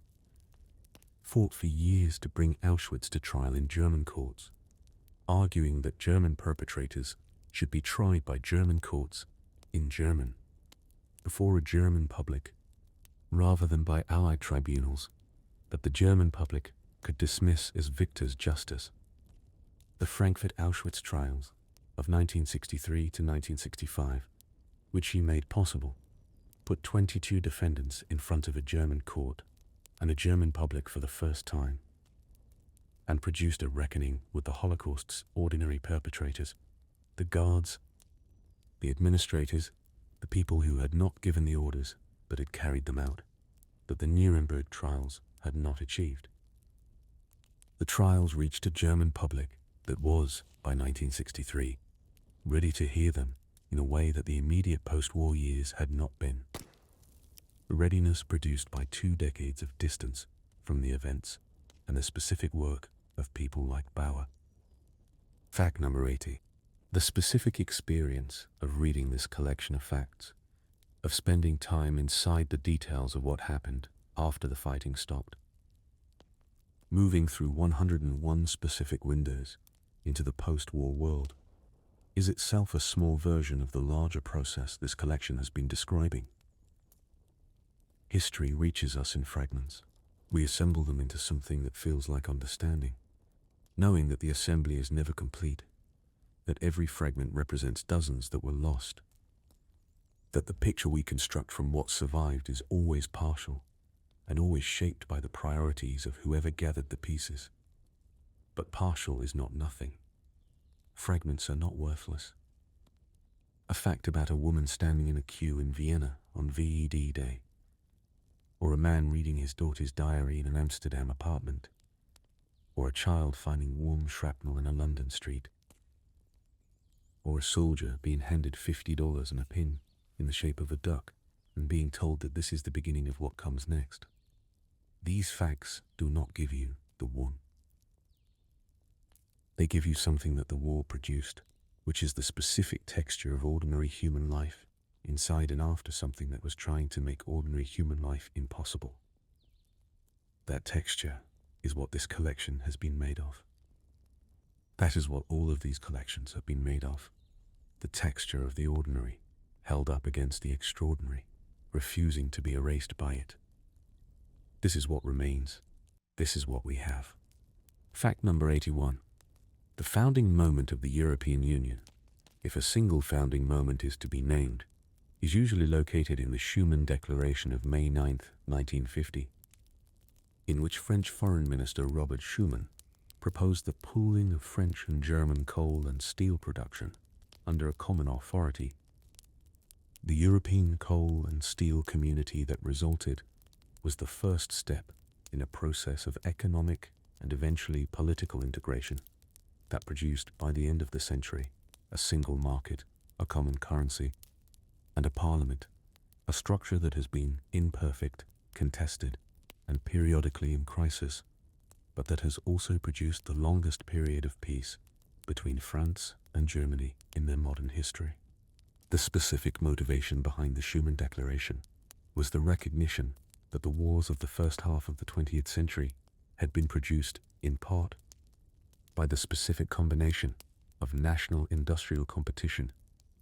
Speaker 1: fought for years to bring Auschwitz to trial in German courts, arguing that German perpetrators should be tried by German courts in German, before a German public, rather than by Allied tribunals that the German public could dismiss as victors' justice. The Frankfurt Auschwitz trials of 1963 to 1965, which he made possible, put 22 defendants in front of a German court and a German public for the first time, and produced a reckoning with the Holocaust's ordinary perpetrators, the guards, the administrators, the people who had not given the orders but had carried them out, that the Nuremberg trials had not achieved. The trials reached a German public that was, by 1963, ready to hear them in a way that the immediate post-war years had not been. A readiness produced by 2 decades of distance from the events and the specific work of people like Bauer. Fact number 80. The specific experience of reading this collection of facts, of spending time inside the details of what happened after the fighting stopped, moving through 101 specific windows into the post-war world, is itself a small version of the larger process this collection has been describing. History reaches us in fragments. We assemble them into something that feels like understanding, knowing that the assembly is never complete, that every fragment represents dozens that were lost, that the picture we construct from what survived is always partial and always shaped by the priorities of whoever gathered the pieces. But partial is not nothing. Fragments are not worthless. A fact about a woman standing in a queue in Vienna on VED Day, or a man reading his daughter's diary in an Amsterdam apartment, or a child finding warm shrapnel in a London street, or a soldier being handed $50 and a pin in the shape of a duck and being told that this is the beginning of what comes next. These facts do not give you the one. They give you something that the war produced, which is the specific texture of ordinary human life inside and after something that was trying to make ordinary human life impossible. That texture is what this collection has been made of. That is what all of these collections have been made of. The texture of the ordinary, held up against the extraordinary, refusing to be erased by it. This is what remains. This is what we have. Fact number 81. The founding moment of the European Union, if a single founding moment is to be named, is usually located in the Schuman Declaration of May 9, 1950, in which French Foreign Minister Robert Schuman proposed the pooling of French and German coal and steel production under a common authority. The European coal and steel community that resulted was the first step in a process of economic and eventually political integration that produced, by the end of the century, a single market, a common currency, and a parliament, a structure that has been imperfect, contested, and periodically in crisis, but that has also produced the longest period of peace between France and Germany in their modern history. The specific motivation behind the Schuman Declaration was the recognition that the wars of the first half of the 20th century had been produced, in part, by the specific combination of national industrial competition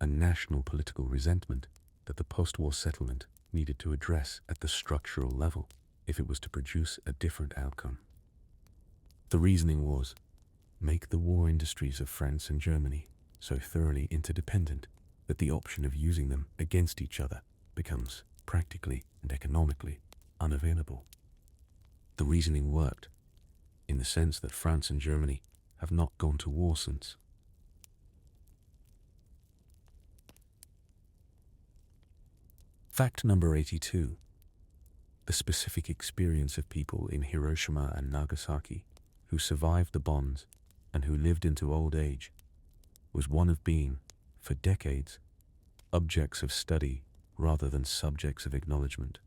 Speaker 1: and national political resentment that the post-war settlement needed to address at the structural level if it was to produce a different outcome. The reasoning was, make the war industries of France and Germany so thoroughly interdependent that the option of using them against each other becomes practically and economically unavailable. The reasoning worked, in the sense that France and Germany have not gone to war since. Fact number 82. The specific experience of people in Hiroshima and Nagasaki who survived the bombs and who lived into old age was one of being, for decades, objects of study rather than subjects of acknowledgement.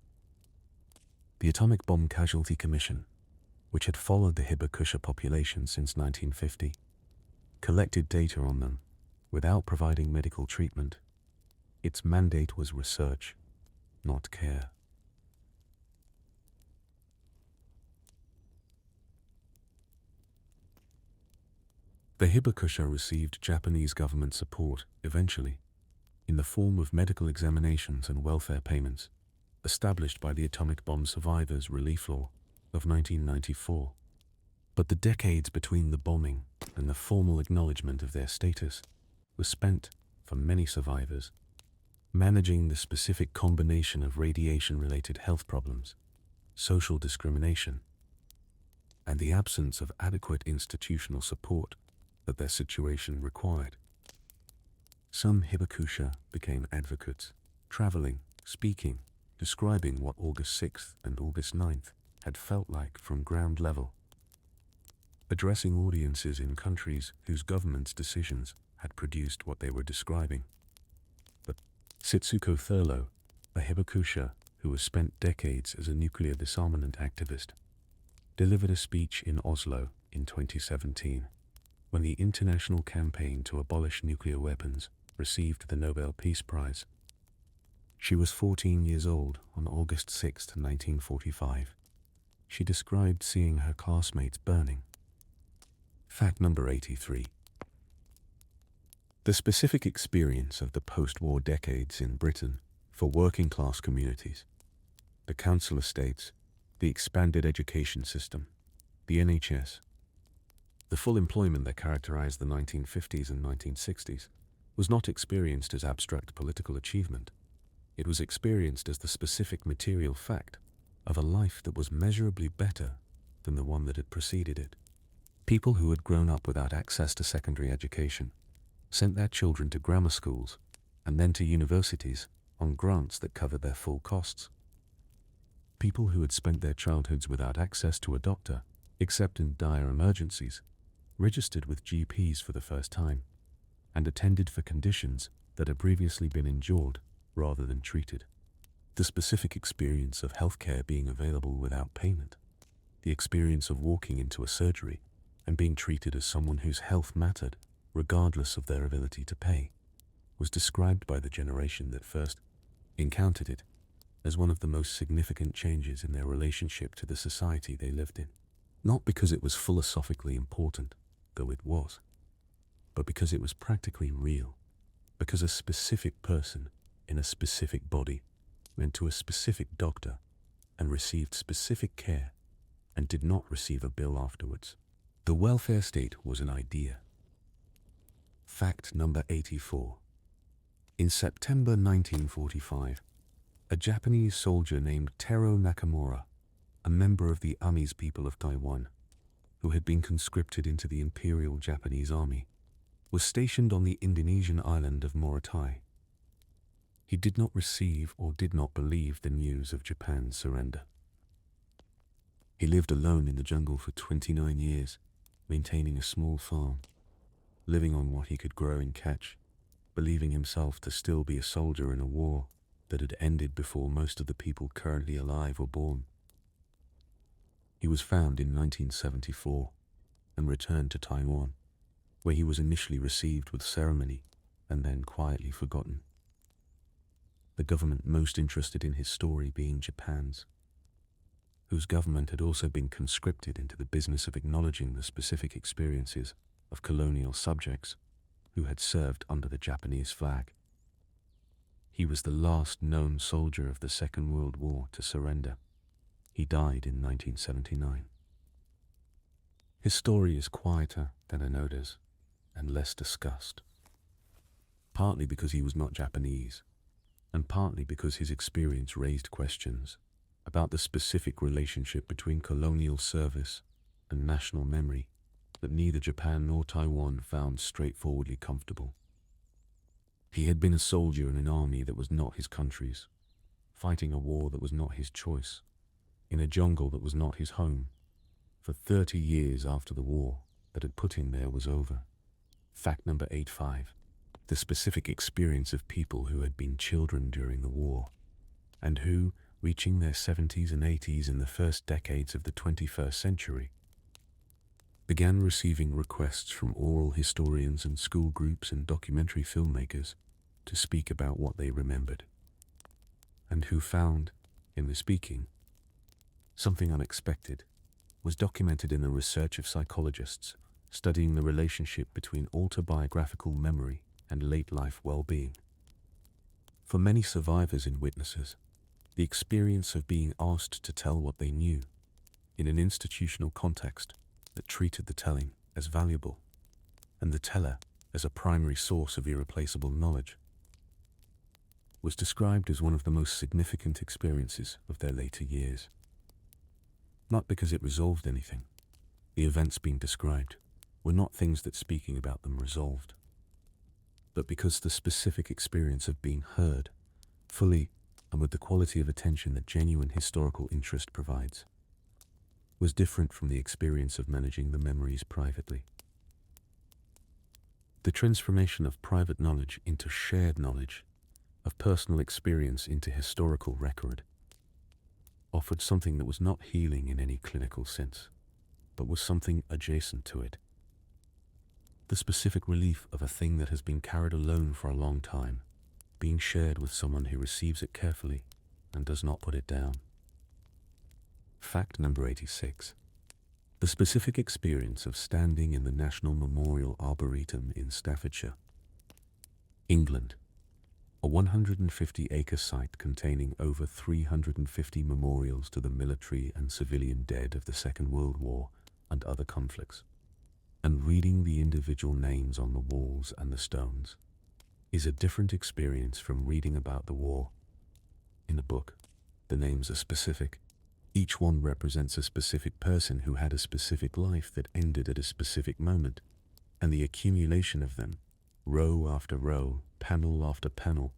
Speaker 1: The Atomic Bomb Casualty Commission, which had followed the Hibakusha population since 1950, collected data on them without providing medical treatment. Its mandate was research, not care. The Hibakusha received Japanese government support, eventually, in the form of medical examinations and welfare payments, established by the Atomic Bomb Survivors Relief Law of 1994. But the decades between the bombing and the formal acknowledgement of their status was spent, for many survivors, managing the specific combination of radiation-related health problems, social discrimination, and the absence of adequate institutional support that their situation required. Some Hibakusha became advocates, traveling, speaking, describing what August 6th and August 9th had felt like from ground level, addressing audiences in countries whose government's decisions had produced what they were describing. But Setsuko Thurlow, a Hibakusha who has spent decades as a nuclear disarmament activist, delivered a speech in Oslo in 2017 when the international campaign to abolish nuclear weapons received the Nobel Peace Prize. She was 14 years old on August 6, 1945. She described seeing her classmates burning. Fact number 83. The specific experience of the post-war decades in Britain for working-class communities, the council estates, the expanded education system, the NHS, the full employment that characterized the 1950s and 1960s, was not experienced as abstract political achievement. It was experienced as the specific material fact of a life that was measurably better than the one that had preceded it. People who had grown up without access to secondary education sent their children to grammar schools and then to universities on grants that covered their full costs. People who had spent their childhoods without access to a doctor, except in dire emergencies, registered with GPs for the first time, and attended for conditions that had previously been endured rather than treated. The specific experience of healthcare being available without payment, the experience of walking into a surgery and being treated as someone whose health mattered, regardless of their ability to pay, was described by the generation that first encountered it as one of the most significant changes in their relationship to the society they lived in. Not because it was philosophically important, though it was, but because it was practically real, because a specific person in a specific body went to a specific doctor and received specific care and did not receive a bill afterwards. The welfare state was an idea. Fact number 84. In September 1945, a Japanese soldier named Tero Nakamura, a member of the Amis people of Taiwan, who had been conscripted into the Imperial Japanese Army, was stationed on the Indonesian island of Morotai. He did not receive or did not believe the news of Japan's surrender. He lived alone in the jungle for 29 years, maintaining a small farm, living on what he could grow and catch, believing himself to still be a soldier in a war that had ended before most of the people currently alive were born. He was found in 1974 and returned to Taiwan, where he was initially received with ceremony and then quietly forgotten. The government most interested in his story being Japan's, whose government had also been conscripted into the business of acknowledging the specific experiences of colonial subjects who had served under the Japanese flag. He was the last known soldier of the Second World War to surrender. He died in 1979. His story is quieter than Onoda's and less discussed, partly because he was not Japanese, and partly because his experience raised questions about the specific relationship between colonial service and national memory that neither Japan nor Taiwan found straightforwardly comfortable. He had been a soldier in an army that was not his country's, fighting a war that was not his choice, in a jungle that was not his home, for 30 years after the war that had put him there was over. Fact number 85. The specific experience of people who had been children during the war, and who, reaching their 70s and 80s in the first decades of the 21st century, began receiving requests from oral historians and school groups and documentary filmmakers to speak about what they remembered, and who found, in the speaking, something unexpected was documented in the research of psychologists studying the relationship between autobiographical memory and late-life well-being. For many survivors and witnesses, the experience of being asked to tell what they knew in an institutional context that treated the telling as valuable and the teller as a primary source of irreplaceable knowledge was described as one of the most significant experiences of their later years. Not because it resolved anything. The events being described were not things that speaking about them resolved, but because the specific experience of being heard, fully and with the quality of attention that genuine historical interest provides, was different from the experience of managing the memories privately. The transformation of private knowledge into shared knowledge, of personal experience into historical record, offered something that was not healing in any clinical sense, but was something adjacent to it. The specific relief of a thing that has been carried alone for a long time, being shared with someone who receives it carefully and does not put it down. Fact number 86. The specific experience of standing in the National Memorial Arboretum in Staffordshire, England, a 150-acre site containing over 350 memorials to the military and civilian dead of the Second World War and other conflicts, and reading the individual names on the walls and the stones, is a different experience from reading about the war. In the book, the names are specific. Each one represents a specific person who had a specific life that ended at a specific moment, and the accumulation of them, row after row, panel after panel,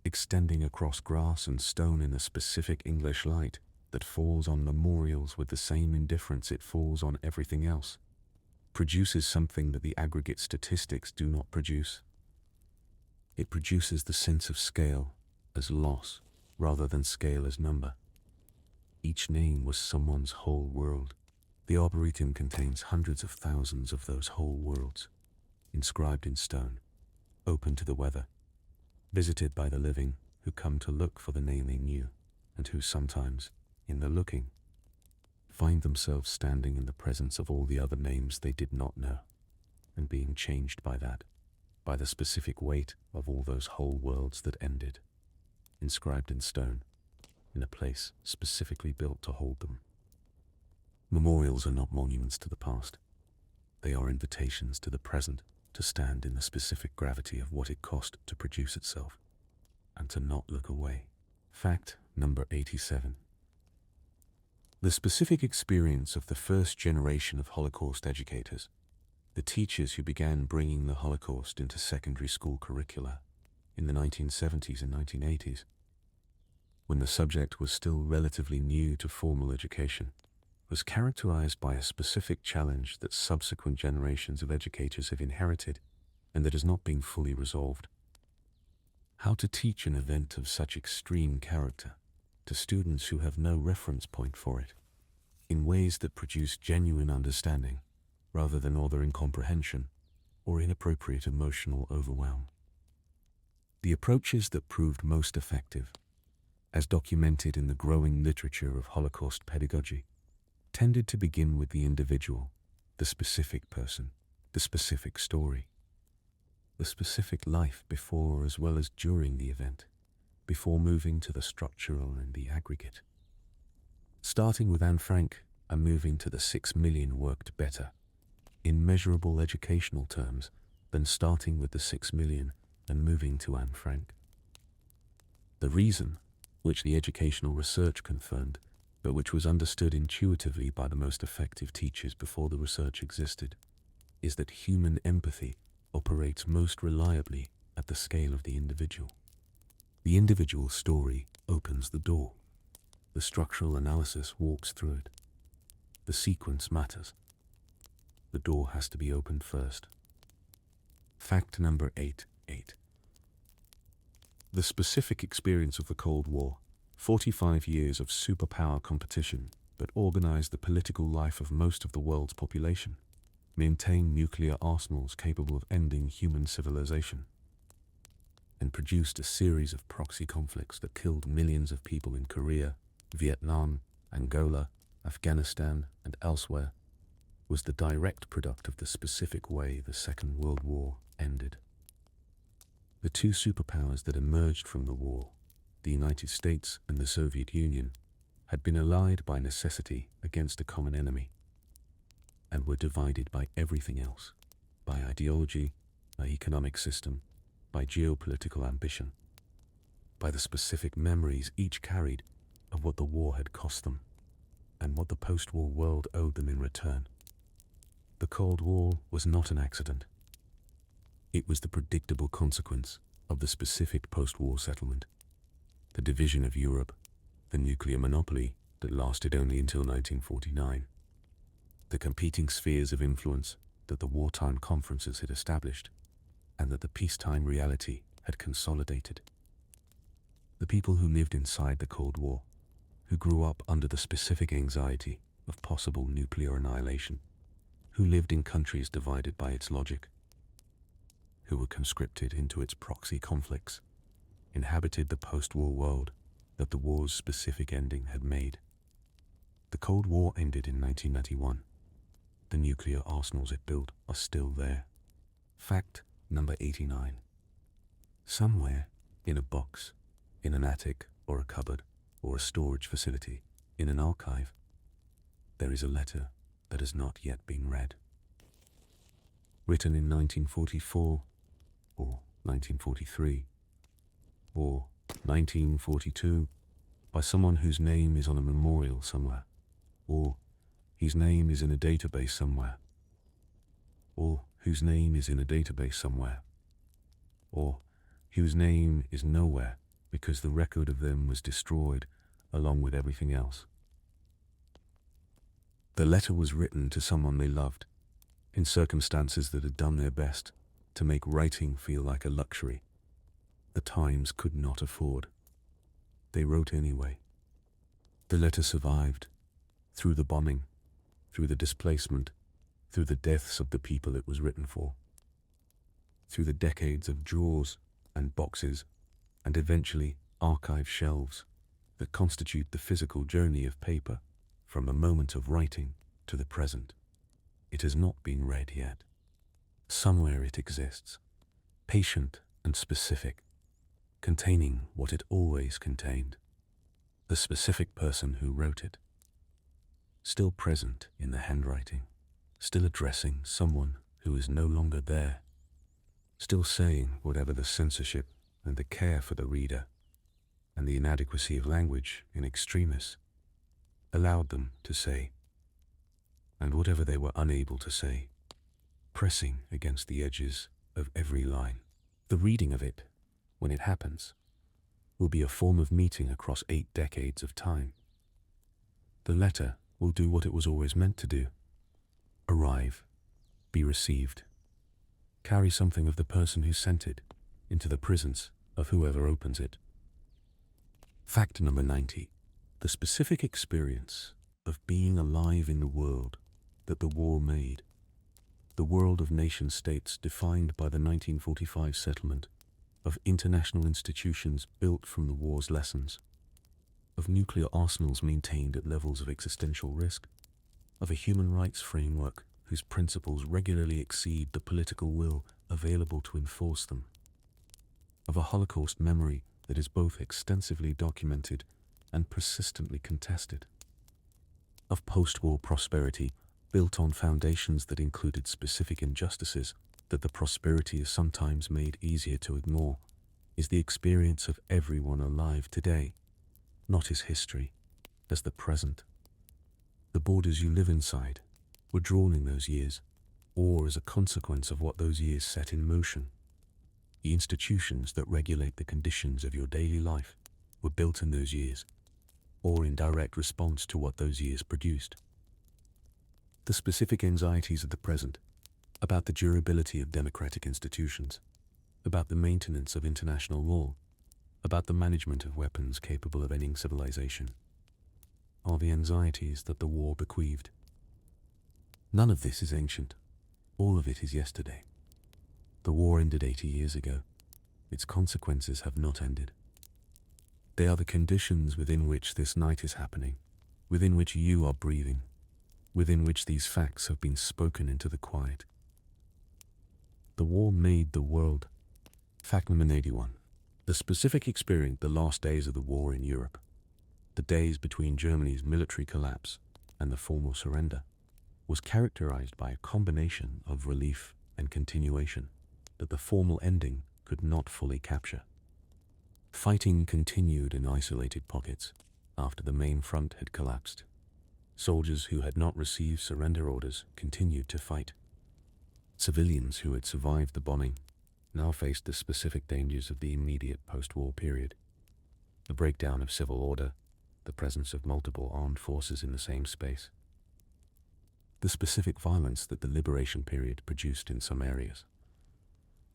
Speaker 1: extending across grass and stone in a specific English light that falls on memorials with the same indifference it falls on everything else, produces something that the aggregate statistics do not produce. It produces the sense of scale as loss rather than scale as number. Each name was someone's whole world. The Arboretum contains hundreds of thousands of those whole worlds, inscribed in stone, open to the weather, visited by the living who come to look for the name they knew, and who sometimes, in the looking, find themselves standing in the presence of all the other names they did not know, and being changed by that, by the specific weight of all those whole worlds that ended, inscribed in stone, in a place specifically built to hold them. Memorials are not monuments to the past. They are invitations to the present to stand in the specific gravity of what it cost to produce itself, and to not look away. Fact number 87. The specific experience of the first generation of Holocaust educators, the teachers who began bringing the Holocaust into secondary school curricula in the 1970s and 1980s, when the subject was still relatively new to formal education, was characterized by a specific challenge that subsequent generations of educators have inherited and that has not been fully resolved. How to teach an event of such extreme character to students who have no reference point for it, in ways that produce genuine understanding rather than order incomprehension or inappropriate emotional overwhelm. The approaches that proved most effective, as documented in the growing literature of Holocaust pedagogy, tended to begin with the individual, the specific person, the specific story, the specific life before as well as during the event, before moving to the structural and the aggregate. Starting with Anne Frank and moving to the 6 million worked better, in measurable educational terms, than starting with the 6 million and moving to Anne Frank. The reason, which the educational research confirmed, but which was understood intuitively by the most effective teachers before the research existed, is that human empathy operates most reliably at the scale of the individual. The individual story opens the door. The structural analysis walks through it. The sequence matters. The door has to be opened first. Fact number 8. The specific experience of the Cold War, 45 years of superpower competition, that organized the political life of most of the world's population, maintained nuclear arsenals capable of ending human civilization, and produced a series of proxy conflicts that killed millions of people in Korea, Vietnam, Angola, Afghanistan, and elsewhere, was the direct product of the specific way the Second World War ended. The two superpowers that emerged from the war, the United States and the Soviet Union, had been allied by necessity against a common enemy, and were divided by everything else, by ideology, by economic system, by geopolitical ambition, by the specific memories each carried of what the war had cost them, and what the post-war world owed them in return. The Cold War was not an accident. It was the predictable consequence of the specific post-war settlement, the division of Europe, the nuclear monopoly that lasted only until 1949, the competing spheres of influence that the wartime conferences had established, and that the peacetime reality had consolidated. The people who lived inside the Cold War, who grew up under the specific anxiety of possible nuclear annihilation, who lived in countries divided by its logic, who were conscripted into its proxy conflicts, inhabited the post-war world that the war's specific ending had made. The Cold War ended in 1991. The nuclear arsenals it built are still there. Fact number 89. Somewhere, in a box, in an attic or a cupboard or a storage facility, in an archive, there is a letter that has not yet been read. Written in 1944, or 1943, or 1942, by someone whose name is on a memorial somewhere, or whose name is in a database somewhere, or whose name is in a database somewhere, or whose name is nowhere because the record of them was destroyed along with everything else. The letter was written to someone they loved, in circumstances that had done their best to make writing feel like a luxury the Times could not afford. They wrote anyway. The letter survived, through the bombing, through the displacement, through the deaths of the people it was written for, through the decades of drawers and boxes and eventually archive shelves that constitute the physical journey of paper from a moment of writing to the present. It has not been read yet. Somewhere it exists, patient and specific, containing what it always contained, the specific person who wrote it, still present in the handwriting, still addressing someone who is no longer there, still saying whatever the censorship and the care for the reader and the inadequacy of language in extremis allowed them to say, and whatever they were unable to say, pressing against the edges of every line. The reading of it, when it happens, will be a form of meeting across 8 decades of time. The letter will do what it was always meant to do: arrive, be received, carry something of the person who sent it into the presence of whoever opens it. Fact number 90. The specific experience of being alive in the world that the war made, the world of nation-states defined by the 1945 settlement, of international institutions built from the war's lessons, of nuclear arsenals maintained at levels of existential risk, of a human rights framework whose principles regularly exceed the political will available to enforce them, of a Holocaust memory that is both extensively documented and persistently contested, of post-war prosperity built on foundations that included specific injustices that the prosperity is sometimes made easier to ignore, is the experience of everyone alive today, not as history, as the present. The borders you live inside were drawn in those years, or as a consequence of what those years set in motion. The institutions that regulate the conditions of your daily life were built in those years, or in direct response to what those years produced. The specific anxieties of the present, about the durability of democratic institutions, about the maintenance of international law, about the management of weapons capable of ending civilization, are the anxieties that the war bequeathed. None of this is ancient. All of it is yesterday. The war ended 80 years ago. Its consequences have not ended. They are the conditions within which this night is happening, within which you are breathing, within which these facts have been spoken into the quiet. The war made the world. Fact number 81. The specific experience the last days of the war in Europe, the days between Germany's military collapse and the formal surrender, was characterized by a combination of relief and continuation that the formal ending could not fully capture. Fighting continued in isolated pockets after the main front had collapsed. Soldiers who had not received surrender orders continued to fight. Civilians who had survived the bombing now faced the specific dangers of the immediate post-war period: the breakdown of civil order, the presence of multiple armed forces in the same space, the specific violence that the liberation period produced in some areas.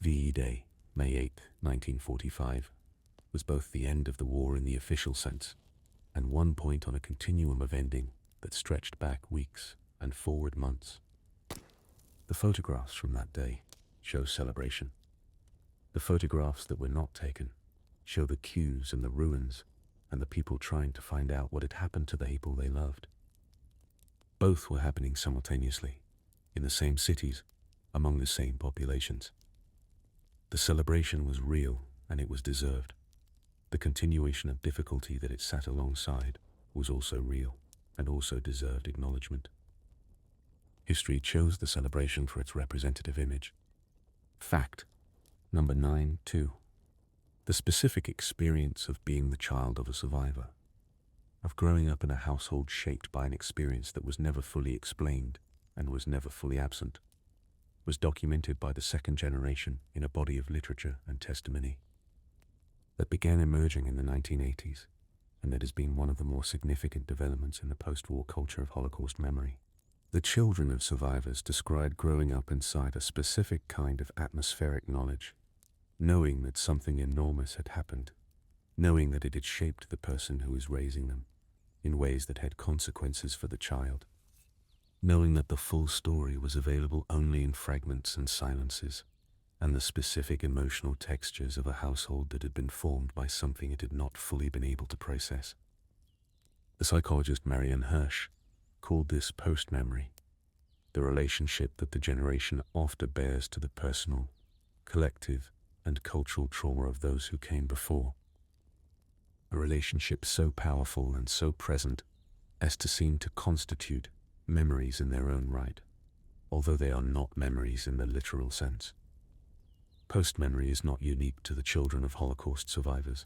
Speaker 1: VE Day, May 8, 1945, was both the end of the war in the official sense and one point on a continuum of ending that stretched back weeks and forward months. The photographs from that day show celebration. The photographs that were not taken show the queues and the ruins and the people trying to find out what had happened to the people they loved. Both were happening simultaneously, in the same cities, among the same populations. The celebration was real and it was deserved. The continuation of difficulty that it sat alongside was also real and also deserved acknowledgement. History chose the celebration for its representative image. Fact number 92. The specific experience of being the child of a survivor, of growing up in a household shaped by an experience that was never fully explained and was never fully absent, was documented by the second generation in a body of literature and testimony that began emerging in the 1980s, and that has been one of the more significant developments in the post-war culture of Holocaust memory. The children of survivors described growing up inside a specific kind of atmospheric knowledge, knowing that something enormous had happened, knowing that it had shaped the person who was raising them in ways that had consequences for the child, knowing that the full story was available only in fragments and silences, and the specific emotional textures of a household that had been formed by something it had not fully been able to process. The psychologist Marianne Hirsch called this post-memory, the relationship that the generation after bears to the personal, collective, and cultural trauma of those who came before. A relationship so powerful and so present as to seem to constitute memories in their own right, although they are not memories in the literal sense. Post-memory is not unique to the children of Holocaust survivors.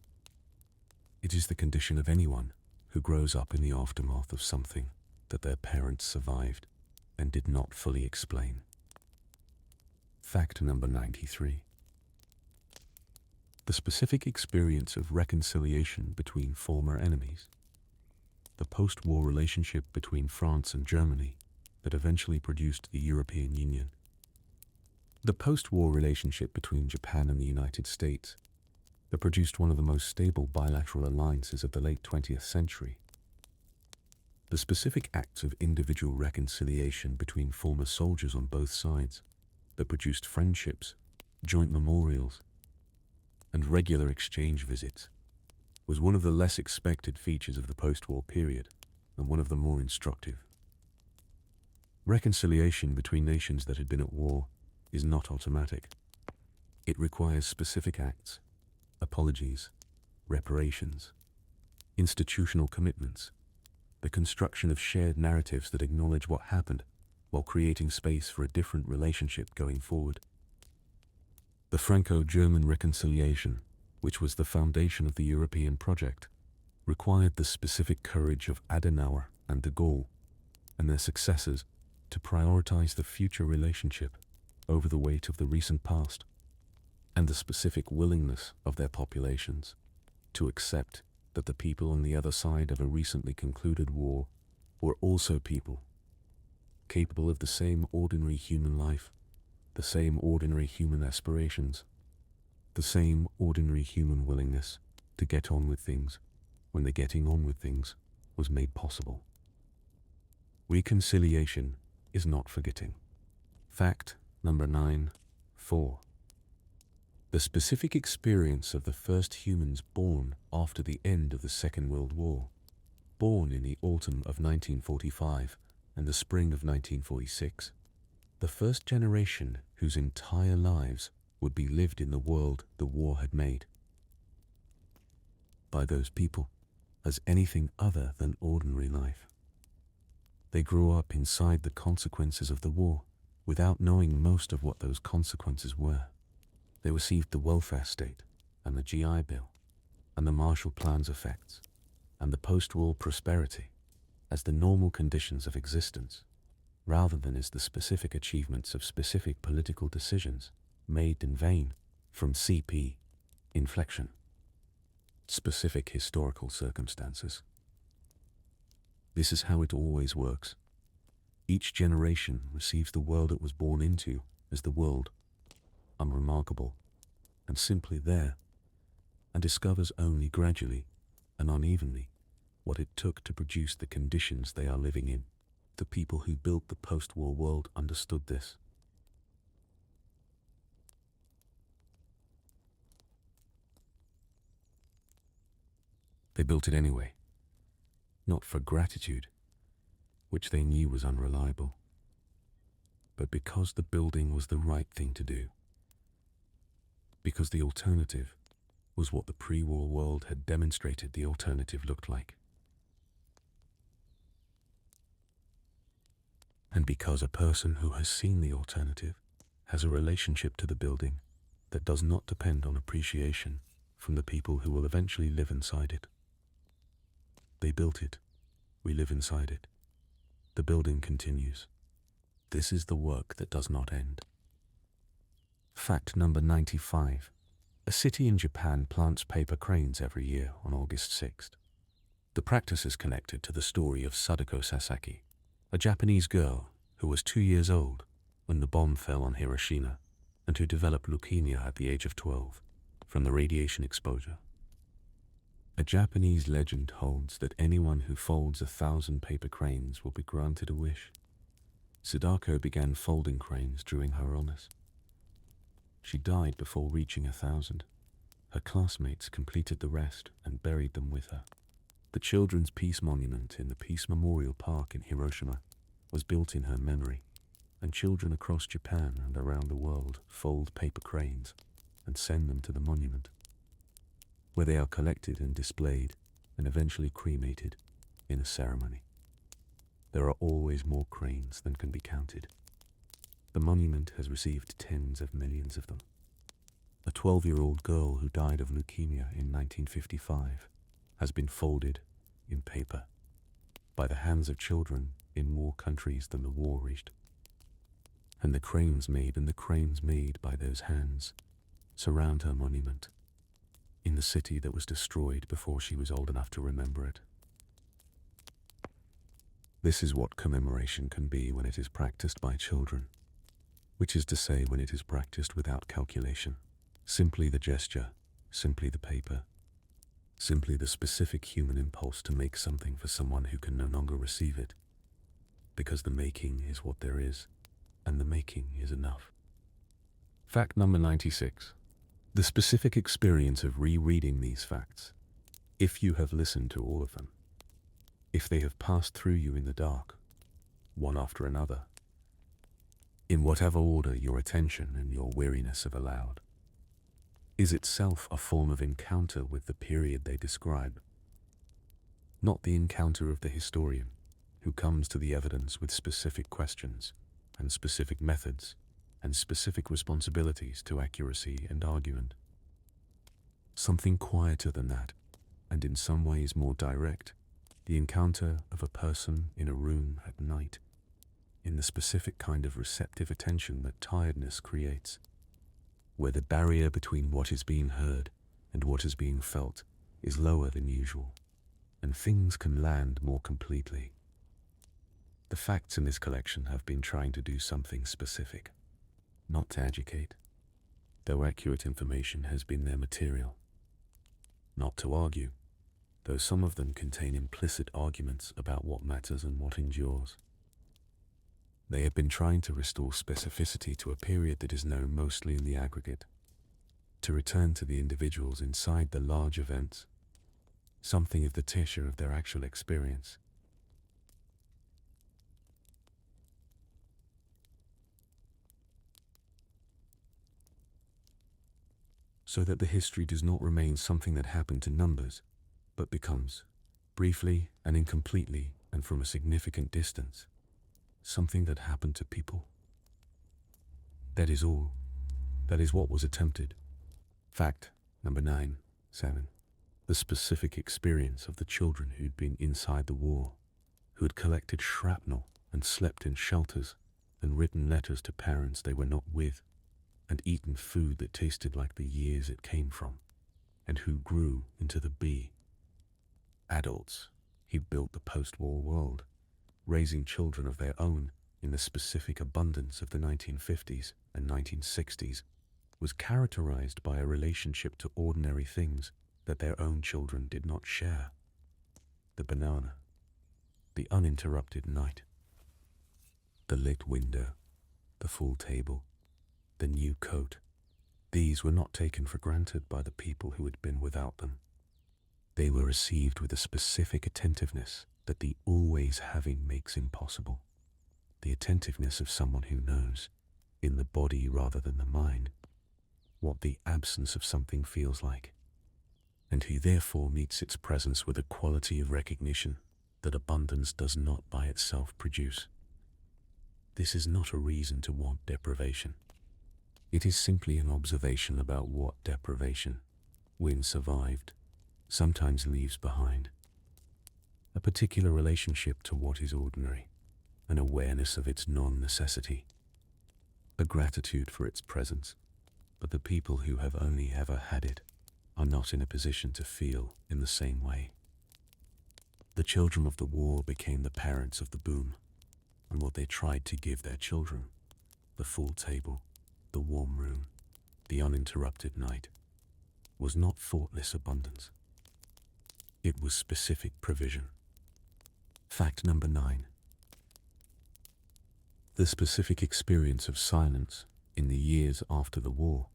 Speaker 1: It is the condition of anyone who grows up in the aftermath of something that their parents survived and did not fully explain. Fact number 93. The specific experience of reconciliation between former enemies. The post-war relationship between France and Germany that eventually produced the European Union. The post-war relationship between Japan and the United States that produced one of the most stable bilateral alliances of the late 20th century. The specific acts of individual reconciliation between former soldiers on both sides that produced friendships, joint memorials, and regular exchange visits was one of the less expected features of the post-war period and one of the more instructive. Reconciliation between nations that had been at war is not automatic. It requires specific acts, apologies, reparations, institutional commitments, the construction of shared narratives that acknowledge what happened while creating space for a different relationship going forward. The Franco-German reconciliation, which was the foundation of the European project, required the specific courage of Adenauer and de Gaulle and their successors to prioritize the future relationship over the weight of the recent past, and the specific willingness of their populations to accept that the people on the other side of a recently concluded war were also people, capable of the same ordinary human life, the same ordinary human aspirations, the same ordinary human willingness to get on with things when the getting on with things was made possible. Reconciliation is not forgetting. Fact number 9.4. The specific experience of the first humans born after the end of the Second World War, born in the autumn of 1945 and the spring of 1946, the first generation whose entire lives would be lived in the world the war had made, by those people as anything other than ordinary life. They grew up inside the consequences of the war without knowing most of what those consequences were. They received the welfare state and the GI Bill and the Marshall Plan's effects and the post-war prosperity as the normal conditions of existence, rather than as the specific achievements of specific political decisions made in vain from CP inflection, specific historical circumstances. This is how it always works. Each generation receives the world it was born into as the world, unremarkable and simply there, and discovers only gradually and unevenly what it took to produce the conditions they are living in. The people who built the post-war world understood this. They built it anyway, not for gratitude, which they knew was unreliable, but because the building was the right thing to do. Because the alternative was what the pre-war world had demonstrated the alternative looked like. And because a person who has seen the alternative has a relationship to the building that does not depend on appreciation from the people who will eventually live inside it. They built it. We live inside it. The building continues. This is the work that does not end. Fact number 95. A city in Japan plants paper cranes every year on August 6th. The practice is connected to the story of Sadako Sasaki, a Japanese girl who was 2 years old when the bomb fell on Hiroshima and who developed leukemia at the age of 12 from the radiation exposure. A Japanese legend holds that anyone who folds 1,000 paper cranes will be granted a wish. Sadako began folding cranes during her illness. She died before reaching 1,000. Her classmates completed the rest and buried them with her. The Children's Peace Monument in the Peace Memorial Park in Hiroshima was built in her memory, and children across Japan and around the world fold paper cranes and send them to the monument, where they are collected and displayed and eventually cremated in a ceremony. There are always more cranes than can be counted. The monument has received tens of millions of them. A 12-year-old girl who died of leukemia in 1955 has been folded, in paper, by the hands of children in more countries than the war reached. And the cranes made by those hands surround her monument in the city that was destroyed before she was old enough to remember it. This is what commemoration can be when it is practiced by children, which is to say when it is practiced without calculation. Simply the gesture, simply the paper, simply the specific human impulse to make something for someone who can no longer receive it, because the making is what there is, and the making is enough. Fact number 96. The specific experience of rereading these facts, if you have listened to all of them, if they have passed through you in the dark, one after another, in whatever order your attention and your weariness have allowed, is itself a form of encounter with the period they describe, not the encounter of the historian who comes to the evidence with specific questions and specific methods and specific responsibilities to accuracy and argument. Something quieter than that, and in some ways more direct, the encounter of a person in a room at night, in the specific kind of receptive attention that tiredness creates, where the barrier between what is being heard and what is being felt is lower than usual, and things can land more completely. The facts in this collection have been trying to do something specific, not to educate, though accurate information has been their material, not to argue, though some of them contain implicit arguments about what matters and what endures. They have been trying to restore specificity to a period that is known mostly in the aggregate, to return to the individuals inside the large events, something of the tissue of their actual experience. So that the history does not remain something that happened to numbers, but becomes, briefly and incompletely and from a significant distance, something that happened to people. That is all. That is what was attempted. Fact number 97. The specific experience of the children who'd been inside the war, who had collected shrapnel and slept in shelters and written letters to parents they were not with, and eaten food that tasted like the years it came from, and who grew into the bee. Adults, he built the post-war world, raising children of their own in the specific abundance of the 1950s and 1960s, was characterized by a relationship to ordinary things that their own children did not share. The banana, the uninterrupted night, the lit window, the full table, the new coat. These were not taken for granted by the people who had been without them. They were received with a specific attentiveness that the always having makes impossible. The attentiveness of someone who knows, in the body rather than the mind, what the absence of something feels like, and who therefore meets its presence with a quality of recognition that abundance does not by itself produce. This is not a reason to want deprivation. It is simply an observation about what deprivation, when survived, sometimes leaves behind. A particular relationship to what is ordinary, an awareness of its non-necessity, a gratitude for its presence, but the people who have only ever had it are not in a position to feel in the same way. The children of the war became the parents of the boom, and what they tried to give their children, the full table, the warm room, the uninterrupted night, was not thoughtless abundance. It was specific provision. Fact number 9. The specific experience of silence in the years after the war,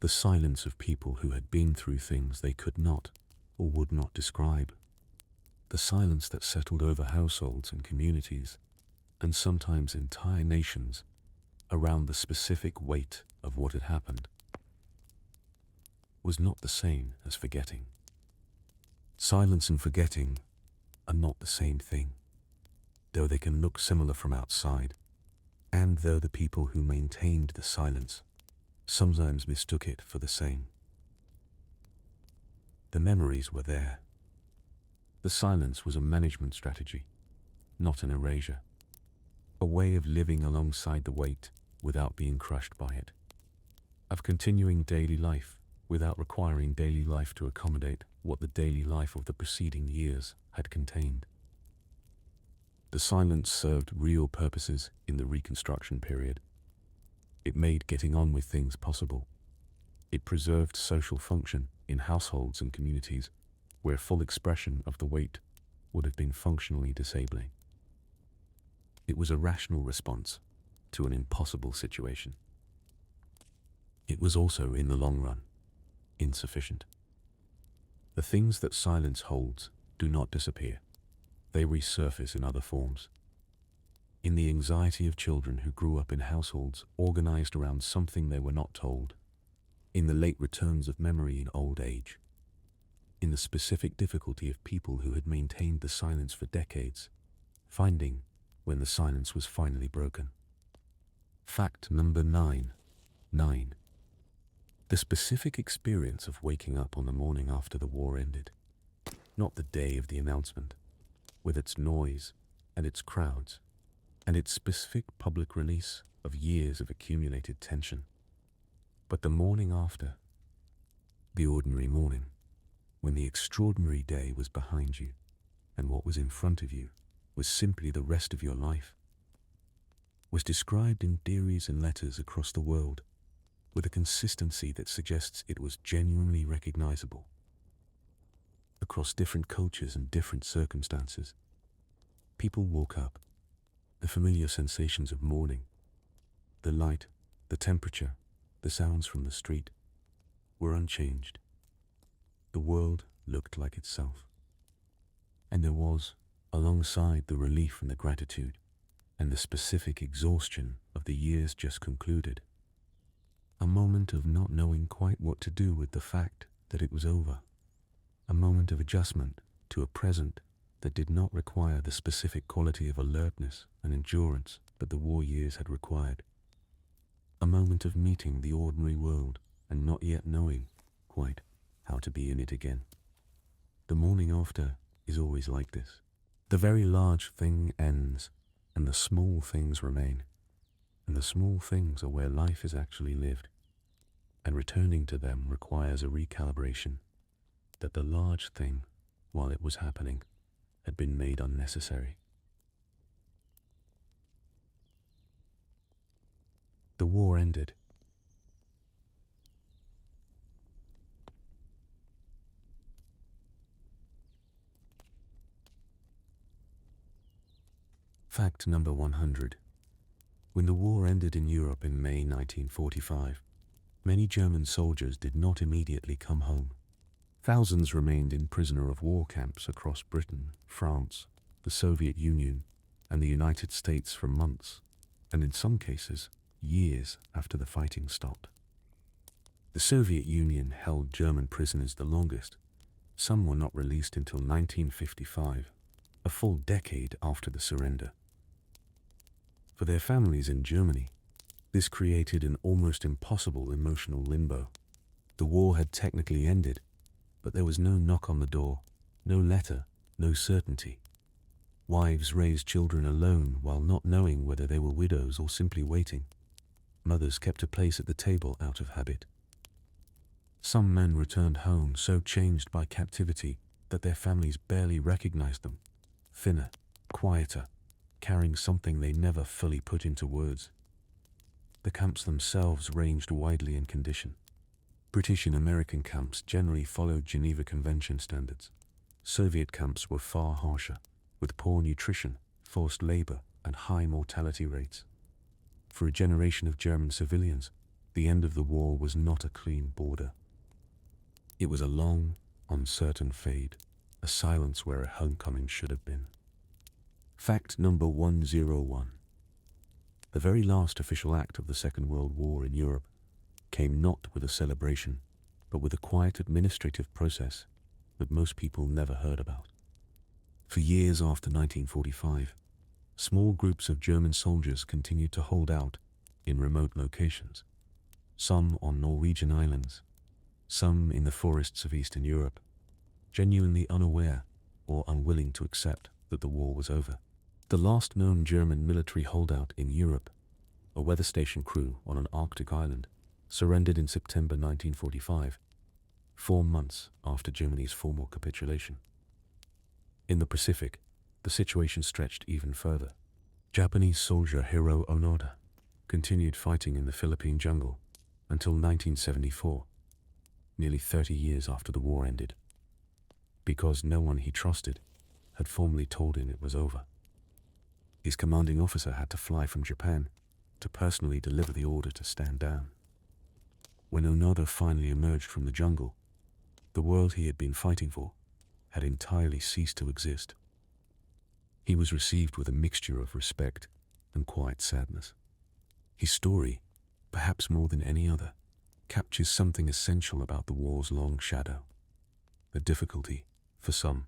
Speaker 1: the silence of people who had been through things they could not or would not describe, the silence that settled over households and communities, and sometimes entire nations, around the specific weight of what had happened, was not the same as forgetting. Silence and forgetting are not the same thing, though they can look similar from outside, and though the people who maintained the silence sometimes mistook it for the same. The memories were there. The silence was a management strategy, not an erasure. A way of living alongside the weight without being crushed by it. Of continuing daily life without requiring daily life to accommodate what the daily life of the preceding years had contained. The silence served real purposes in the Reconstruction period. It made getting on with things possible. It preserved social function in households and communities where full expression of the weight would have been functionally disabling. It was a rational response to an impossible situation. It was also, in the long run, insufficient. The things that silence holds do not disappear. They resurface in other forms. In the anxiety of children who grew up in households organized around something they were not told. In the late returns of memory in old age. In the specific difficulty of people who had maintained the silence for decades, finding when the silence was finally broken. Fact number 9. The specific experience of waking up on the morning after the war ended, not the day of the announcement, with its noise and its crowds, and its specific public release of years of accumulated tension, but the morning after, the ordinary morning, when the extraordinary day was behind you, and what was in front of you was simply the rest of your life, was described in diaries and letters across the world with a consistency that suggests it was genuinely recognizable. Across different cultures and different circumstances, people woke up. The familiar sensations of morning, the light, the temperature, the sounds from the street, were unchanged. The world looked like itself. And there was, alongside the relief and the gratitude, and the specific exhaustion of the years just concluded, a moment of not knowing quite what to do with the fact that it was over. A moment of adjustment to a present that did not require the specific quality of alertness and endurance that the war years had required. A moment of meeting the ordinary world and not yet knowing quite how to be in it again. The morning after is always like this. The very large thing ends and the small things remain. And the small things are where life is actually lived. And returning to them requires a recalibration that the large thing, while it was happening, had been made unnecessary. The war ended. Fact number 100. When the war ended in Europe in May 1945, many German soldiers did not immediately come home. Thousands remained in prisoner of war camps across Britain, France, the Soviet Union, and the United States for months, and in some cases, years after the fighting stopped. The Soviet Union held German prisoners the longest. Some were not released until 1955, a full decade after the surrender. For their families in Germany, this created an almost impossible emotional limbo. The war had technically ended, but there was no knock on the door, no letter, no certainty. Wives raised children alone while not knowing whether they were widows or simply waiting. Mothers kept a place at the table out of habit. Some men returned home so changed by captivity that their families barely recognized them, thinner, quieter, carrying something they never fully put into words. The camps themselves ranged widely in condition. British and American camps generally followed Geneva Convention standards. Soviet camps were far harsher, with poor nutrition, forced labor, and high mortality rates. For a generation of German civilians, the end of the war was not a clean border. It was a long, uncertain fade, a silence where a homecoming should have been. Fact number 101. The very last official act of the Second World War in Europe came not with a celebration, but with a quiet administrative process that most people never heard about. For years after 1945, small groups of German soldiers continued to hold out in remote locations, some on Norwegian islands, some in the forests of Eastern Europe, genuinely unaware or unwilling to accept that the war was over. The last known German military holdout in Europe, a weather station crew on an Arctic island, surrendered in September 1945, 4 months after Germany's formal capitulation. In the Pacific, the situation stretched even further. Japanese soldier Hiro Onoda continued fighting in the Philippine jungle until 1974, nearly 30 years after the war ended, because no one he trusted had formally told him it was over. His commanding officer had to fly from Japan to personally deliver the order to stand down. When Onoda finally emerged from the jungle, the world he had been fighting for had entirely ceased to exist. He was received with a mixture of respect and quiet sadness. His story, perhaps more than any other, captures something essential about the war's long shadow: the difficulty, for some,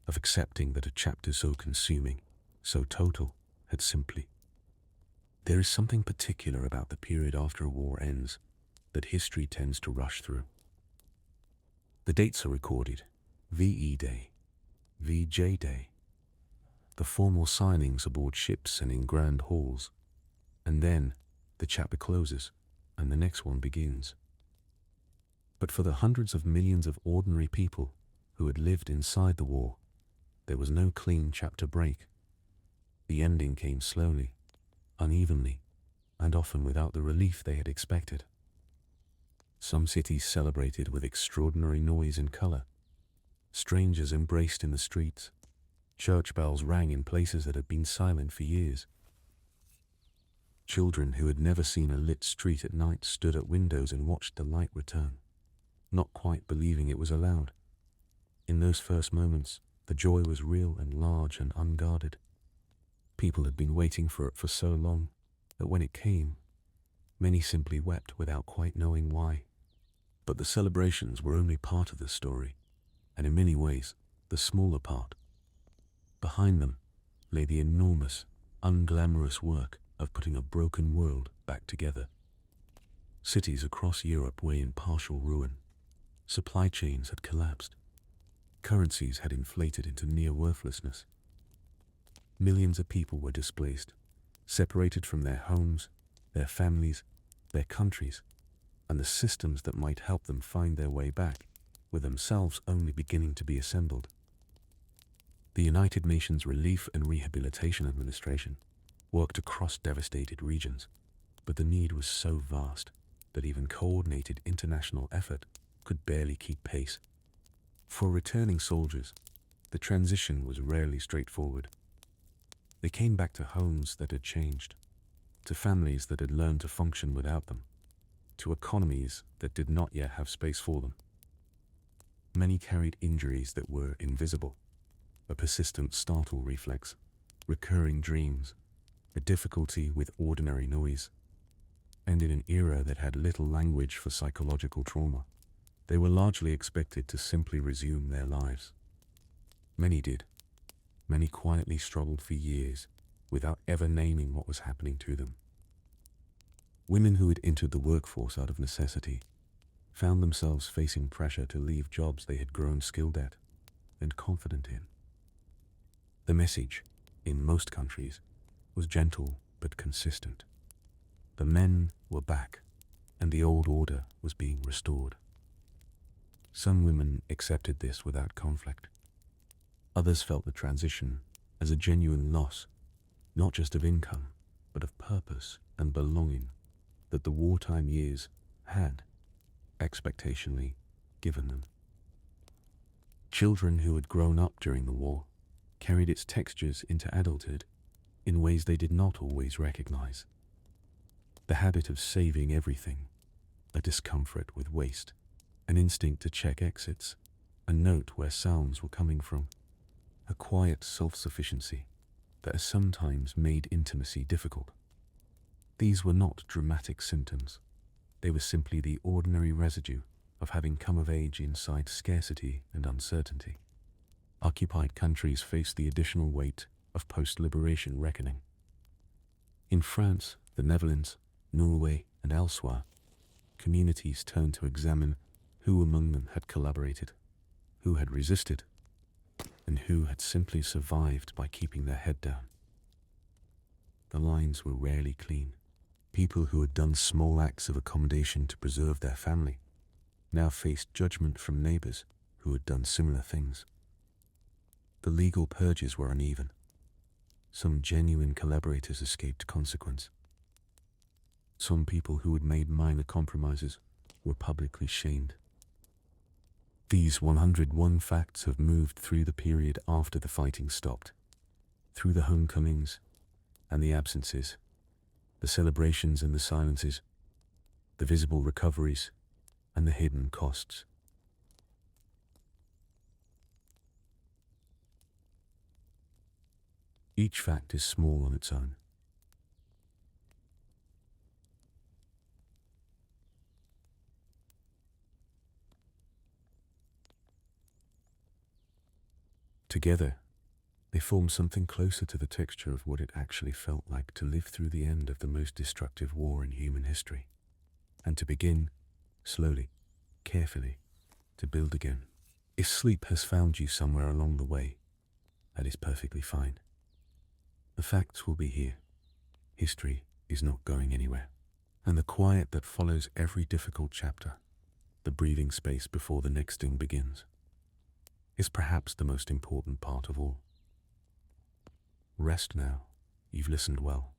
Speaker 1: of accepting that a chapter so consuming, so total, had simply. There is something particular about the period after a war ends that history tends to rush through. The dates are recorded: VE Day, VJ Day, the formal signings aboard ships and in grand halls, and then the chapter closes and the next one begins. But for the hundreds of millions of ordinary people who had lived inside the war, there was no clean chapter break. The ending came slowly, unevenly, and often without the relief they had expected. Some cities celebrated with extraordinary noise and color. Strangers embraced in the streets. Church bells rang in places that had been silent for years. Children who had never seen a lit street at night stood at windows and watched the light return, not quite believing it was allowed. In those first moments, the joy was real and large and unguarded. People had been waiting for it for so long that when it came, many simply wept without quite knowing why. But the celebrations were only part of the story, and in many ways, the smaller part. Behind them lay the enormous, unglamorous work of putting a broken world back together. Cities across Europe were in partial ruin. Supply chains had collapsed. Currencies had inflated into near worthlessness. Millions of people were displaced, separated from their homes, their families, their countries, and the systems that might help them find their way back were themselves only beginning to be assembled. The United Nations Relief and Rehabilitation Administration worked across devastated regions, but the need was so vast that even coordinated international effort could barely keep pace. For returning soldiers, the transition was rarely straightforward. They came back to homes that had changed, to families that had learned to function without them, to economies that did not yet have space for them. Many carried injuries that were invisible: a persistent startle reflex, recurring dreams, a difficulty with ordinary noise. And in an era that had little language for psychological trauma, they were largely expected to simply resume their lives. Many did. Many quietly struggled for years without ever naming what was happening to them. Women who had entered the workforce out of necessity found themselves facing pressure to leave jobs they had grown skilled at and confident in. The message, in most countries, was gentle but consistent. The men were back, and the old order was being restored. Some women accepted this without conflict. Others felt the transition as a genuine loss, not just of income, but of purpose and belonging that the wartime years had, expectationally, given them. Children who had grown up during the war carried its textures into adulthood in ways they did not always recognize. The habit of saving everything, a discomfort with waste, an instinct to check exits, a note where sounds were coming from, a quiet self-sufficiency that has sometimes made intimacy difficult. These were not dramatic symptoms. They were simply the ordinary residue of having come of age inside scarcity and uncertainty. Occupied countries faced the additional weight of post-liberation reckoning. In France, the Netherlands, Norway, and elsewhere, communities turned to examine who among them had collaborated, who had resisted, and who had simply survived by keeping their head down. The lines were rarely clean. People who had done small acts of accommodation to preserve their family now faced judgment from neighbors who had done similar things. The legal purges were uneven. Some genuine collaborators escaped consequence. Some people who had made minor compromises were publicly shamed. These 101 facts have moved through the period after the fighting stopped, through the homecomings and the absences, the celebrations and the silences, the visible recoveries and the hidden costs. Each fact is small on its own. Together, they form something closer to the texture of what it actually felt like to live through the end of the most destructive war in human history, and to begin, slowly, carefully, to build again. If sleep has found you somewhere along the way, that is perfectly fine. The facts will be here. History is not going anywhere. And the quiet that follows every difficult chapter, the breathing space before the next thing begins, is perhaps the most important part of all. Rest now. You've listened well.